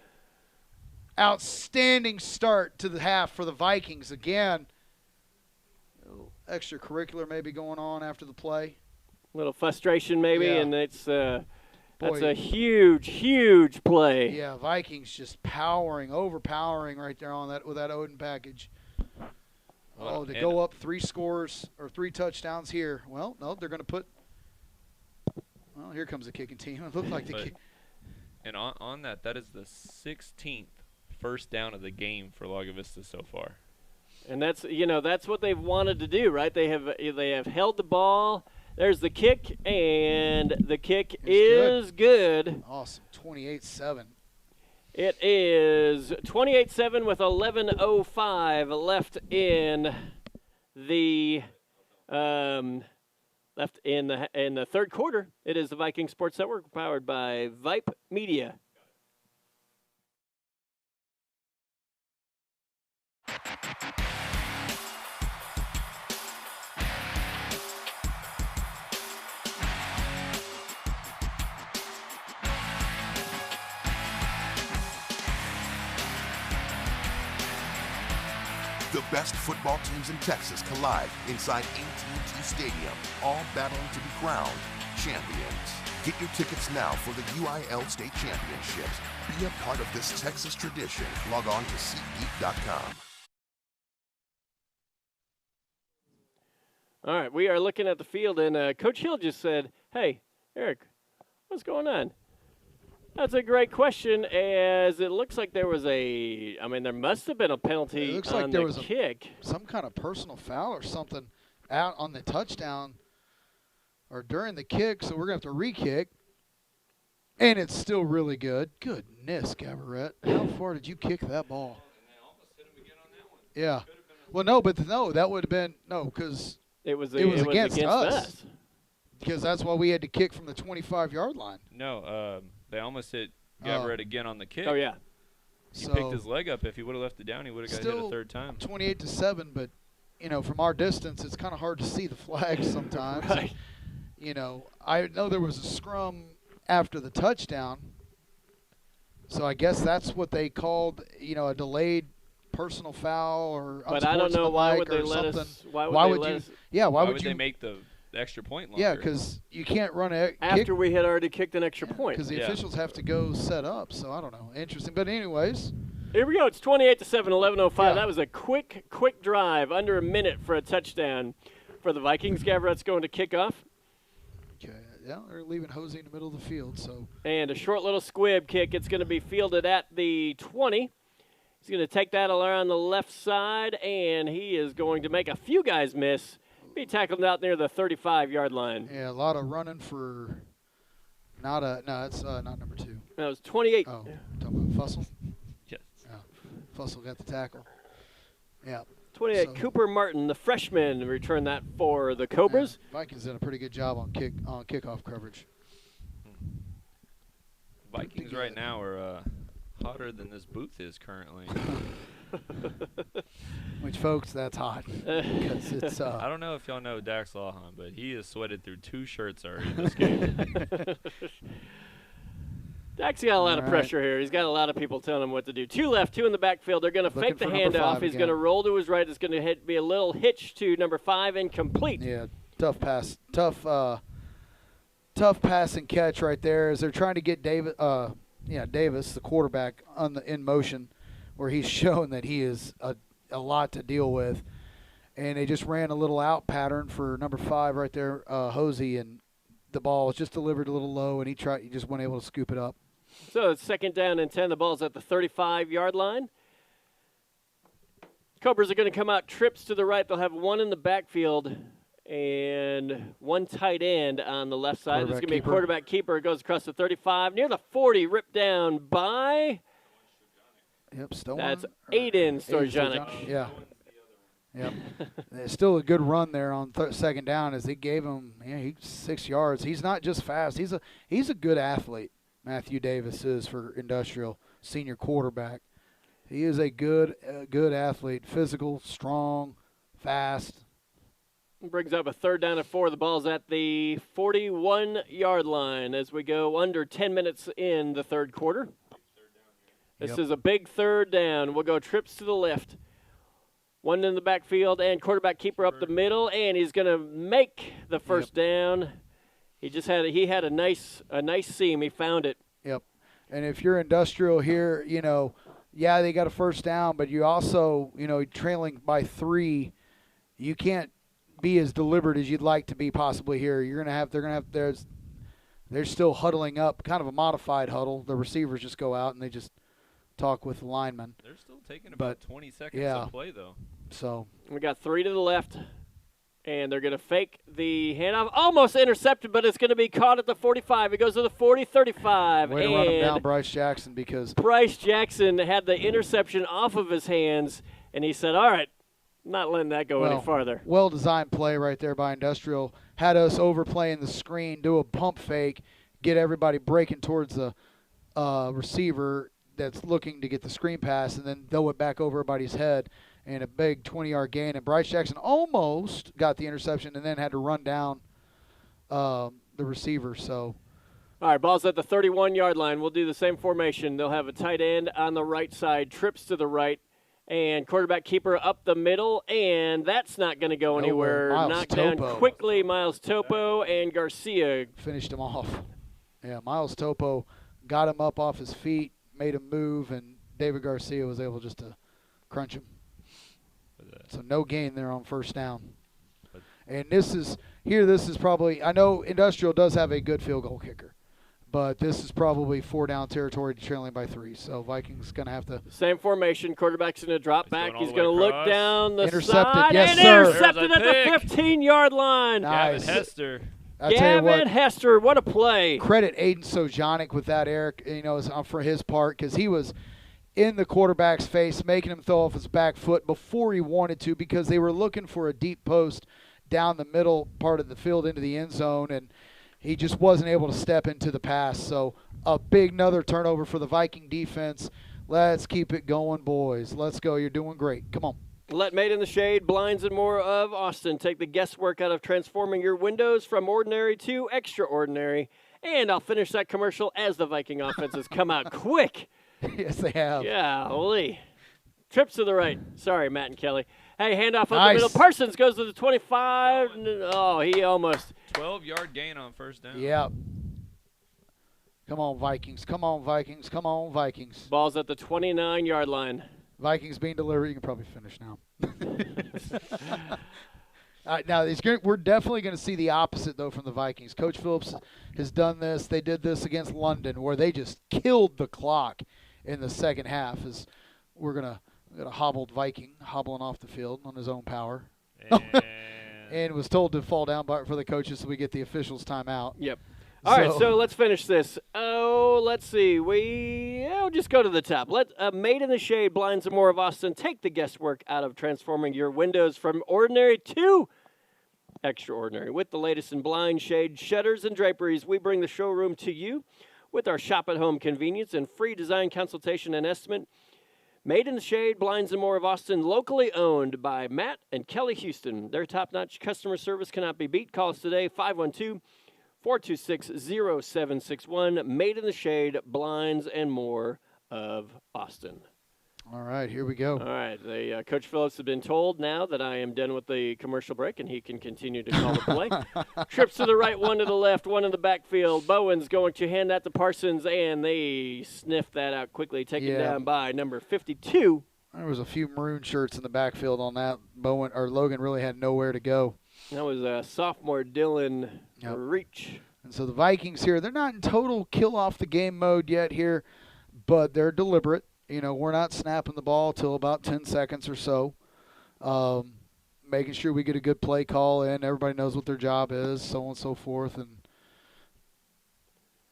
Outstanding start to the half for the Vikings. Again, a little extracurricular maybe going on after the play. A little frustration maybe, and it's that's a huge, huge play. Yeah, Vikings just overpowering right there on that with that Odin package. To go up 3 scores or 3 touchdowns here. Well, no, they're going to put. Well, here comes the kicking team. It looked like the kick. And on that is the 16th first down of the game for Lago Vista so far. And that's what they've wanted to do, right? They have held the ball. There's the kick, and the kick is good. Awesome, 28-7. It is 28-7 with 11:05 left in the third quarter. It is the Viking Sports Network powered by Vype Media. The best football teams in Texas collide inside AT&T Stadium, all battling to be crowned champions. Get your tickets now for the UIL State Championships. Be a part of this Texas tradition. Log on to SeatGeek.com. All right, we are looking at the field, and Coach Hill just said, "Hey, Eric, what's going on?" That's a great question, as it looks like there was there must have been a penalty it looks on like there the was kick. Some kind of personal foul or something out on the touchdown or during the kick, so we're going to have to re-kick. And it's still really good. Goodness, Gabarette. How far did you kick that ball? Yeah. Well, that would have been – no, because it was against us. Because that's why we had to kick from the 25-yard line. No, they almost hit Gabarette again on the kick. Oh, yeah. He picked his leg up. If he would have left it down, he would have got hit a third time. 28-7, but, from our distance, it's kind of hard to see the flags sometimes. Right. I know there was a scrum after the touchdown, so I guess that's what they called, a delayed personal foul or but I don't know why would they let something. us. Why would they? Yeah, why would they make the extra point longer? Yeah, because you can't run after we had already kicked an extra point. Because the officials have to go set up. So I don't know. Interesting. But anyways, here we go. It's 28-7, 11:05. Yeah. That was a quick drive, under a minute for a touchdown for the Vikings. Gabarette's going to kick off. Okay. Yeah, they're leaving Hosey in the middle of the field. So and a short little squib kick. It's going to be fielded at the 20. He's going to take that around the left side, and he is going to make a few guys miss. Be tackled out near the 35-yard line. Yeah, a lot of running for no, it's not number 2. That was 28. Oh, talking about Fussell? Yes. Yeah. Fussell got the tackle. Yeah. 28, Cooper Martin, the freshman, returned that for the Cobras. Yeah, Vikings did a pretty good job on kickoff coverage. Vikings right now are hotter than this booth is currently. Which, folks, that's hot. Because it's, I don't know if y'all know Dax Lawhon, but he has sweated through 2 shirts already this game. Dax got a lot of pressure here. He's got a lot of people telling him what to do. 2 left, 2 in the backfield. They're going to fake the handoff. He's going to roll to his right. It's going to be a little hitch to number 5, incomplete. Yeah, tough pass. Tough pass and catch right there as they're trying to get Davis, the quarterback, in motion, where he's shown that he is a lot to deal with. And they just ran a little out pattern for number 5 right there, Hosey, and the ball was just delivered a little low, and he just wasn't able to scoop it up. So it's 2nd down and 10. The ball's at the 35-yard line. Cobras are going to come out trips to the right. They'll have 1 in the backfield and 1 tight end on the left side. It's going to be a quarterback keeper. It goes across the 35, near the 40, ripped down by That's Aiden Storjanic. Yeah. Yep. It's still a good run there on 2nd down as they gave him 6 yards. He's not just fast. He's a good athlete. Matthew Davis is for Industrial, senior quarterback. He is a good athlete, physical, strong, fast. Brings up a 3rd down and 4. The ball's at the 41-yard line as we go under 10 minutes in the 3rd quarter. This is a big 3rd down. We'll go trips to the left. 1 in the backfield and quarterback keeper up the middle, and he's going to make the 1st down. He had a nice seam. He found it. Yep. And if you're Industrial here, they got a 1st down, but you also, trailing by 3, you can't be as deliberate as you'd like to be possibly here. They're still huddling up, kind of a modified huddle. The receivers just go out and they just talk with the linemen. They're still taking about 20 seconds to play, though. So we got 3 to the left And they're going to fake the handoff. Almost intercepted, but it's going to be caught at the 45. It goes to the 40, 35. Way to run him down, Bryce Jackson, because Bryce Jackson had the interception off of his hands, and he said, all right, not letting that go any farther. Well-designed play right there by Industrial. Had us overplaying the screen, do a pump fake, get everybody breaking towards the receiver that's looking to get the screen pass, and then throw it back over everybody's head. And a big 20-yard gain. And Bryce Jackson almost got the interception and then had to run down the receiver. So, all right, ball's at the 31-yard line. We'll do the same formation. They'll have a tight end on the right side, trips to the right, and quarterback keeper up the middle. And that's not going to go anywhere. Knocked down quickly. Miles Topo and Garcia finished him off. Yeah, Miles Topo got him up off his feet, made him move, and David Garcia was able just to crunch him. So no gain there on first down. And this is probably, I know Industrial does have a good field goal kicker, but this is probably 4-down territory trailing by 3. So Vikings going to have to. Same formation. Quarterback's going to drop back. He's going to look down the side. Yes, and sir. Intercepted at the 15-yard line. Nice. Gavin Hester. Gavin Hester, what a play. Credit Aiden Sojonic with that, Eric, for his part, because he was in the quarterback's face, making him throw off his back foot before he wanted to, because they were looking for a deep post down the middle part of the field into the end zone, and he just wasn't able to step into the pass. So another turnover for the Viking defense. Let's keep it going, boys. Let's go. You're doing great. Come on. Let Made in the Shade, Blinds and More of Austin take the guesswork out of transforming your windows from ordinary to extraordinary. And I'll finish that commercial as the Viking offenses come out quick. Yes, they have. Yeah, holy. Trips to the right. Sorry, Matt and Kelly. Hey, handoff up the middle. Parsons goes to the 25. Oh, he almost. 12-yard gain on first down. Yeah. Come on, Vikings. Come on, Vikings. Come on, Vikings. Ball's at the 29-yard line. Vikings being delivered. You can probably finish now. Now, we're definitely going to see the opposite, though, from the Vikings. Coach Phillips has done this. They did this against London, where they just killed the clock in the second half. As we're going to hobbled Viking hobbling off the field on his own power. And was told to fall down for the coaches so we get the officials' timeout. Yep. All right, so let's finish this. Oh, let's see. We'll just go to the top. Let Made in the Shade, Blinds and More of Austin take the guesswork out of transforming your windows from ordinary to extraordinary. With the latest in blind, shade, shutters, and draperies, we bring the showroom to you with our shop-at-home convenience and free design consultation and estimate. Made in the Shade, Blinds and More of Austin, locally owned by Matt and Kelly Houston. Their top-notch customer service cannot be beat. Call us today, 512-426-0761. Made in the Shade, Blinds and More of Austin. All right, here we go. All right, Coach Phillips has been told now that I am done with the commercial break, and he can continue to call the play. Trips to the right, one to the left, one in the backfield. Bowen's going to hand that to Parsons, and they sniff that out quickly, taken down by number 52. There was a few maroon shirts in the backfield on that. Logan really had nowhere to go. That was sophomore Dylan Reach. And so the Vikings here, they're not in total kill-off-the-game mode yet here, but they're deliberate. We're not snapping the ball till about 10 seconds or so, making sure we get a good play call in. Everybody knows what their job is, so on and so forth, and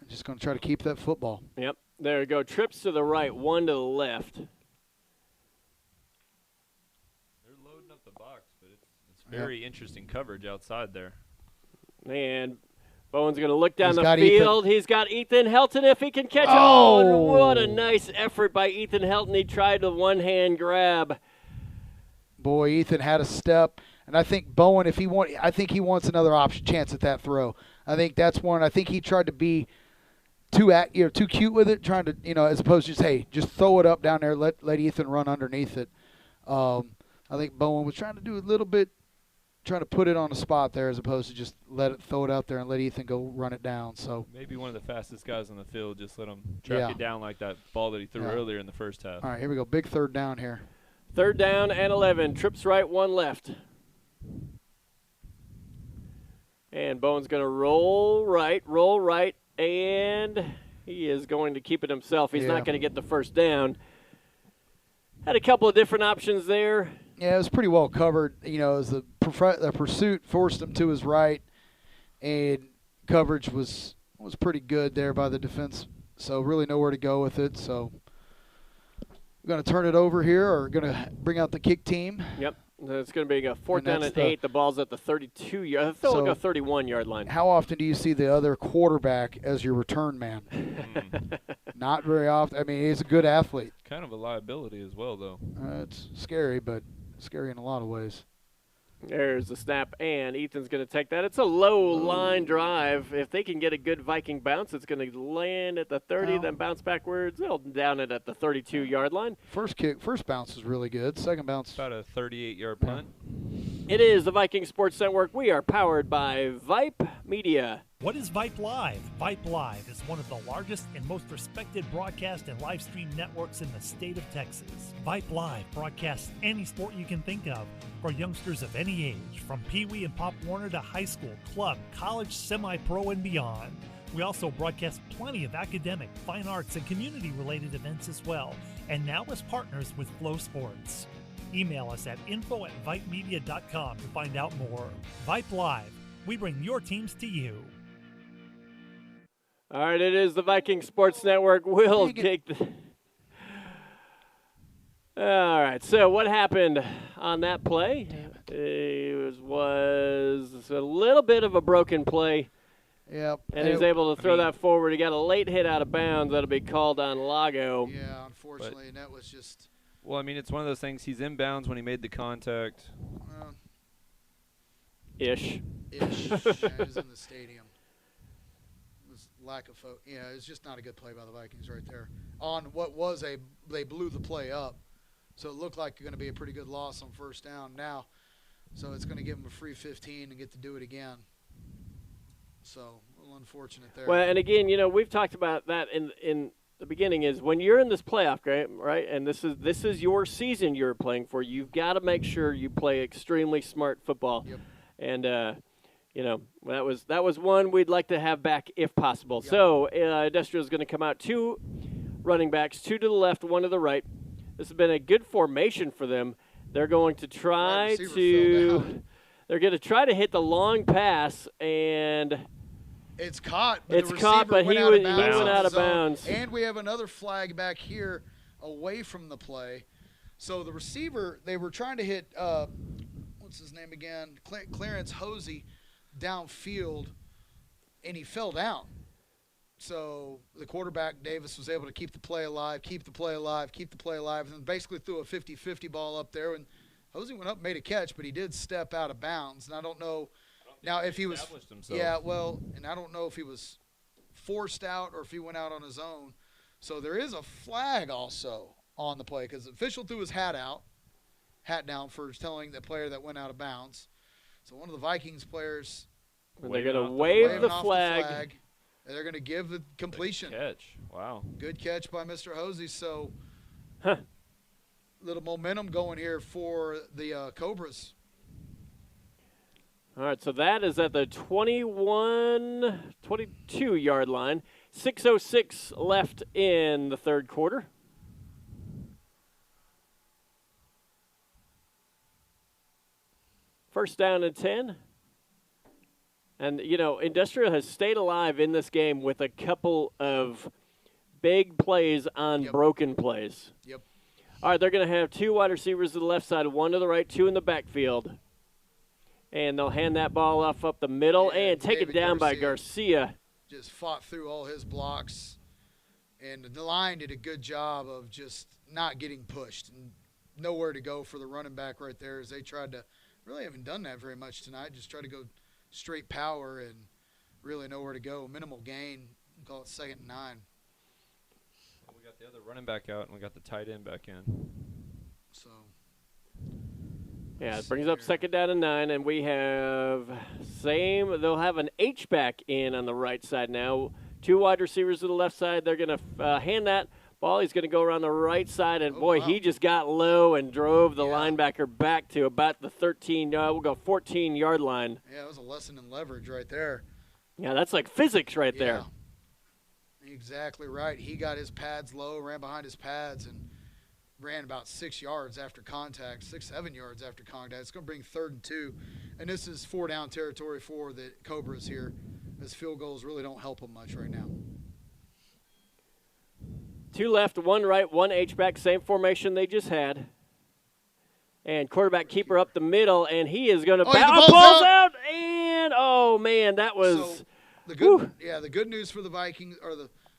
just going to try to keep that football. Yep, there you go. Trips to the right, one to the left. They're loading up the box, but it's very interesting coverage outside there. And Bowen's going to look down the field. He's got Ethan Helton if he can catch it. Oh, what a nice effort by Ethan Helton. He tried the one-hand grab. Boy, Ethan had a step. And I think Bowen, I think he wants another chance at that throw. I think that's one. I think he tried to be too cute with it, trying to, as opposed to just throw it up down there, let Ethan run underneath it. I think Bowen was trying to do a little bit, trying to put it on the spot there as opposed to just throw it out there and let Ethan go run it down. So maybe one of the fastest guys on the field, just let him track it down like that ball that he threw earlier in the first half. All right, here we go. Big third down here. Third down and 11. Trips right, one left. And Bowen's going to roll right, and he is going to keep it himself. He's not going to get the first down. Had a couple of different options there. Yeah, it was pretty well covered. As the pursuit forced him to his right, and coverage was pretty good there by the defense. So really nowhere to go with it. So we're going to turn it over here, or going to bring out the kick team. Yep. It's going to be a 4th down and 8. The ball's at the 32-yard, so 31-yard line. How often do you see the other quarterback as your return man? Not very often. I mean, he's a good athlete. Kind of a liability as well, though. It's scary, but scary in a lot of ways. There's the snap, and Ethan's going to take that. It's a low-line drive. If they can get a good Viking bounce, it's going to land at the 30, then bounce backwards. They'll down it at the 32-yard line. First bounce is really good. Second bounce. About a 38-yard punt. It is the Viking Sports Network. We are powered by Vype Media. What is Vype Live? Vype Live is one of the largest and most respected broadcast and live stream networks in the state of Texas. Vype Live broadcasts any sport you can think of for youngsters of any age, from Pee Wee and Pop Warner to high school, club, college, semi-pro, and beyond. We also broadcast plenty of academic, fine arts, and community-related events as well, and now as partners with Flow Sports. Email us at info@vypemedia.com to find out more. Vype Live. We bring your teams to you. All right, it is the Viking Sports Network. We'll take the... All right, so what happened on that play? It was a little bit of a broken play. Yep. And he's able to throw that forward. He got a late hit out of bounds. That'll be called on Lago. Yeah, unfortunately, and that was just... Well, I mean, it's one of those things. He's inbounds when he made the contact. Ish. Yeah, he was in the stadium. It was lack of it's just not a good play by the Vikings right there. On what was they blew the play up, so it looked like going to be a pretty good loss on first down now. So it's going to give them a free 15 and get to do it again. So a little unfortunate there. Well, and again, we've talked about that in the beginning is when you're in this playoff game, right? And this is your season you're playing for. You've got to make sure you play extremely smart football. Yep. And that was one we'd like to have back if possible. Yep. So Industrial is going to come out 2 running backs, 2 to the left, 1 to the right. This has been a good formation for them. They're going to try to hit the long pass, and it's caught. But it's caught, but he went out of bounds. And we have another flag back here away from the play. So the receiver, they were trying to hit. What's his name again? Clarence Hosey downfield, and he fell down. So the quarterback, Davis, was able to keep the play alive, and then basically threw a 50-50 ball up there. And Hosey went up and made a catch, but he did step out of bounds. And I don't know now if he was – yeah, well, and I don't know if he was forced out or if he went out on his own. So there is a flag also on the play because the official threw his hat down for telling the player that went out of bounds. So one of the Vikings players they're going to wave the flag. And they're going to give the completion. Good catch. Wow. Good catch by Mr. Hosey. So little momentum going here for the Cobras. All right, so that is at the 22-yard line. 6:06 left in the third quarter. First down and 10. And, Industrial has stayed alive in this game with a couple of big plays on broken plays. Yep. All right, they're going to have 2 wide receivers to the left side, 1 to the right, 2 in the backfield. And they'll hand that ball off up the middle and take it down by Garcia. Just fought through all his blocks. And the line did a good job of just not getting pushed. And nowhere to go for the running back right there as they tried to – really haven't done that very much tonight. Just try to go – straight power and really nowhere to go. Minimal gain. We'll call it 2nd and 9. We got the other running back out, and we got the tight end back in. So. Yeah, it brings up 2nd down and 9, and we have they'll have an H-back in on the right side now. 2 wide receivers to the left side. They're going to hand that ball. He's going to go around the right side, and he just got low and drove the linebacker back to about the 14-yard line. Yeah, it was a lesson in leverage right there. Yeah, that's like physics right there. Exactly right. He got his pads low, ran behind his pads, and ran about 6 yards after contact, 6, 7 yards after contact. It's going to bring 3rd and 2. And this is 4-down territory for the Cobras here, as field goals really don't help them much right now. 2 left, 1 right, 1 H-back, same formation they just had. And quarterback keeper up the middle, and he is going to ball's out. And, oh, man, that was so the good news for the Vikings,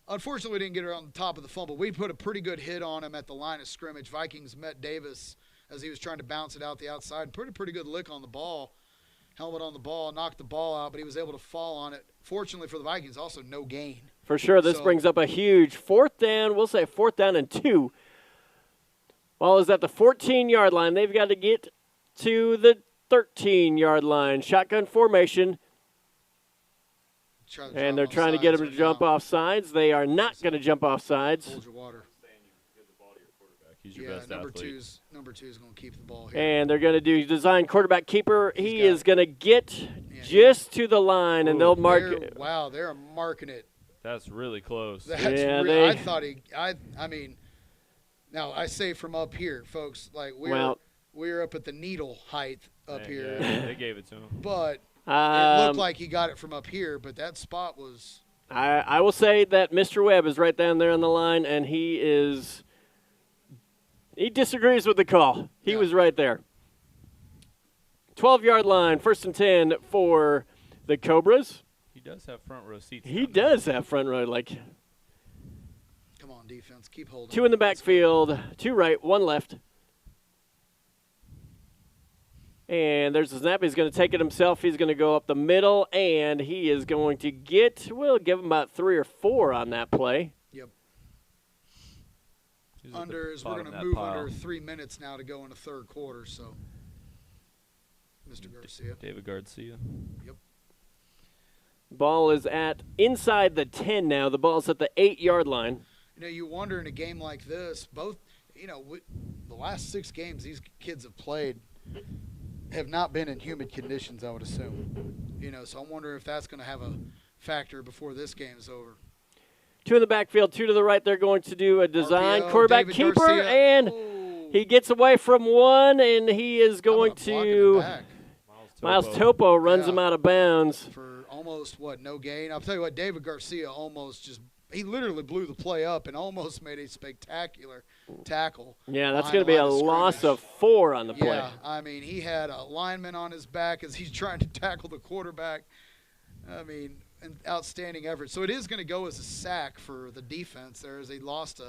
unfortunately we didn't get it on the top of the fumble. We put a pretty good hit on him at the line of scrimmage. Vikings met Davis as he was trying to bounce it out the outside. Pretty good lick on the ball. Helmet on the ball, knocked the ball out, but he was able to fall on it. Fortunately for the Vikings, also no gain. For sure, this brings up a huge 4th down. We'll say 4th down and 2. Ball is at the 14-yard line. They've got to get to the 13-yard line. Shotgun formation. And they're trying to get him to jump off sides. They are not going to jump off sides. Hold your water. He's your best athlete. Number two is going to keep the ball here. And they're going to do design quarterback keeper. He is going to get just to the line, and they'll mark it. Wow, they're marking it. That's really close. I thought I mean, now I say from up here, folks, like we're up at the needle height up here. Yeah, they gave it to him. But it looked like he got it from up here, but that spot was. I will say that Mr. Webb is right down there on the line, and he disagrees with the call. He was right there. 12-yard line, 1st and 10 for the Cobras. He does have front row seats. He does have front row. Come on, defense. Keep holding. 2 in the backfield, 2 right, 1 left. And there's the snap. He's going to take it himself. He's going to go up the middle, and he is going to we'll give him about 3 or 4 on that play. Yep. We're going to move under 3 minutes now to go in the third quarter, so Mr. Garcia. David Garcia. Yep. Ball is at inside the 10 now. The ball's at the 8-yard line. You wonder in a game like this, the last 6 games these kids have played have not been in humid conditions, I would assume. So I'm wondering if that's going to have a factor before this game is over. 2 in the backfield, 2 to the right. They're going to do a design RPO, quarterback David keeper, Garcia. and he gets away from 1, and he is going to. Miles Topo runs him out of bounds. For almost, no gain? I'll tell you what, David Garcia he literally blew the play up and almost made a spectacular tackle. Yeah, that's going to be a loss of 4 on the play. Yeah, I mean, he had a lineman on his back as he's trying to tackle the quarterback. I mean, an outstanding effort. So it is going to go as a sack for the defense there as they lost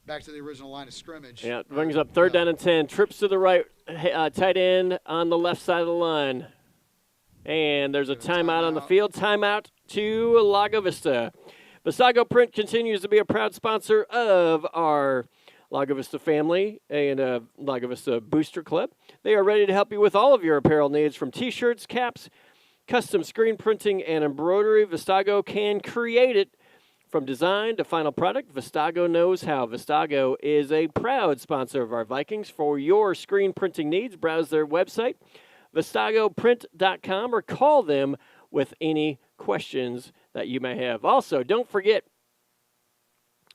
back to the original line of scrimmage. Yeah, it brings up 3rd down and 10. Trips to the right, tight end on the left side of the line. And there's a timeout on the field. Timeout to Lago Vista. Vistago Print continues to be a proud sponsor of our Lago Vista family and Lago Vista Booster Club. They are ready to help you with all of your apparel needs, from T-shirts, caps, custom screen printing, and embroidery. Vistago can create it from design to final product. Vistago knows how. Vistago is a proud sponsor of our Vikings. For your screen printing needs, browse their website, vistagoprint.com, or call them with any questions that you may have. Also, don't forget,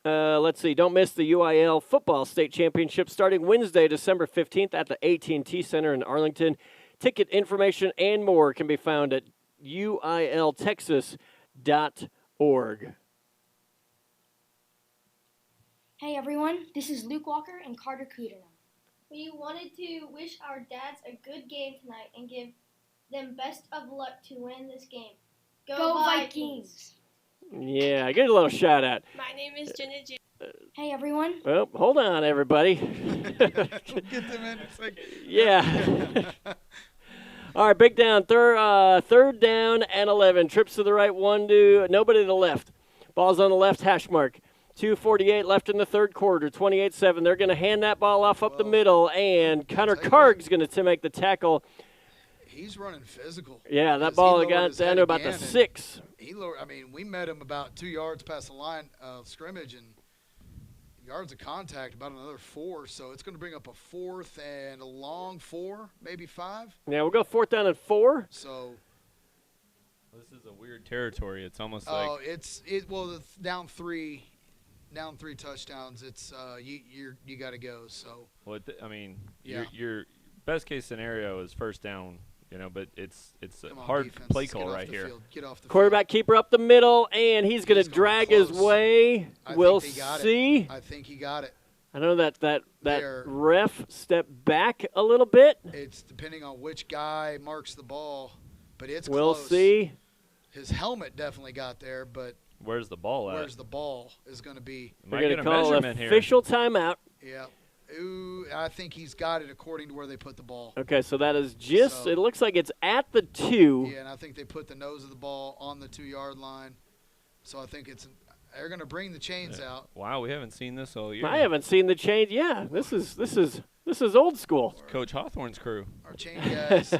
don't miss the UIL Football State Championship starting Wednesday, December 15th at the AT&T Center in Arlington. Ticket information and more can be found at uiltexas.org. Hey everyone, this is Luke Walker and Carter Kudernam. We wanted to wish our dads a good game tonight and give them best of luck to win this game. Go Vikings! Yeah, get a little shout out. My name is Jenna. Hey everyone. Well, hold on, everybody. Get them in. It's like, yeah. All right, big down. Third down and 11. Trips to the right, nobody to the left. Ball's on the left hash mark. 2:48 left in the third quarter, 28-7. They're going to hand that ball off up the middle, and Connor Karg's going to make the tackle. He's running physical. Yeah, that ball got down to about the 6. We met him about 2 yards past the line of scrimmage, and yards of contact about another 4. So it's going to bring up a 4th and a long 4, maybe 5. Yeah, we'll go 4th down and 4. So this is a weird territory. It's almost it's down 3. down 3 touchdowns, it's you got to go. So. Well, your best case scenario is first down. But it's a hard defense, play call right here. Get off the Quarterback keeper up the middle, and he's going to drag his way. We'll see. I think he got it. I know that ref stepped back a little bit. It's depending on which guy marks the ball, but it's we'll close. See. His helmet definitely got there, but where's the ball at? Where's the ball is going to be. We're going to call an official timeout. Yeah. Ooh, I think he's got it according to where they put the ball. Okay, so that is just, it looks like it's at the 2. Yeah, and I think they put the nose of the ball on the 2-yard line. So I think they're going to bring the chains out. Wow, we haven't seen this all year. I haven't seen the chains. Yeah, this is old school. It's Coach Hawthorne's crew. Our chain guys.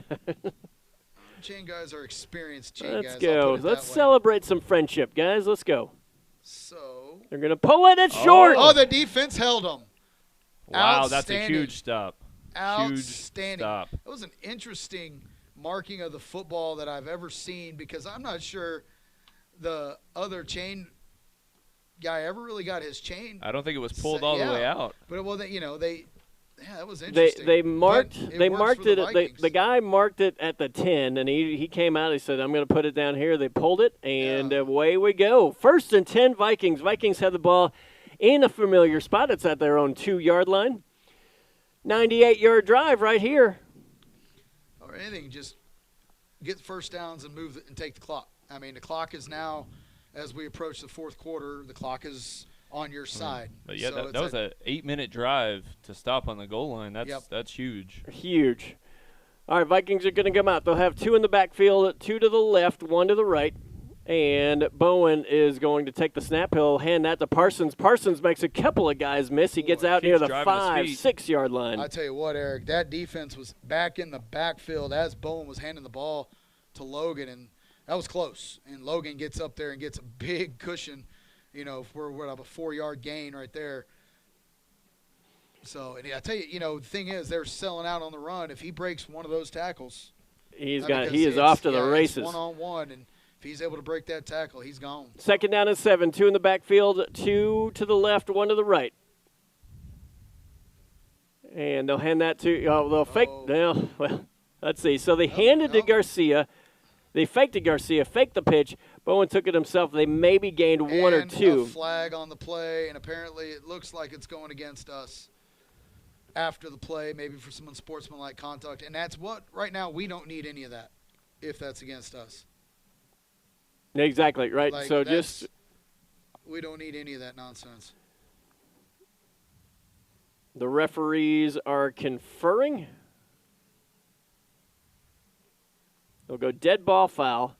Chain guys are experienced chain guys. Let's go. Let's celebrate some friendship, guys. Let's go. So they're going to pull it. It's short. Oh, the defense held them. Wow, that's a huge stop. Outstanding. Huge stop. That was an interesting marking of the football that I've ever seen because I'm not sure the other chain guy ever really got his chain. I don't think it was pulled all the way out. But that was interesting. They marked it. The guy marked it at the 10, and he came out. He said, "I'm going to put it down here." They pulled it, and away we go. 1st and 10, Vikings. Vikings have the ball in a familiar spot. It's at their own 2-yard line. 98-yard drive right here. Or anything, just get first downs and move and take the clock. I mean, the clock is now, as we approach the 4th quarter, the clock is on your side. But yeah, so that was an 8-minute drive to stop on the goal line. That's huge. Huge. All right, Vikings are going to come out. They'll have 2 in the backfield, 2 to the left, 1 to the right. And Bowen is going to take the snap. He'll hand that to Parsons. Parsons makes a couple of guys miss. He gets out near the 5-6-yard line. I tell you what, Eric, that defense was back in the backfield as Bowen was handing the ball to Logan, and that was close. And Logan gets up there and gets a big cushion, for a 4-yard gain right there. So, and I tell you, the thing is, they're selling out on the run. If he breaks one of those tackles, he is off to the races. One-on-one, and if he's able to break that tackle, he's gone. 2nd down and 7, 2 in the backfield, 2 to the left, 1 to the right. And they'll hand that to they'll fake. Well, let's see. So they handed to Garcia. They faked to Garcia, faked the pitch. Bowen took it himself. They maybe gained 1 or 2. A flag on the play, and apparently it looks like it's going against us after the play, maybe for some unsportsmanlike conduct. And that's what, right now, we don't need any of that if that's against us. Exactly, right. So we don't need any of that nonsense. The referees are conferring. They'll go dead ball foul.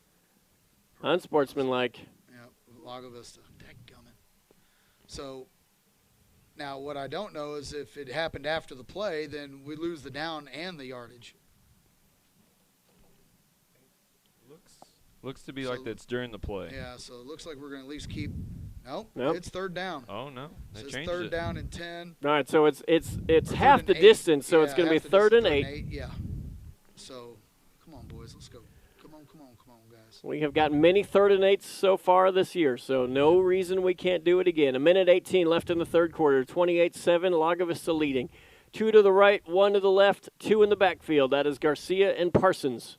Unsportsmanlike. Yeah, Lago Vista. Dadgummit. So now what I don't know is if it happened after the play, then we lose the down and the yardage. Looks to be like that's during the play. Yeah, so it looks like we're going to at least keep. Nope. It's 3rd down. Oh no, they changed 3rd down and 10. All right, so it's half the distance, so it's going to be 3rd and 8. Yeah. So, come on, boys, let's go. Come on, guys. We have got many 3rd and 8s so far this year, so no reason we can't do it again. 1:18 left in the 3rd quarter. 28-7, Lago Vista leading. 2 to the right, 1 to the left, 2 in the backfield. That is Garcia and Parsons.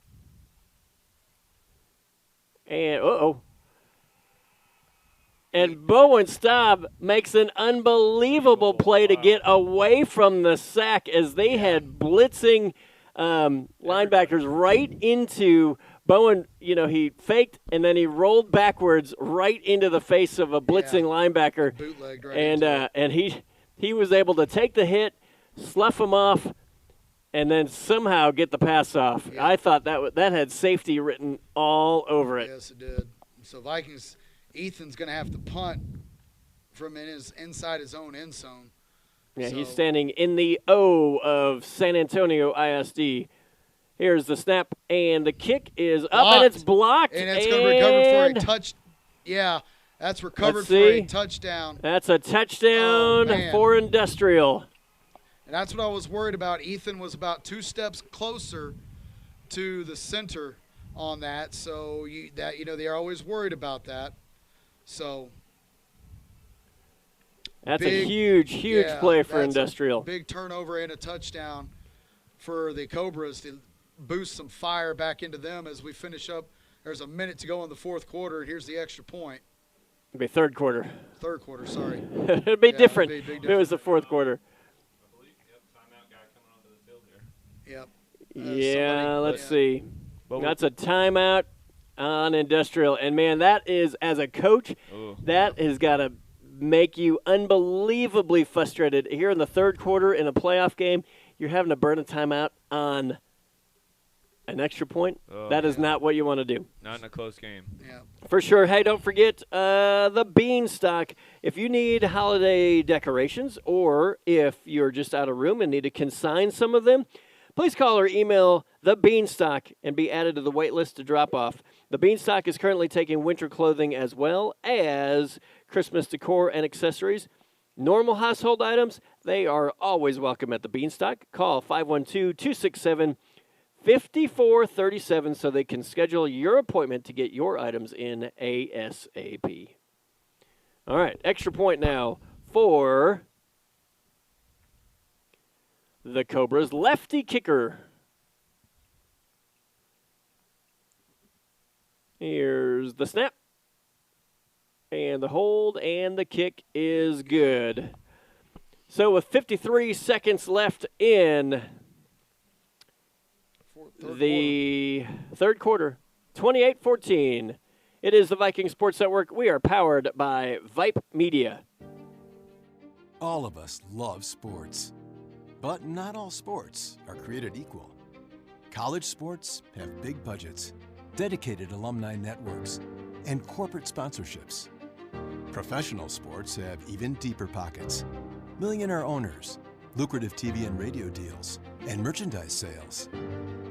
And And Bowen Staub makes an unbelievable play to get away from the sack as they had blitzing linebackers right into Bowen. You know, he faked and then he rolled backwards right into the face of a blitzing linebacker. Bootlegged right and he was able to take the hit, slough him off, and then somehow get the pass off. Yeah. I thought that had safety written all over it. Yes, it did. So Vikings, Ethan's going to have to punt from inside his own end zone. Yeah, he's standing in the O of San Antonio ISD. Here's the snap, and the kick is up, and it's blocked. And it's going to recover for a touch. Yeah, that's recovered for a touchdown. That's a touchdown for Industrial. And that's what I was worried about. Ethan was about 2 steps closer to the center on that. So, they're always worried about that. So, That's a huge play for Industrial. Big turnover and a touchdown for the Cobras to boost some fire back into them as we finish up. There's a minute to go in the fourth quarter, and here's the extra point. It'd be third quarter. Third quarter, sorry. It'd be different if it was the fourth quarter. Yep. Let's see. That's a timeout on Industrial. And, man, that is, as a coach, that has got to make you unbelievably frustrated. Here in the third quarter in a playoff game, you're having to burn a timeout on an extra point. That is not what you want to do. Not in a close game. Yeah. For sure. Hey, don't forget the Beanstalk. If you need holiday decorations or if you're just out of room and need to consign some of them, please call or email the Beanstalk and be added to the wait list to drop off. The Beanstalk is currently taking winter clothing as well as Christmas decor and accessories. Normal household items, they are always welcome at the Beanstalk. Call 512-267-5437 so they can schedule your appointment to get your items in ASAP. All right, extra point now for the Cobras lefty kicker. Here's the snap. And the hold, and the kick is good. So with 53 seconds left in the third quarter, 28-14. It is the Viking Sports Network. We are powered by Vype Media. All of us love sports, but not all sports are created equal. College sports have big budgets, dedicated alumni networks, and corporate sponsorships. Professional sports have even deeper pockets, millionaire owners, lucrative TV and radio deals, and merchandise sales.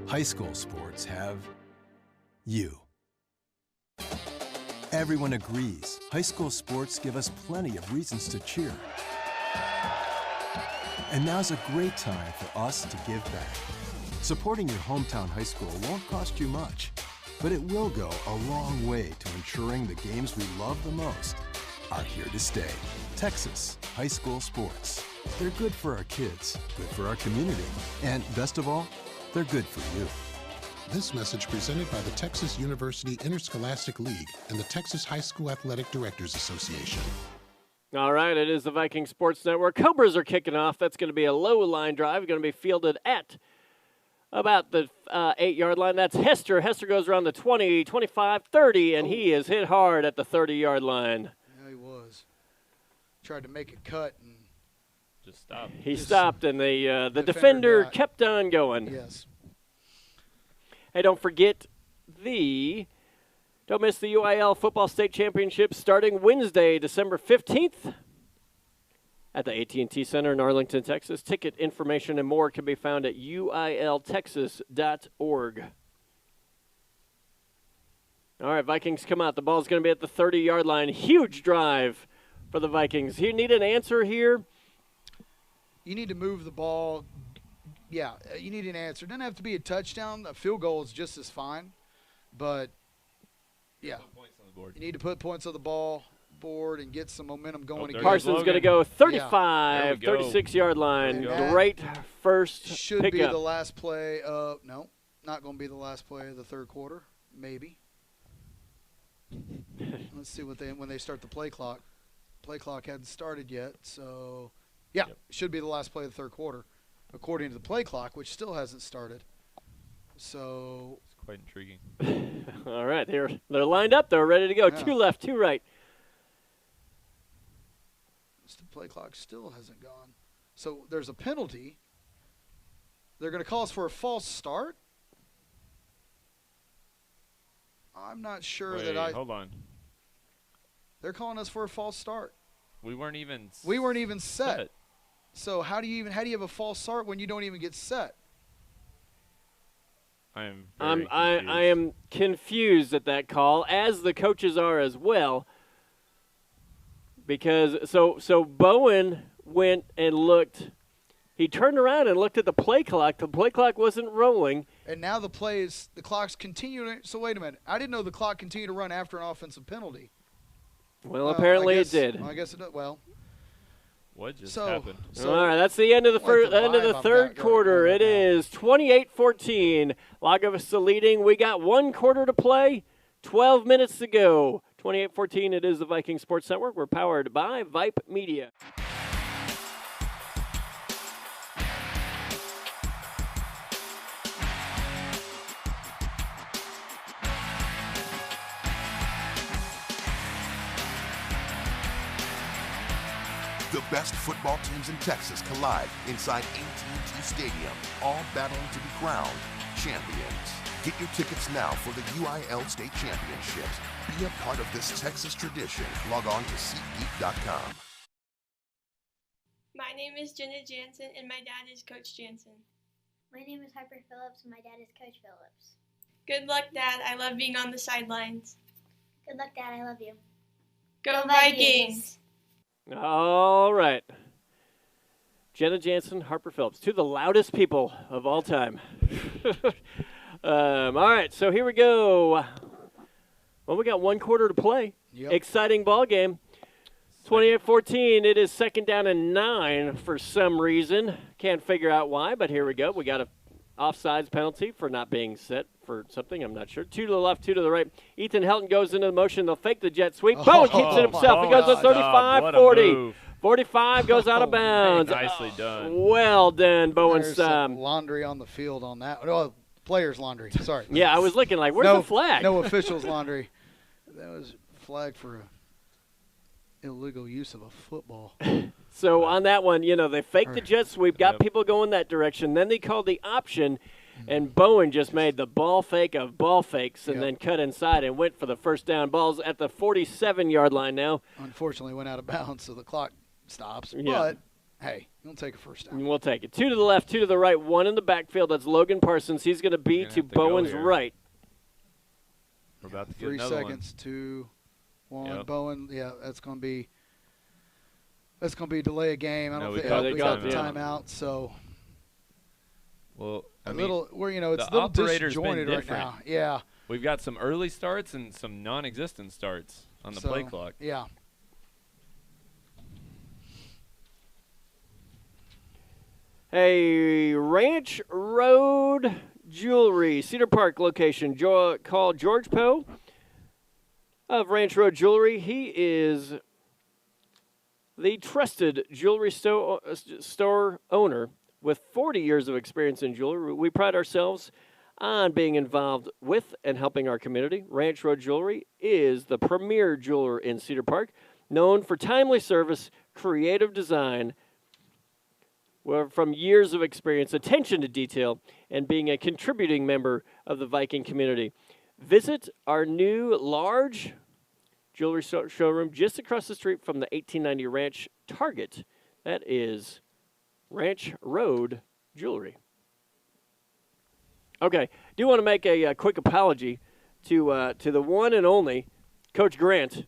High school sports have you. Everyone agrees high school sports give us plenty of reasons to cheer. And now's a great time for us to give back. Supporting your hometown high school won't cost you much, but it will go a long way to ensuring the games we love the most are here to stay. Texas high school sports. They're good for our kids, good for our community, and best of all, they're good for you. This message presented by the Texas University Interscholastic League and the Texas High School Athletic Directors Association. All right, it is the Viking Sports Network. Cobras are kicking off. That's going to be a low line drive. Going to be fielded at about the 8-yard line. That's Hester. Hester goes around the 20, 25, 30, and he is hit hard at the 30-yard line. Yeah, he was. Tried to make it cut and just stopped. He stopped, and the defender kept on going. Yes. Hey, don't miss the UIL Football State Championship starting Wednesday, December 15th at the AT&T Center in Arlington, Texas. Ticket information and more can be found at uiltexas.org. All right, Vikings come out. The ball's going to be at the 30-yard line. Huge drive for the Vikings. You need an answer here? You need to move the ball. Yeah, you need an answer. It doesn't have to be a touchdown. A field goal is just as fine. But, yeah, you need to put points on the board and get some momentum going again. Carson's going to go 35, 36-yard line. Great first should pickup. Be the last play of – no, not going to be the last play of the third quarter. Maybe. Let's see when they start the play clock. Play clock hadn't started yet, so – yeah, should be the last play of the third quarter, according to the play clock, which still hasn't started. So it's quite intriguing. All right, they're lined up. They're ready to go. Yeah. 2 left, 2 right. The play clock still hasn't gone. So there's a penalty. They're going to call us for a false start. I'm not sure hold on. They're calling us for a false start. We weren't even set. So how do you have a false start when you don't even get set? I am confused at that call, as the coaches are as well. Because so Bowen went and looked. He turned around and looked at the play clock. The play clock wasn't rolling. And now the clock's continuing. So wait a minute. I didn't know the clock continued to run after an offensive penalty. Well, apparently it did. I guess it did. Well, What just So- happened? so- All right, that's the end of the Like the end of the vibe I've third got going quarter. on It right now. is 28-14. Lago Vista leading. We got 1 quarter to play, 12 minutes to go. 28-14. It is the Viking Sports Network. We're powered by Vype Media. The best football teams in Texas collide inside AT&T Stadium, all battling to be crowned champions. Get your tickets now for the UIL State Championships. Be a part of this Texas tradition. Log on to SeatGeek.com. My name is Jenna Jansen, and my dad is Coach Jansen. My name is Harper Phillips, and my dad is Coach Phillips. Good luck, Dad. I love being on the sidelines. Good luck, Dad. I love you. Go Vikings! All right. Jenna Jansen, Harper Phillips, two of the loudest people of all time. All right, so here we go. Well, we got 1 quarter to play. Yep. Exciting ball game. 28-14. It is 2nd down and 9 for some reason. Can't figure out why, but here we go. We got a offsides penalty for not being set for something. I'm not sure. 2 to the left, 2 to the right. Ethan Helton goes into the motion. They'll fake the jet sweep. Bowen keeps it himself. He goes to 35-40. 45 goes out of bounds. Nicely done. Well done, Bowen There's Staub. some laundry on the field on that. Oh, players' laundry. Sorry. Yeah, I was looking like, where's the flag? No officials' laundry. That was flagged for illegal use of a football. So on that one, they faked the jet sweep, got people going that direction. Then they called the option, and Bowen just made the ball fake of ball fakes and then cut inside and went for the first down. Ball's at the 47-yard line now. Unfortunately, went out of bounds, so the clock stops. Yeah. But, hey, you'll take a first down. We'll take it. 2 to the left, 2 to the right, 1 in the backfield. That's Logan Parsons. He's going to be to Bowen's right. We're about to get 3 another seconds, 2, 1. Yep. Bowen, yeah, that's going to be delay a game. I don't think they we got got the the timeout, so Well, it's a little the disjointed operator's been right different. now. Yeah. We've got some early starts and some non-existent starts on the play clock. Yeah. Hey, Ranch Road Jewelry, Cedar Park location. Call George Poe of Ranch Road Jewelry. He is the trusted jewelry store owner with 40 years of experience in jewelry. We pride ourselves on being involved with and helping our community. Ranch Road Jewelry is the premier jeweler in Cedar Park, known for timely service, creative design, from years of experience, attention to detail, and being a contributing member of the Viking community. Visit our new large jewelry showroom just across the street from the 1890 Ranch Target. That is Ranch Road Jewelry. Okay, do want to make a quick apology to the one and only Coach Grant.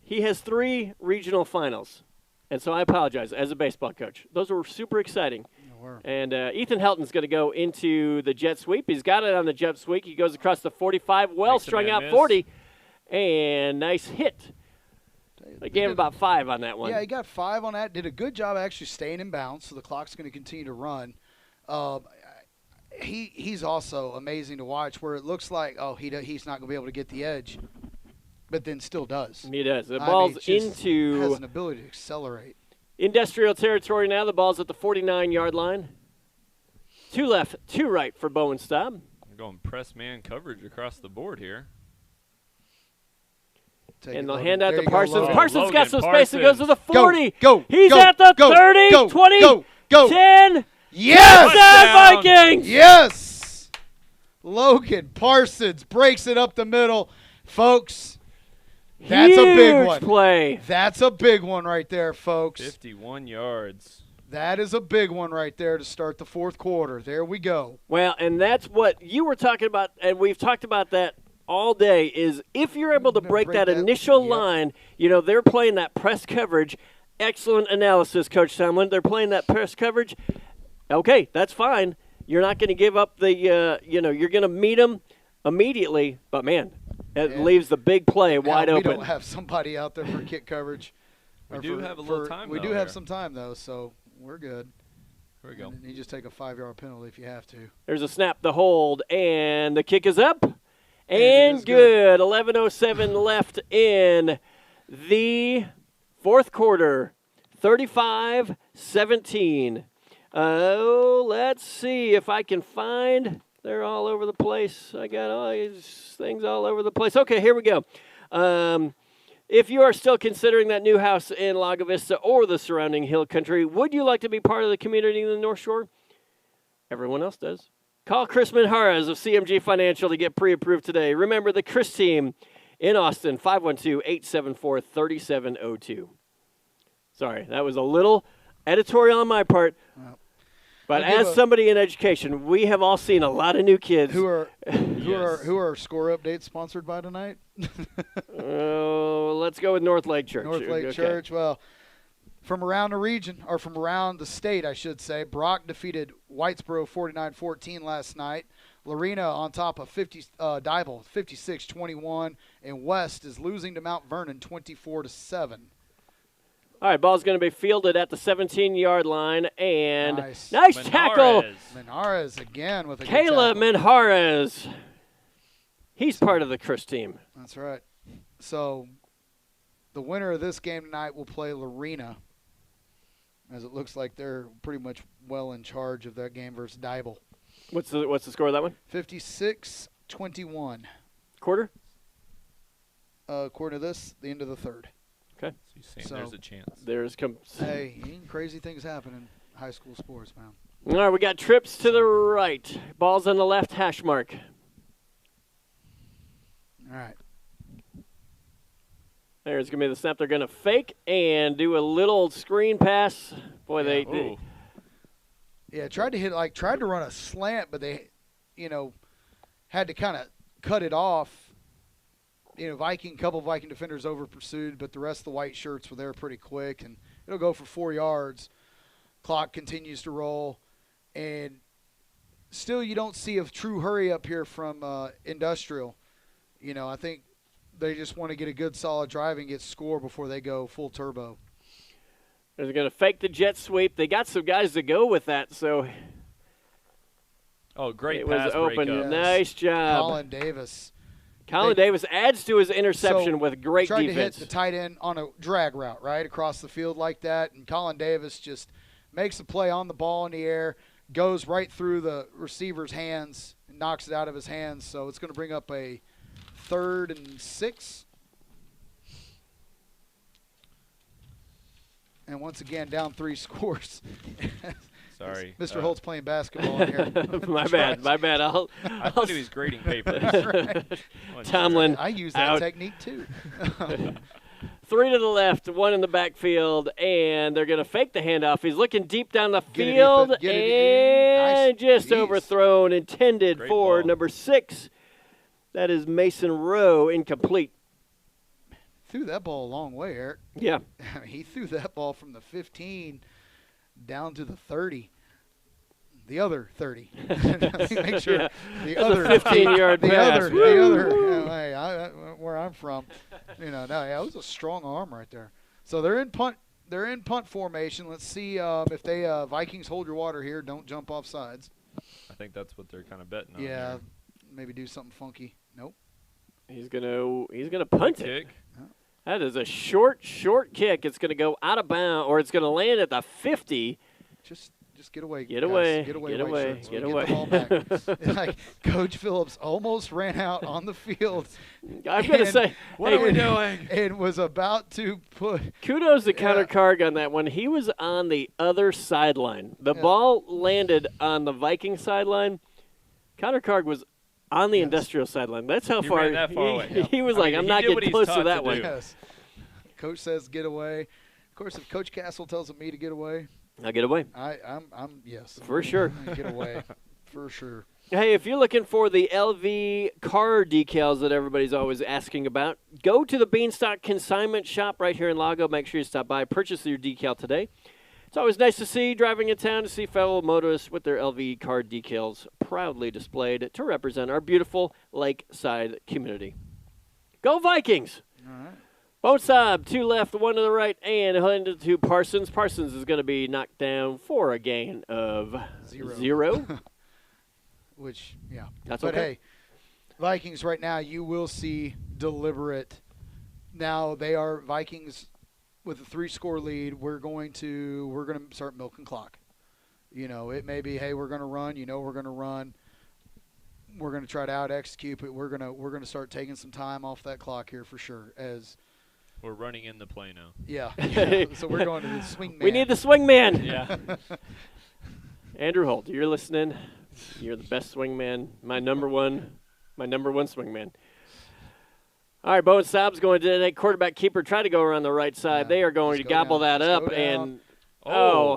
He has 3 regional finals. And so I apologize as a baseball coach. Those were super exciting. And Ethan Helton's going to go into the jet sweep. He's got it on the jet sweep. He goes across the 45, well strung out 40. And nice hit. I gave him about 5 on that one. Yeah, he got 5 on that. Did a good job actually staying in bounds, so the clock's going to continue to run. He's also amazing to watch where it looks like, he's not going to be able to get the edge. But then still does. He does. The ball's into has an ability to accelerate. Industrial territory now. The ball's at the 49-yard line. 2 left, 2 right for Bowen Staub. We're going press man coverage across the board here. And they'll hand out to Parsons. Parsons Logan got some space and goes to the Go, 40. go, He's go, at the go, 30, go, 20, go, 10. Yes! Touchdown Vikings! Yes! Logan Parsons breaks it up the middle. Folks, that's a big one. Play. That's a big one right there, folks. 51 yards. That is a big one right there to start the 4th quarter. There we go. Well, and that's what you were talking about, and we've talked about that all day, is if you're able to break that initial line, they're playing that press coverage. Excellent analysis, Coach Tomlin. They're playing that press coverage. Okay, that's fine. You're not going to give up the, you're going to meet them immediately. But, man, it leaves the big play wide open. We don't have somebody out there for kick coverage. We do have a little time. We do have some time though, so we're good. Here we go. And you just take a 5-yard penalty if you have to. There's a snap, the hold, and the kick is up. And good. 11:07 left in the fourth quarter. 35-17. Let's see if I can find. They're all over the place. I got all these things all over the place. Okay, here we go. If you are still considering that new house in Lago Vista or the surrounding hill country, would you like to be part of the community in the North Shore? Everyone else does. Call Chris Manjarez of CMG Financial to get pre-approved today. Remember the Chris team in Austin, 512-874-3702. Sorry, that was a little editorial on my part. But as somebody in education, we have all seen a lot of new kids. Who are score updates sponsored by tonight? Let's go with North Lake Church. North Lake Church. Well, from around the region, or from around the state, I should say, Brock defeated Whitesboro 49-14 last night. Lorena on top of Dival 56-21, and West is losing to Mount Vernon 24-7. All right, ball's going to be fielded at the 17-yard line, and nice tackle. Manjarez again with a Kayla Manjarez. He's part of the Chris team. That's right. So the winner of this game tonight will play Lorena, as it looks like they're pretty much well in charge of that game versus Dival. What's the score of that one? 56-21. Quarter? According to this, the end of the third. Okay. So there's a chance. Hey, crazy things happen in high school sports, man. All right, we got trips to the right. Ball's on the left hash mark. All right. There's going to be the snap. They're going to fake and do a little screen pass. Boy, they tried to run a slant, but they, had to kind of cut it off. Couple Viking defenders over pursued, but the rest of the white shirts were there pretty quick, and it'll go for 4 yards. Clock continues to roll, and still you don't see a true hurry up here from Industrial. I think they just want to get a good solid drive and get score before they go full turbo. They're going to fake the jet sweep. They got some guys to go with that, so great pass was open. Breakup. Nice job. Colin Davis adds to his interception with great tried defense. To hit the tight end on a drag route, right, across the field like that, and Colin Davis just makes a play on the ball in the air, goes right through the receiver's hands, and knocks it out of his hands. So it's going to bring up a 3rd and 6. And once again, down 3 scores. Sorry. Mr. Holt's playing basketball in here. My bad. I thought he was grading papers. Right. Tomlin I use that technique too. 3 to the left, 1 in the backfield, and they're going to fake the handoff. He's looking deep down the field, and just overthrown, intended for number 6. That is Mason Rowe, incomplete. Threw that ball a long way, Eric. Yeah. He threw that ball from the 15 down to the 30. The other 30. Make sure the other 15-yard pass. Where I'm from, it was a strong arm right there. So they're in punt formation. Let's see if they Vikings hold your water here. Don't jump off sides. I think that's what they're kind of betting on. Yeah, maybe do something funky. Nope. He's gonna punt it. That is a short kick. It's going to go out of bounds, or it's going to land at the 50. Just get away. Get away. Get Get away. Get away. Get the ball back. Like Coach Phillips almost ran out on the field. I'm going to say, what are we doing? And was about to put. Kudos to Connor Carg on that one. He was on the other sideline. The ball landed on the Viking sideline. Connor Carg was on the Industrial sideline. That's how far. Ran that far away. He was I'm not getting close to that one. Yes. Coach says get away. Of course, if Coach Castle tells me to get away, I'll get away. I'm yes. For sure. Get away. For sure. Hey, if you're looking for the LV car decals that everybody's always asking about, go to the Beanstalk Consignment Shop right here in Lago. Make sure you stop by. Purchase your decal today. It's always nice to see driving in town to see fellow motorists with their LV car decals proudly displayed to represent our beautiful lakeside community. Go Vikings! All right. Both sides, 2 left, 1 to the right, and headed to Parsons. Parsons is going to be knocked down for a gain of 0. Which, yeah. That's but okay. Hey, Vikings right now, you will see deliberate. Now they are Vikings with a 3-score lead. We're going to start milking clock. It may be, hey, we're going to run. We're going to run. We're going to try to out-execute, but we're going to start taking some time off that clock here for sure. As we're running in the play now. Yeah. So we're going to the swing man. We need the swing man. Yeah. Andrew Holt, you're listening. You're the best swing man. My number one swing man. All right, Bowen Saab's going to take quarterback keeper, try to go around the right side. They are going to gobble that up. And how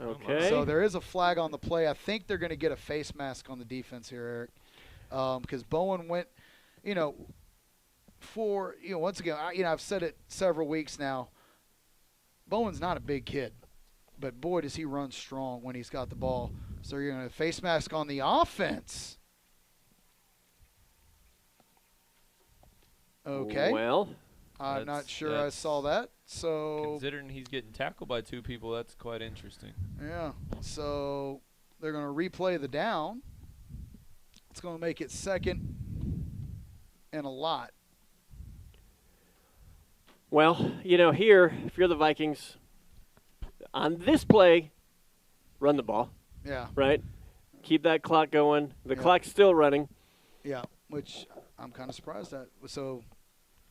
okay. So there is a flag on the play. I think they're going to get a face mask on the defense here, Eric, because Bowen went, once again, I've said it several weeks now. Bowen's not a big kid, but boy, does he run strong when he's got the ball. So you're going to face mask on the offense. Okay. Well, I'm not sure I saw that. So considering he's getting tackled by 2 people, that's quite interesting. Yeah. So they're going to replay the down. It's going to make it 2nd and a lot. Well, here, if you're the Vikings, on this play, run the ball. Yeah. Right? Keep that clock going. The clock's still running. Yeah, which I'm kind of surprised at. So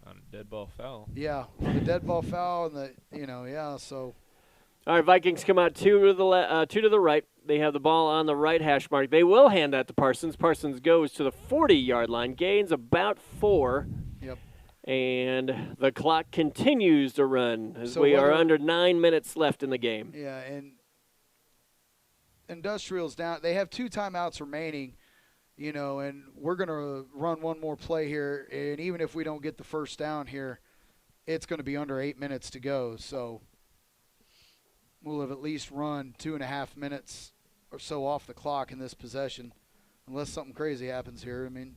on a dead ball foul. Yeah, on the dead ball foul and so. All right, Vikings come out 2 to the right. They have the ball on the right hash mark. They will hand that to Parsons. Parsons goes to the 40-yard line, gains about 4. Yep. And the clock continues to run as we are under 9 minutes left in the game. Yeah, and Industrial's down. They have 2 timeouts remaining, and we're going to run one more play here. And even if we don't get the first down here, it's going to be under 8 minutes to go. So we'll have at least run 2.5 minutes or so off the clock in this possession, unless something crazy happens here. I mean,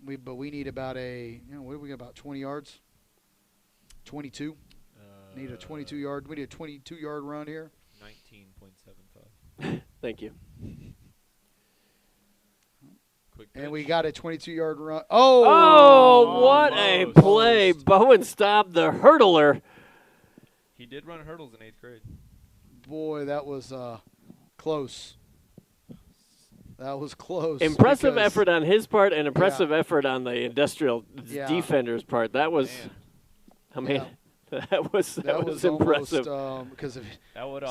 we need about what do we got, about 20 yards? 22? Need a 22-yard. We need a 22-yard run here. 19.75. Thank you. And we got a 22-yard run. What a play. Bowen stopped the hurdler. He did run hurdles in 8th grade. Boy, that was close. That was close. Impressive effort on his part and impressive effort on the Industrial defender's part. That was, that was impressive. Almost, because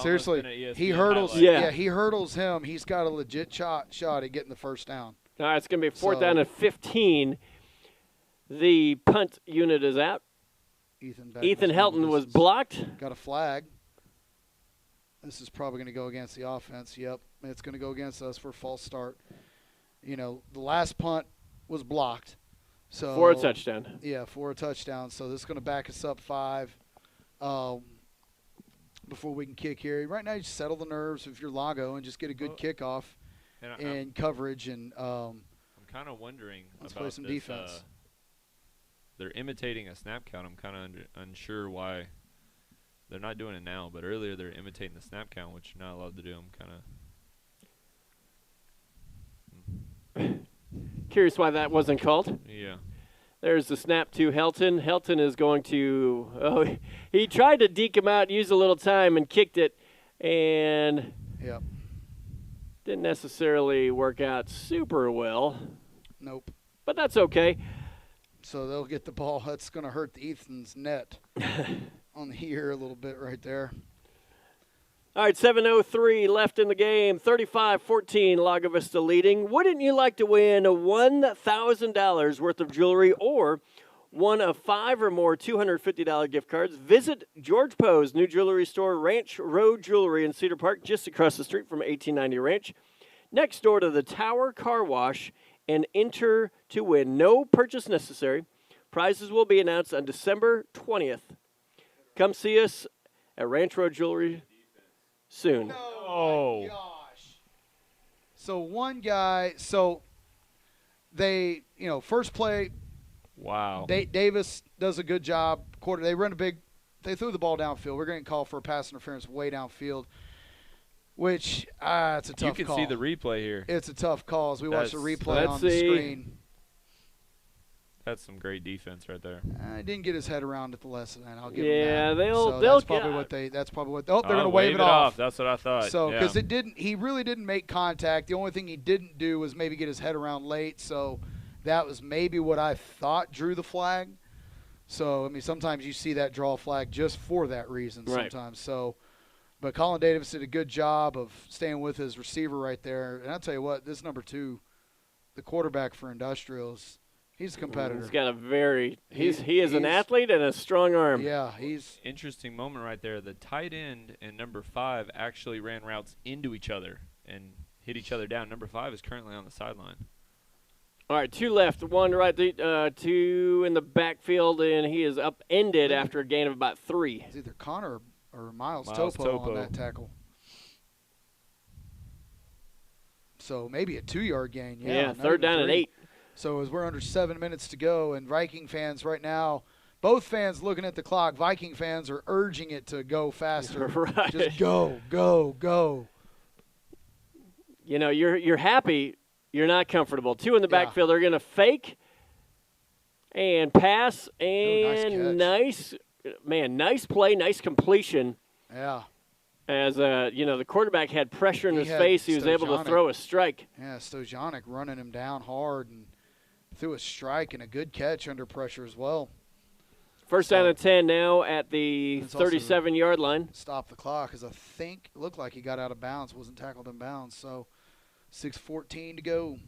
seriously, he hurdles. He hurdles him. He's got a legit shot at getting the first down. All right, it's going to be 4th down and 15. The punt unit is out. Ethan Helton was blocked. Got a flag. This is probably going to go against the offense. Yep, it's going to go against us for a false start. The last punt was blocked. So for a touchdown. Yeah, for a touchdown. So this is going to back us up 5 before we can kick here. Right now, you just settle the nerves if you're Lago and just get a good kickoff and coverage. And I'm kind of wondering let's about play some this, defense. They're imitating a snap count. I'm kind of unsure why they're not doing it now, but earlier they're imitating the snap count, which you're not allowed to do. I'm kind of curious why that wasn't called. Yeah. There's the snap to Helton. Helton is going to he tried to deke him out, use a little time, and kicked it, and didn't necessarily work out super well. Nope. But that's okay. So they'll get the ball. That's going to hurt the Ethan's net on the ear a little bit right there. All right, 7:03 left in the game. 35-14, Lago Vista leading. Wouldn't you like to win $1,000 worth of jewelry or one of 5 or more $250 gift cards? Visit George Poe's new jewelry store, Ranch Road Jewelry in Cedar Park, just across the street from 1890 Ranch, next door to the Tower Car Wash, and enter to win. No purchase necessary. Prizes will be announced on December 20th. Come see us at Ranch Road Jewelry soon. Oh, my gosh. So one guy, they, first play. Wow. Davis does a good job. They run they threw the ball downfield. We're getting called for a pass interference way downfield, which it's a tough call. You can see the replay here. It's a tough call as we watch the replay on the screen. That's some great defense right there. I didn't get his head around at the lesson, and I'll give him that. They'll that's probably what they. That's probably what. Oh, they're going to wave it off. That's what I thought. So because he really didn't make contact. The only thing he didn't do was maybe get his head around late. So that was maybe what I thought drew the flag. So I mean, sometimes you see that draw flag just for that reason. Right. Sometimes. So, but Colin Davis did a good job of staying with his receiver right there. And I'll tell you what, this number 2, the quarterback for Industrials. He's a competitor. He's got a he is an athlete and a strong arm. Yeah, he's interesting moment right there. The tight end and number 5 actually ran routes into each other and hit each other down. Number 5 is currently on the sideline. All right, 2 left, 1 right, 2 in the backfield, and he is upended after a gain of about 3. It's either Connor or Miles Topo on that tackle. So maybe a 2-yard gain. Yeah, 3rd down and 8. So as we're under 7 minutes to go, and Viking fans right now, both fans looking at the clock, Viking fans are urging it to go faster. Right. Just go, go, go. You're happy. You're not comfortable. 2 in the backfield. They're going to fake and pass, and nice play, nice completion. Yeah. As the quarterback had pressure in his face, he was able to throw a strike. Yeah, Stojanic running him down hard and threw a strike and a good catch under pressure as well. First down and 10 now at the 37-yard line. Stop the clock, because I think it looked like he got out of bounds, wasn't tackled in bounds. So 6:14 to go.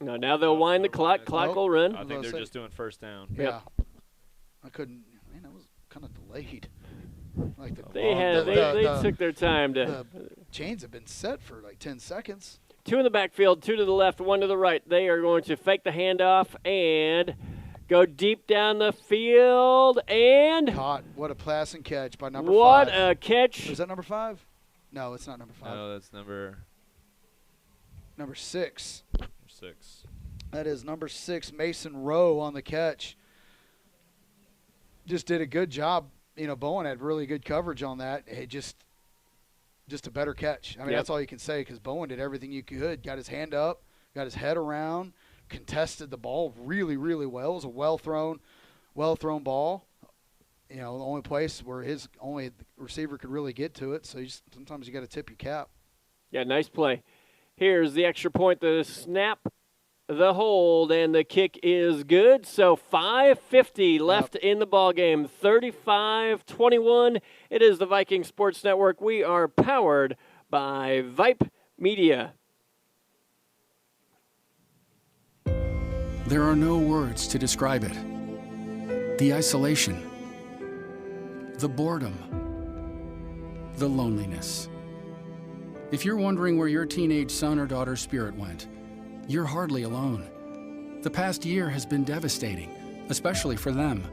No, now they'll wind the clock. Clock will run. I think they're just doing first down. Yeah. I couldn't. Man, that was kind of delayed. Like they took their time to. The chains have been set for like 10 seconds. 2 in the backfield, 2 to the left, 1 to the right. They are going to fake the handoff and go deep down the field and caught. What a pass and catch by number 5. What a catch! Is that number 5? No, it's not number 5. No, that's number 6. Number 6. That is number 6, Mason Rowe on the catch. Just did a good job. Bowen had really good coverage on that. It just a better catch. I mean, that's all you can say, because Bowen did everything you could. Got his hand up, got his head around, contested the ball really, really well. It was a well-thrown ball. The only place where his only receiver could really get to it. So sometimes you got to tip your cap. Yeah, nice play. Here's the extra point, the snap, the hold, and the kick is good. So 5:50 left in the ball game. 35-21. It is the Viking Sports Network. We are powered by Vype Media. There are no words to describe it. The isolation, the boredom, the loneliness. If you're wondering where your teenage son or daughter's spirit went, you're hardly alone. The past year has been devastating, especially for them.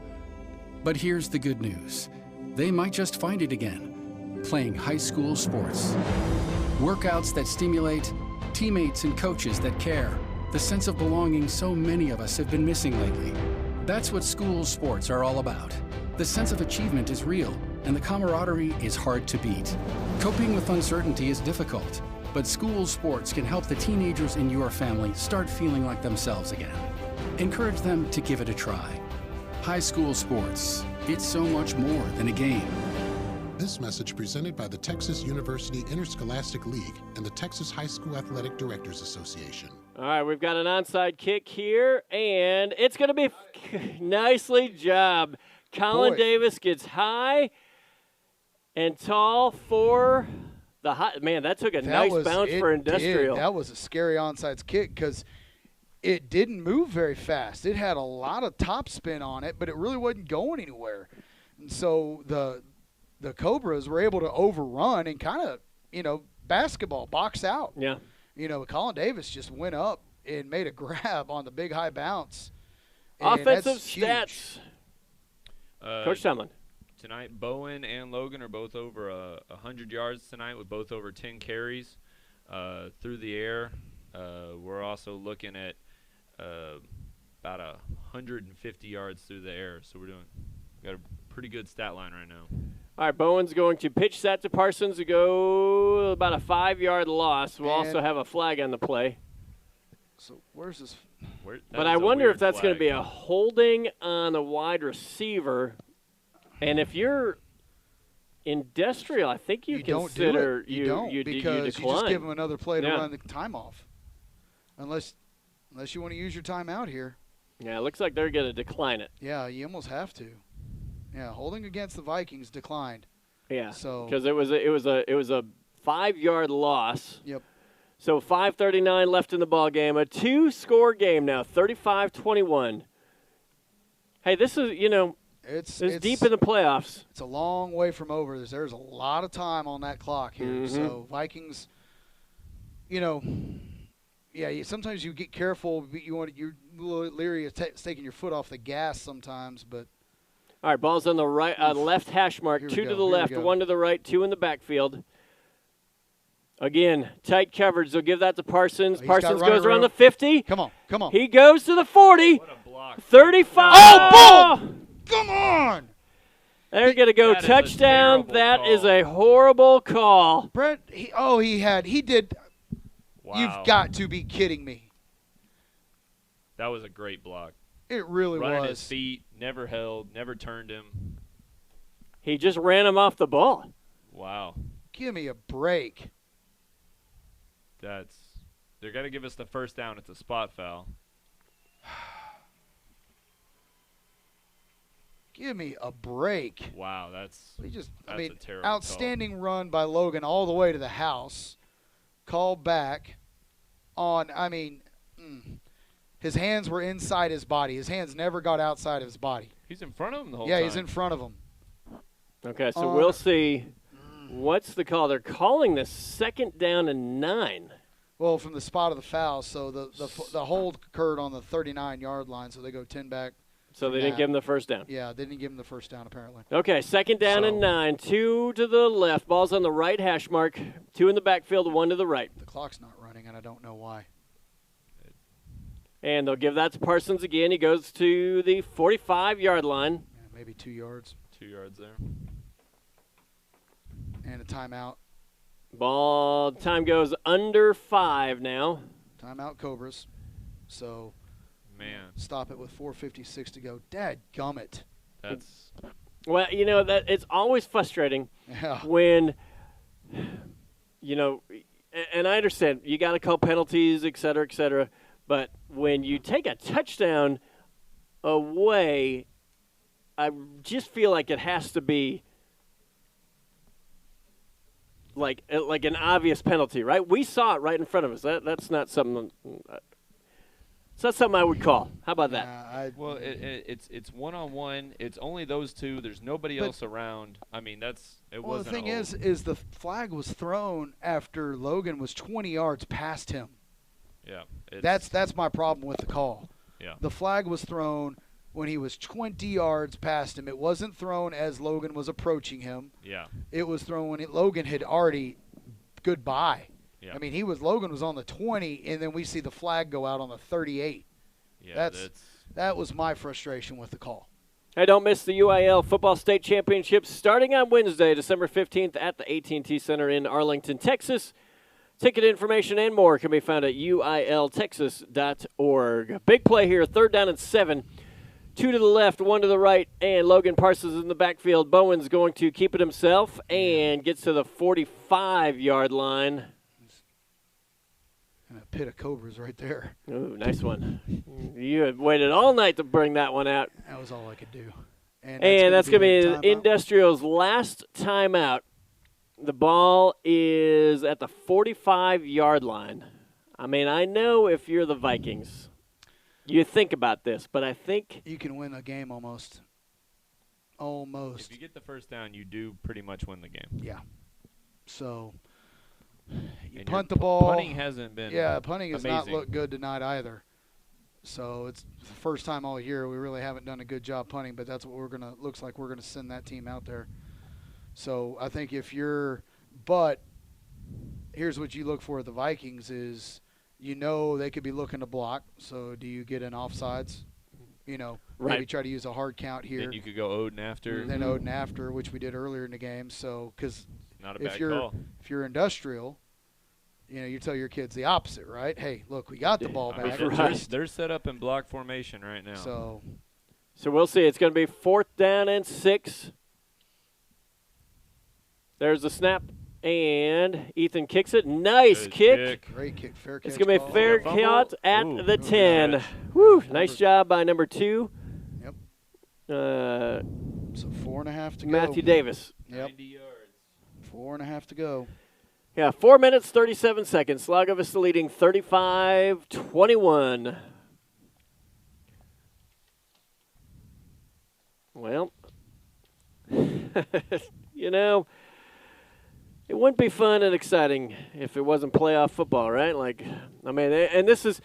But here's the good news. They might just find it again, playing high school sports. Workouts that stimulate, teammates and coaches that care, the sense of belonging so many of us have been missing lately. That's what school sports are all about. The sense of achievement is real, and the camaraderie is hard to beat. Coping with uncertainty is difficult, but school sports can help the teenagers in your family start feeling like themselves again. Encourage them to give it a try. High school sports, it's so much more than a game. This message presented by the Texas University Interscholastic League and the Texas High School Athletic Directors Association. All right, we've got an onside kick here, and it's going to be nicely job. Colin Davis gets high and tall for the hot. Man, that took a nice bounce for Industrial. That was a scary onside kick because it didn't move very fast. It had a lot of top spin on it, but it really wasn't going anywhere. And so the Cobras were able to overrun and kind of, basketball, box out. Yeah. Colin Davis just went up and made a grab on the big high bounce. Offensive stats. Coach Tomlin. Tonight, Bowen and Logan are both over 100 yards tonight with both over 10 carries through the air. We're also looking at about 150 yards through the air. So we got a pretty good stat line right now. All right, Bowen's going to pitch that to Parsons to go about a 5-yard loss. We'll also have a flag on the play. So where's this? But I wonder if that's going to be a holding on a wide receiver. And if you're Industrial, I think you consider you don't because you you just give them another play to Yeah. run the time off. Unless you want to use your timeout here. Yeah, it looks like they're going to decline it. Yeah, you almost have to. Yeah, holding against the Vikings declined. Yeah, so because it was a 5-yard loss. Yep. So 5:39 left in the ball game. A 2-score game now, 35-21. Hey, this is it's deep in the playoffs. It's a long way from over. There's a lot of time on that clock here. Mm-hmm. So Vikings, sometimes you get careful. You're a little leery of taking your foot off the gas sometimes, but. All right, ball's on the right, left hash mark. 2 to the left, 1 to the right, 2 in the backfield. Again, tight coverage. They'll give that to Parsons. Parsons goes around the 50. Come on. He goes to the 40. What a block. 35. Oh, boom! Come on! They're going to go touchdown. That is a horrible call. Brent, he did. Wow. You've got to be kidding me. That was a great block. It really was. Running his feet, never held, never turned him. He just ran him off the ball. Wow. Give me a break. They're going to give us the first down. It's a spot foul. Give me a break. Wow, that's a terrible outstanding run by Logan all the way to the house. Call back on, his hands were inside his body. His hands never got outside of his body. He's in front of him the whole time. Yeah, he's in front of him. Okay, so we'll see. What's the call? They're calling this 2nd down and 9. Well, from the spot of the foul, so the hold occurred on the 39-yard line, so they go 10 back. So they didn't give him the first down. Yeah, they didn't give him the first down apparently. Okay, 2nd down and 9. 2 to the left. Ball's on the right hash mark. 2 in the backfield, 1 to the right. The clock's not running, and I don't know why. And they'll give that to Parsons again. He goes to the 45-yard line. Yeah, maybe 2 yards. 2 yards there. And a timeout. Ball time goes under 5 now. Timeout Cobras. So, man, stop it with 4:56 to go. Dadgummit. That's well, that it's always frustrating when and I understand you got to call penalties, et cetera, but when you take a touchdown away, I just feel like it has to be like an obvious penalty, right? We saw it right in front of us. That's not something. It's not something I would call. How about that? It's one-on-one. It's only those two. There's nobody else around. Well, the thing is the flag was thrown after Logan was 20 yards past him. Yeah. That's my problem with the call. Yeah. The flag was thrown when he was 20 yards past him. It wasn't thrown as Logan was approaching him. Yeah. It was thrown when Logan had already goodbye. Yeah. Logan was on the 20, and then we see the flag go out on the 38. Yeah, that was my frustration with the call. Hey, don't miss the UIL Football State Championships starting on Wednesday, December 15th at the AT&T Center in Arlington, Texas. Ticket information and more can be found at uiltexas.org. Big play here, 3rd down and 7. 2 to the left, 1 to the right, and Logan Parsons in the backfield. Bowen's going to keep it himself and gets to the 45-yard line. And a pit of cobras right there. Ooh, nice one. You had waited all night to bring that one out. That was all I could do. And that's going to be Industrial's last timeout. The ball is at the 45-yard line. I know if you're the Vikings, you think about this, but I think you can win a game almost. Almost. If you get the first down, you do pretty much win the game. Yeah. So you and punt the ball. Punting hasn't been punting has amazing. not looked good tonight either. So it's the first time all year we really haven't done a good job punting, but that's what looks like we're gonna send that team out there. So I think but here's what you look for at the Vikings is they could be looking to block. So do you get an offsides? Maybe try to use a hard count here. Then you could go Odin after. Then Odin after, which we did earlier in the game. So because not a bad call. If you're industrial, you tell your kids the opposite, right? Hey, look, we got the ball back. They're set up in block formation right now. So we'll see. It's going to be 4th down and 6. There's the snap, and Ethan kicks it. Nice kick. Great kick. Fair catch. It's going to be a fair catch at the 10. Woo! Nice job by number 2. Yep. So 4.5 to go. Matthew Davis. Yep. 4.5 to go. Yeah, 4 minutes, 37 seconds. LAGO VISTA leading 35-21. Well, it wouldn't be fun and exciting if it wasn't playoff football, right? And this is,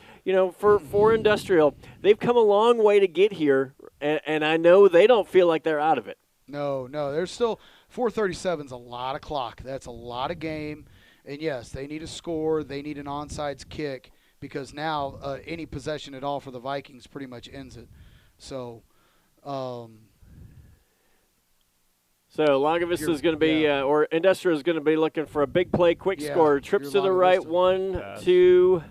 for Industrial, they've come a long way to get here, and I know they don't feel like they're out of it. No, there's still 4:37's a lot of clock. That's a lot of game. And, yes, they need a score. They need an onside kick because now any possession at all for the Vikings pretty much ends it. So LAGO VISTA is going to be, or Industrial is going to be looking for a big play, quick score. Trips to the right, 1, 2,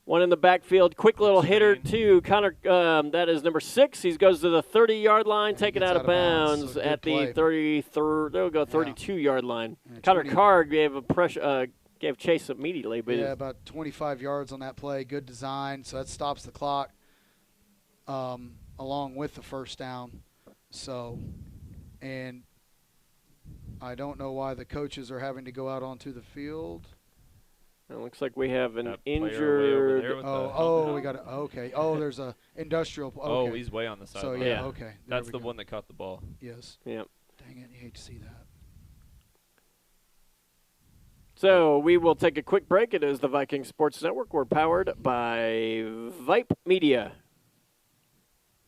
1 in the backfield. Quick little hitter to Connor. That is number 6. He goes to the 30-yard line, taken out of bounds at the 32-yard line. Connor Carr gave gave chase immediately. But about 25 yards on that play. Good design. So that stops the clock along with the first down. And I don't know why the coaches are having to go out onto the field. It looks like we have an injured. We got it. Okay. Oh, there's a Industrial. Okay. Oh, he's way on the side. So, yeah, okay. That's the one that caught the ball. Yes. Yep. Dang it, you hate to see that. So we will take a quick break. It is the Viking Sports Network. We're powered by Vype Media.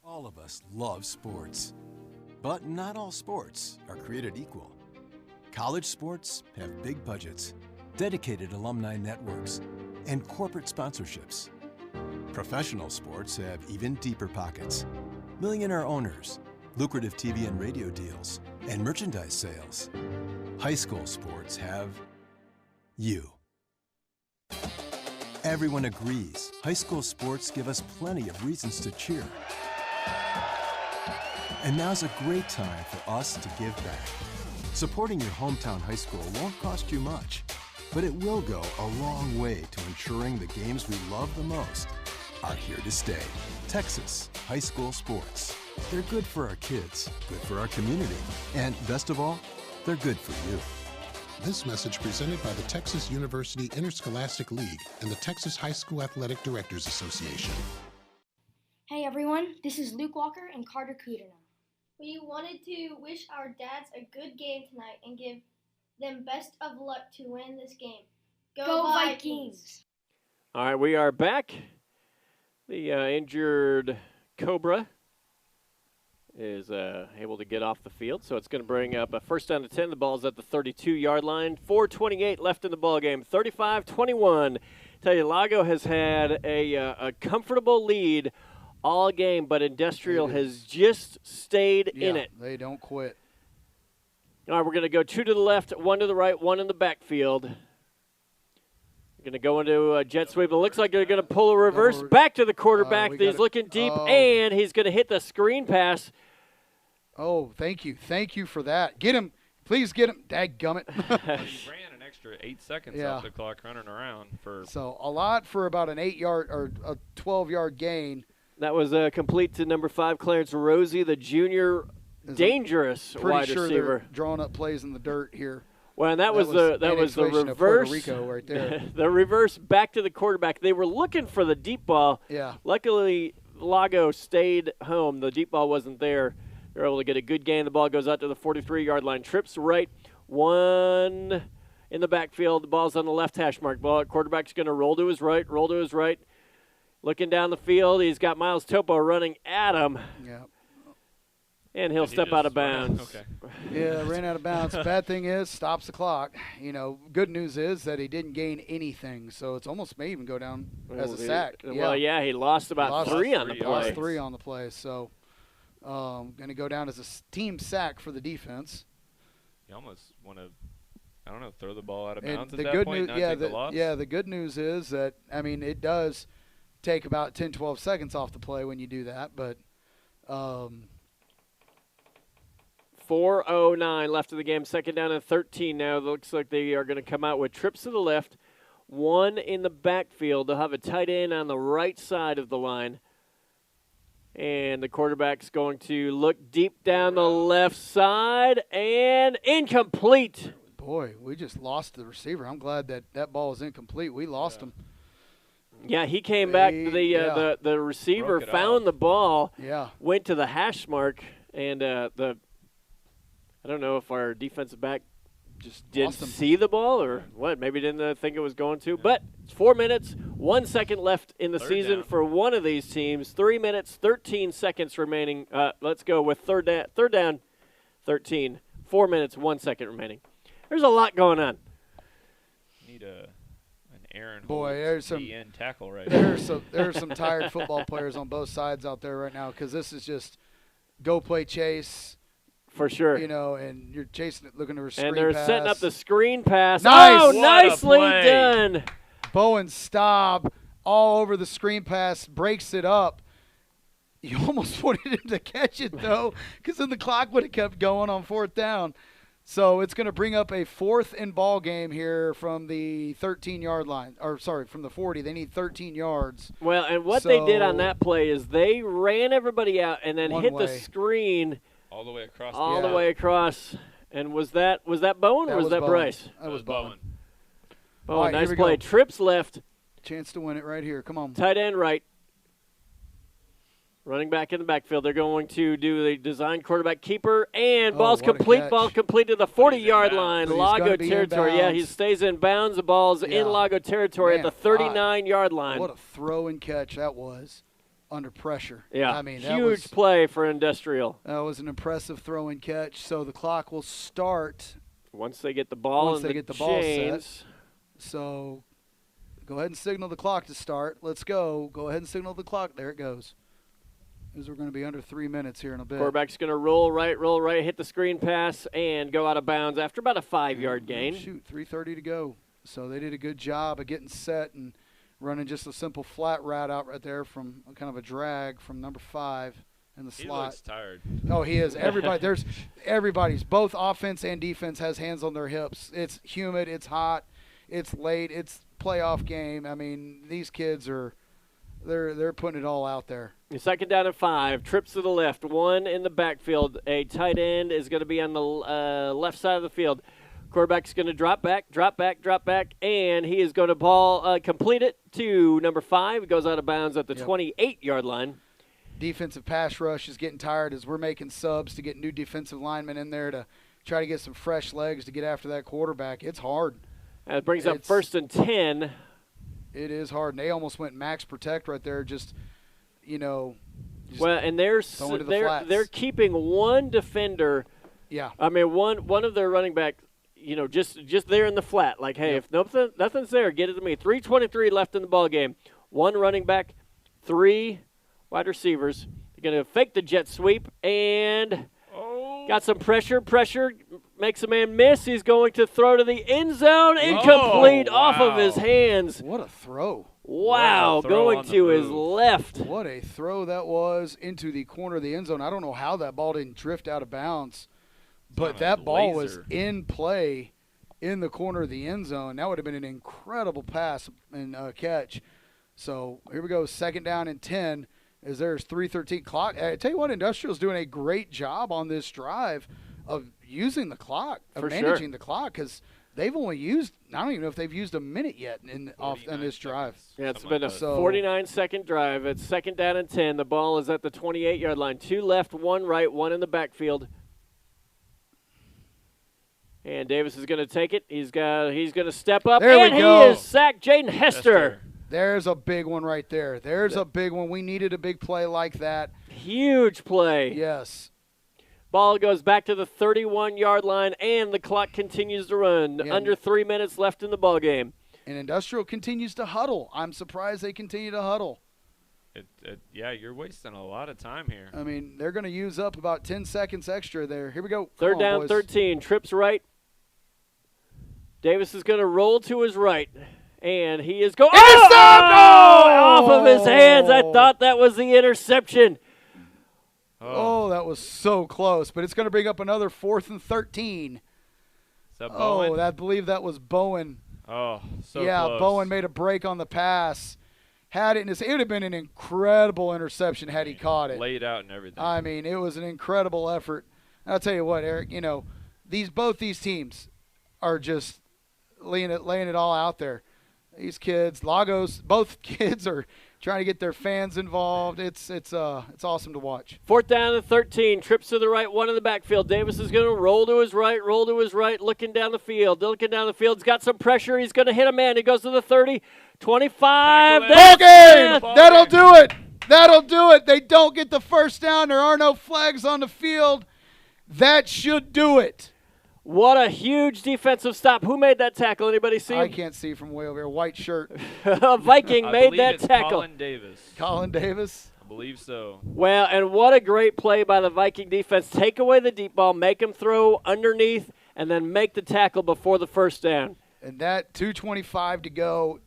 All of us love sports, but not all sports are created equal. College sports have big budgets, dedicated alumni networks, and corporate sponsorships. Professional sports have even deeper pockets, millionaire owners, lucrative TV and radio deals, and merchandise sales. High school sports have you. Everyone agrees high school sports give us plenty of reasons to cheer. And now's a great time for us to give back. Supporting your hometown high school won't cost you much, but it will go a long way to ensuring the games we love the most are here to stay. Texas high school sports. They're good for our kids, good for our community, and best of all, they're good for you. This message presented by the Texas University Interscholastic League and the Texas High School Athletic Directors Association. Hey everyone, this is Luke Walker and Carter Kudina. We wanted to wish our dads a good game tonight and give them best of luck to win this game. Go Vikings! All right, we are back. The injured Cobra is able to get off the field, so it's going to bring up a first down to 10. The ball's at the 32-yard line. 4:28 left in the ball game. 35-21. Tell you, LAGO has had a comfortable lead all game, but Industrial has just stayed in it. They don't quit. All right, we're going to go 2 to the left, 1 to the right, 1 in the backfield. We're going to go into a jet sweep. It looks like they're going to pull a reverse back to the quarterback. He's looking deep, and he's going to hit the screen pass. Oh, thank you. Thank you for that. Get him. Please get him. Dadgummit. He ran an extra 8 seconds off the clock running around. So a lot for about an 8-yard or a 12-yard gain. That was complete to number 5, Clarence Rosie, the junior dangerous wide receiver. Pretty sure they're drawing up plays in the dirt here. Well, and that was the reverse. Puerto Rico right there. The reverse back to the quarterback. They were looking for the deep ball. Yeah. Luckily, LAGO stayed home. The deep ball wasn't there. They're able to get a good gain. The ball goes out to the 43-yard line. Trips right, 1 in the backfield. The ball's on the left hash mark. Quarterback's going to roll to his right. Looking down the field, he's got Miles Topo running at him. Yeah. And he'll step out of bounds. Okay. Yeah, ran out of bounds. Bad thing is, stops the clock. Good news is that he didn't gain anything, so it's almost may even go down as a sack. Well, yeah, he lost about 3 on the play. Lost 3 on the play, so going to go down as a team sack for the defense. You almost want to, throw the ball out of And bounds the at that good point, not take the loss. Yeah, the good news is that, it does take about 10, 12 seconds off the play when you do that, but 4:09 left in the game. Second down and 13 now. It looks like they are going to come out with trips to the left, 1 in the backfield. They'll have a tight end on the right side of the line. And the quarterback's going to look deep down the left side and incomplete. Boy, we just lost the receiver. I'm glad that ball was incomplete. We lost him. Yeah, he came back. The receiver found the ball. Yeah. Went to the hash mark, and I don't know if our defensive back just didn't see the ball or what. Maybe didn't think it was going to. Yeah. But it's 4 minutes, 1 second left in the season for one of these teams. 3 minutes, 13 seconds remaining. Let's go with third down, 13. 4 minutes, 1 second remaining. There's a lot going on. Need an Aaron there's some DN tackle right there are some tired football players on both sides out there right now because this is just go play chase. For sure. And you're chasing it, looking to a screen pass. And they're setting up the screen pass. Nice. Oh, nicely done. Bowen Staub all over the screen pass, breaks it up. You almost wanted him to catch it, though, because then the clock would have kept going on 4th down. So it's going to bring up a 4th and ball game here from the 13-yard line. From the 40. They need 13 yards. Well, and what they did on that play is they ran everybody out and then hit the screen – all the way across. The way across. And was that Bowen or was that Bowen. Bryce? That was Bowen. Bowen, nice play. Trips left. Chance to win it right here. Come on. Tight end right. Running back in the backfield. They're going to do the design quarterback keeper. And ball's complete. Ball complete to the 40-yard line. LAGO territory. Yeah, he stays in bounds. The ball's in LAGO territory at the 39-yard line. What a throw and catch that was. Under pressure. Yeah, huge play for Industrial. That was an impressive throw and catch. So the clock will start once they get the ball ball set. So go ahead and signal the clock to start. Let's go. Go ahead and signal the clock. There it goes. As we're going to be under 3 minutes here in a bit. Quarterback's going to roll right, hit the screen pass, and go out of bounds after about a 5-yard gain. 3:30 to go. So they did a good job of getting set and running just a simple flat route out right there from kind of a drag from number 5 in the slot. He looks tired. Oh, he is. Everybody's both offense and defense has hands on their hips. It's humid. It's hot. It's late. It's playoff game. These kids they're putting it all out there. Second down and 5. Trips to the left. 1 in the backfield. A tight end is going to be on the left side of the field. Quarterback's going to drop back, and he is going to complete it to number 5. It goes out of bounds at the 28-yard line. Defensive pass rush is getting tired as we're making subs to get new defensive linemen in there to try to get some fresh legs to get after that quarterback. It's hard. And it brings up 1st and 10. It is hard. And they almost went max protect right there, and they're keeping one defender. Yeah. One of their running backs. Just there in the flat. Like, hey, if nothing's there, get it to me. 3:23 left in the ball game. 1 running back, 3 wide receivers. They're going to fake the jet sweep and got some pressure. Pressure makes a man miss. He's going to throw to the end zone. Incomplete off of his hands. What a throw. Wow, going to his left. What a throw that was into the corner of the end zone. I don't know how that ball didn't drift out of bounds. But that ball was in play in the corner of the end zone. That would have been an incredible pass and catch. So here we go, 2nd down and 10 as there's 3:13 clock. I tell you what, Industrial's doing a great job on this drive of using the clock, of managing the clock, because they've only used, I don't even know if they've used a minute yet on this drive. Yeah, it's been a 49-second drive. It's 2nd down and 10. The ball is at the 28-yard line. 2 left, 1 right, 1 in the backfield. And Davis is going to take it. He's going to step up. And he is sacked. Jaden Hester. There's a big one right there. There's a big one. We needed a big play like that. Huge play. Yes. Ball goes back to the 31-yard line, and the clock continues to run. Yeah. Under 3 minutes left in the ball game. And Industrial continues to huddle. I'm surprised they continue to huddle. Yeah, you're wasting a lot of time here. I mean, they're going to use up about 10 seconds extra there. Here we go. Third down, boys. 13. Trips right. Davis is going to roll to his right. And he is going off of his hands. I thought that was the interception. Oh, that was so close. But it's going to bring up another 4th and 13. Is that Bowen? I believe that was Bowen. Oh, so yeah, close. Bowen made a break on the pass. Had it in his, it would have been an incredible interception had he caught it. Laid out and everything. I mean, it was an incredible effort. I'll tell you what, Eric, both these teams are just laying it all out there. These kids, Lagos, both kids are trying to get their fans involved. It's awesome to watch. 4th down and 13. Trips to the right, one in the backfield. Davis is going to roll to his right, looking down the field. He's got some pressure. He's going to hit a man. He goes to the 30, 25. Ball game! That'll do it. That'll do it. They don't get the first down. There are no flags on the field. That should do it. What a huge defensive stop. Who made that tackle? Anybody see him? I can't see from way over here. White shirt. A Viking made that tackle. Colin Davis. I believe so. Well, and what a great play by the Viking defense. Take away the deep ball, make him throw underneath, and then make the tackle before the first down. And that 2:25 to go,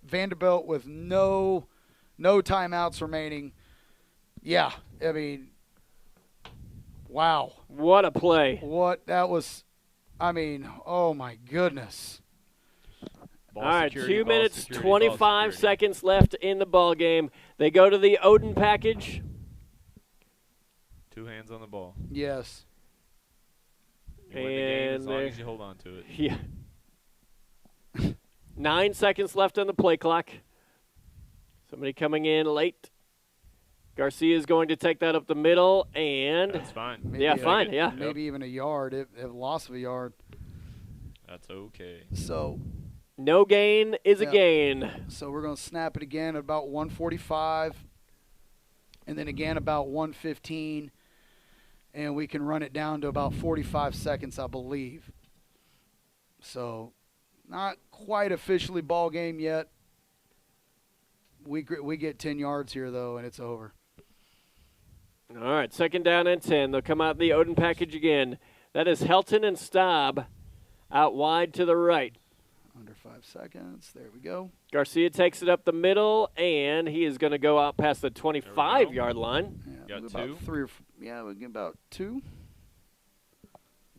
Vanderbilt with no timeouts remaining. Yeah, I mean, wow. What a play. Oh, my goodness. All right, 2 minutes, 25 seconds left in the ball game. They go to the Odin package. 2 hands on the ball. Yes. You win the game as long as you hold on to it. Yeah. 9 seconds left on the play clock. Somebody coming in late. Garcia is going to take that up the middle, and that's fine. Maybe even a yard, a loss of a yard. That's okay. So, no gain is a gain. So we're going to snap it again at about 1:45, and then again about 1:15, and we can run it down to about 45 seconds, I believe. So, not quite officially ball game yet. We get 10 yards here though, and it's over. All right, 2nd down and 10. They'll come out the Odin package again. That is Helton and Staub out wide to the right. Under 5 seconds. There we go. Garcia takes it up the middle, and he is going to go out past the 25-yard line. Yeah, got 2? We get about 2.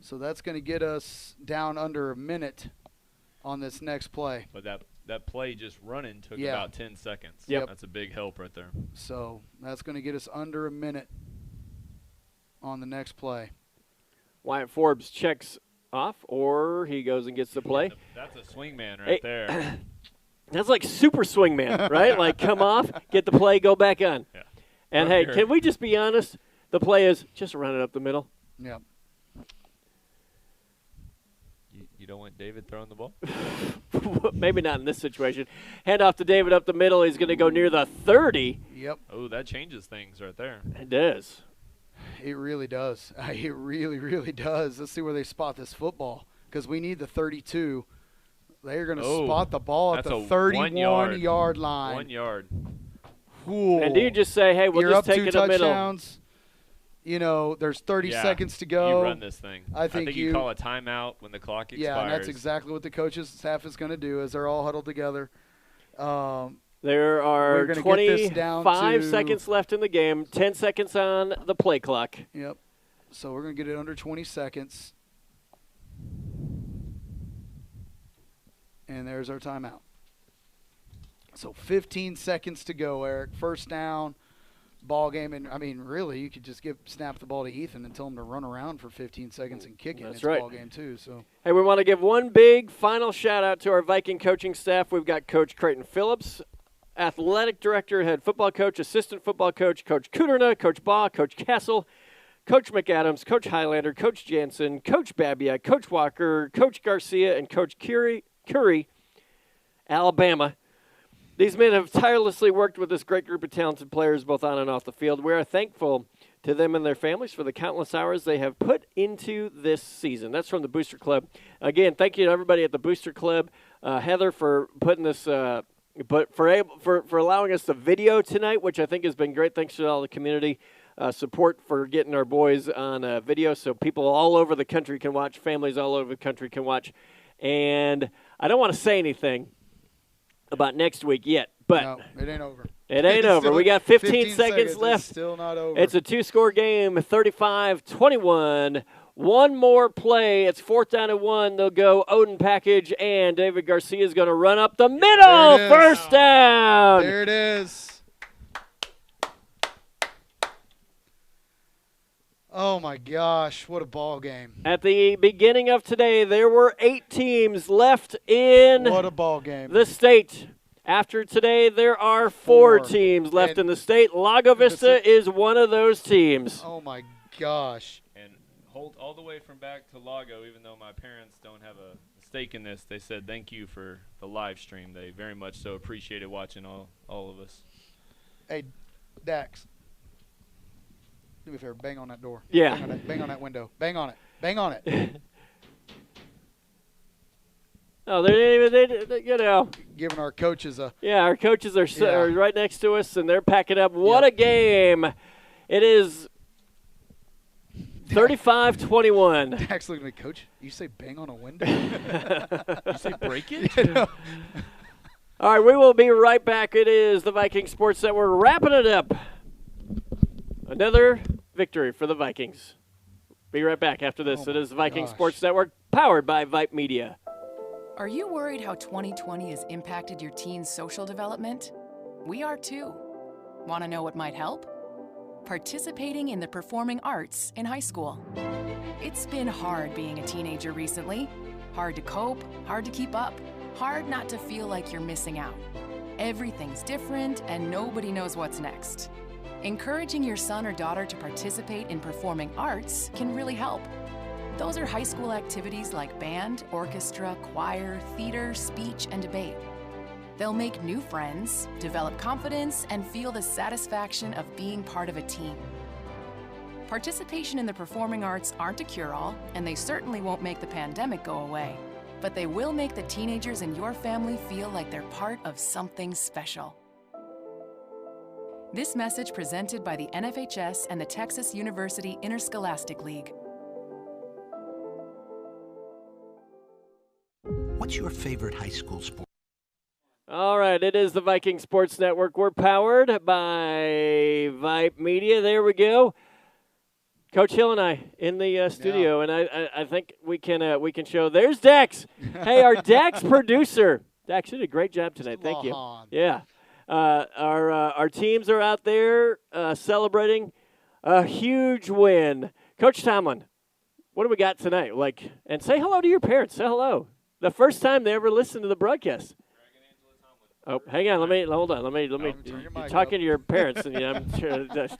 So that's going to get us down under a minute on this next play. But that play just running took about 10 seconds. Yep. That's a big help right there. So that's going to get us under a minute on the next play. Wyatt Forbes checks off, or he goes and gets the play. That's a swing man right there. That's like super swing man, right? Like come off, get the play, go back on. Yeah. And, hey, can we just be honest? The play is just run it up the middle. Yeah. You don't want David throwing the ball? Maybe not in this situation. Hand off to David up the middle. He's going to go near the 30. Yep. Oh, that changes things right there. It does. It really does. It really, really does. Let's see where they spot this football, because we need the 32. They're going to spot the ball at the 31-yard line. 1 yard. Ooh. And do you just say, hey, we'll just take it in the middle? Touchdowns. There's 30 seconds to go. You run this thing. I think you call a timeout when the clock expires. Yeah, and that's exactly what the coaches' staff is going to do, as they're all huddled together. There are 25 seconds left in the game, 10 seconds on the play clock. Yep. So we're going to get it under 20 seconds. And there's our timeout. So 15 seconds to go, Eric. First down, ball game. And, really, you could just snap the ball to Ethan and tell him to run around for 15 seconds and kick it. That's it's right. Ball game, too. So. Hey, we want to give one big final shout-out to our Viking coaching staff. We've got Coach Creighton Phillips, athletic director, head football coach, assistant football coach, Coach Kuderna, Coach Baugh, Coach Castle, Coach McAdams, Coach Highlander, Coach Jansen, Coach Babiak, Coach Walker, Coach Garcia, and Coach Curry, Alabama. These men have tirelessly worked with this great group of talented players both on and off the field. We are thankful to them and their families for the countless hours they have put into this season. That's from the Booster Club. Again, thank you to everybody at the Booster Club. Heather for putting this, for allowing us the video tonight, which I think has been great. Thanks to all the community support for getting our boys on video so people all over the country can watch, families all over the country can watch. And I don't want to say anything about next week yet, but no, it ain't over. It ain't over. We got 15 seconds left. It's still not over. It's a two-score game, 35-21. One more play. It's 4th down and 1. They'll go Odin package, and David Garcia is going to run up the middle. First down. There it is. Oh, my gosh. What a ball game. At the beginning of today, there were 8 teams left in what a ball game. The state. After today, there are 4 teams left in the state. Lago Vista is one of those teams. Oh, my gosh. And hold all the way from back to Lago, even though my parents don't have a stake in this, they said thank you for the live stream. They very much so appreciated watching all of us. Hey, Dax. Do me a favor, bang on that door. Yeah. Bang on that window. Bang on it. Bang on it. Oh, they you know. Giving our coaches a. Yeah, our coaches are right next to us, and they're packing up. What a game. It is 35-21. Dax looked at me, Coach, you say bang on a window? You say break it? All right, we will be right back. It is the Viking Sports Network wrapping it up. Another victory for the Vikings. Be right back after this. It is the Viking Sports Network, powered by Vype Media. Are you worried how 2020 has impacted your teen's social development? We are too. Want to know what might help? Participating in the performing arts in high school. It's been hard being a teenager recently. Hard to cope, hard to keep up, hard not to feel like you're missing out. Everything's different and nobody knows what's next. Encouraging your son or daughter to participate in performing arts can really help. Those are high school activities like band, orchestra, choir, theater, speech, and debate. They'll make new friends, develop confidence, and feel the satisfaction of being part of a team. Participation in the performing arts aren't a cure-all, and they certainly won't make the pandemic go away. But they will make the teenagers in your family feel like they're part of something special. This message presented by the NFHS and the Texas University Interscholastic League. What's your favorite high school sport? All right, it is the Viking Sports Network. We're powered by Vype Media. There we go. Coach Hill and I in the studio, and I think we can show. There's Dax. Hey, our Dax producer. Dax, you did a great job tonight. Thank you. Yeah. Our teams are out there celebrating a huge win. Coach Tomlin, what do we got tonight? And say hello to your parents. Say hello. The first time they ever listened to the broadcast. Oh, hang on. Hold on. Let me. You're talking to your parents, and I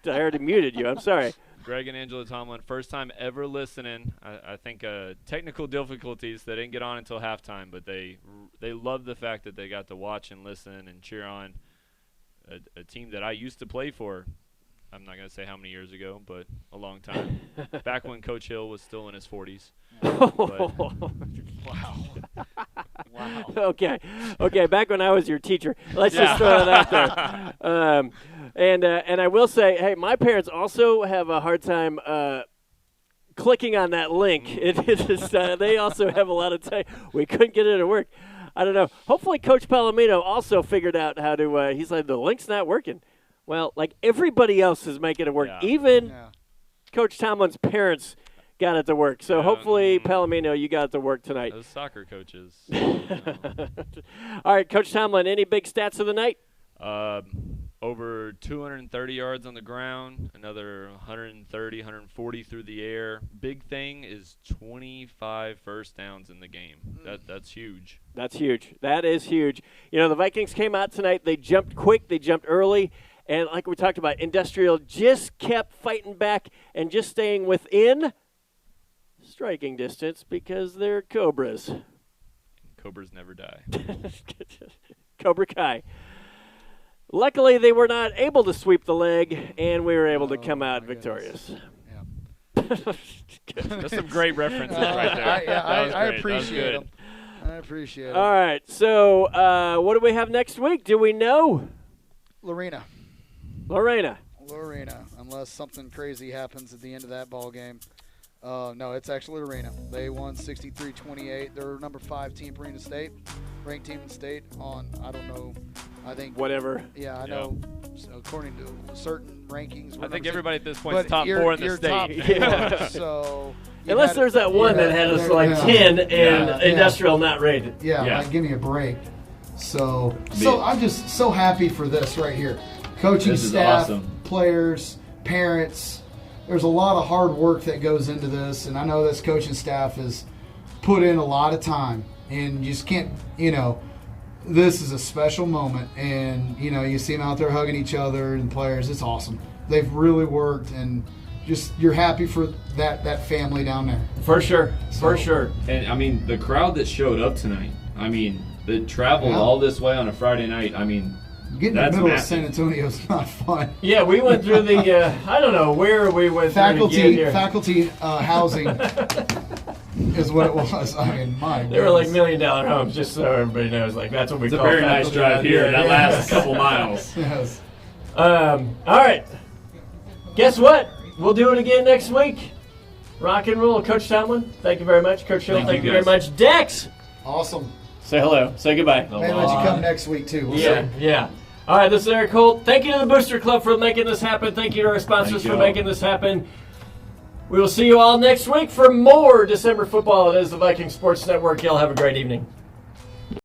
already muted you. I'm sorry. Greg and Angela Tomlin, first time ever listening. I think technical difficulties. They didn't get on until halftime, but they loved the fact that they got to watch and listen and cheer on a team that I used to play for. I'm not going to say how many years ago, but a long time. Back when Coach Hill was still in his 40s. Wow. Wow. Okay, back when I was your teacher. Let's just throw that out there. And I will say, hey, my parents also have a hard time clicking on that link. They also have a lot of time. We couldn't get it to work. I don't know. Hopefully Coach Palomino also figured out how to he's like, the link's not working. Well, like everybody else is making it work. Yeah. Even Coach Tomlin's parents got it to work. So hopefully, Palomino, you got it to work tonight. Those soccer coaches. All right, Coach Tomlin, any big stats of the night? Over 230 yards on the ground, another 130, 140 through the air. Big thing is 25 first downs in the game. That's huge. That's huge. That is huge. You know, the Vikings came out tonight. They jumped quick. They jumped early. And like we talked about, Industrial just kept fighting back and just staying within striking distance because they're Cobras. Cobras never die. Cobra Kai. Luckily, they were not able to sweep the leg, and we were able to come out victorious. That's some great references right there. I appreciate them. I appreciate it. All right, so what do we have next week? Do we know? Lorena, unless something crazy happens at the end of that ball game. No, it's actually Lorena. They won 63-28. They're number 5 team for Reno State, ranked team in the state on, I don't know, I think. Whatever. Yeah, I know. So according to certain rankings. I think everybody at this point is top you're, 4 in the you're state. Top 4, so unless there's that one that had us like 10 and industrial not rated. Yeah, like give me a break. So I'm just so happy for this right here. Coaching staff, awesome. Players, parents. There's a lot of hard work that goes into this, and I know this coaching staff has put in a lot of time, and you just can't, this is a special moment, and, you see them out there hugging each other and players. It's awesome. They've really worked, and just you're happy for that family down there. For sure. For sure. And, I mean, the crowd that showed up tonight, that traveled all this way on a Friday night, getting in the middle of San Antonio is not fun. Yeah, we went through the, I don't know where we went through to get here. Faculty housing is what it was. My They were like $1 million homes, just so everybody knows. Like, that's what we call it. It's a very nice drive here. That lasts a couple miles. Yes. All right. Guess what? We'll do it again next week. Rock and roll. Coach Tomlin, thank you very much. Coach Hill, thank you very much. Dex. Awesome. Say hello. Say goodbye. Maybe let you come next week, too. We'll see. Yeah. All right, this is Eric Holt. Thank you to the Booster Club for making this happen. Thank you to our sponsors for making this happen. We will see you all next week for more December football. It is the Viking Sports Network. Y'all have a great evening.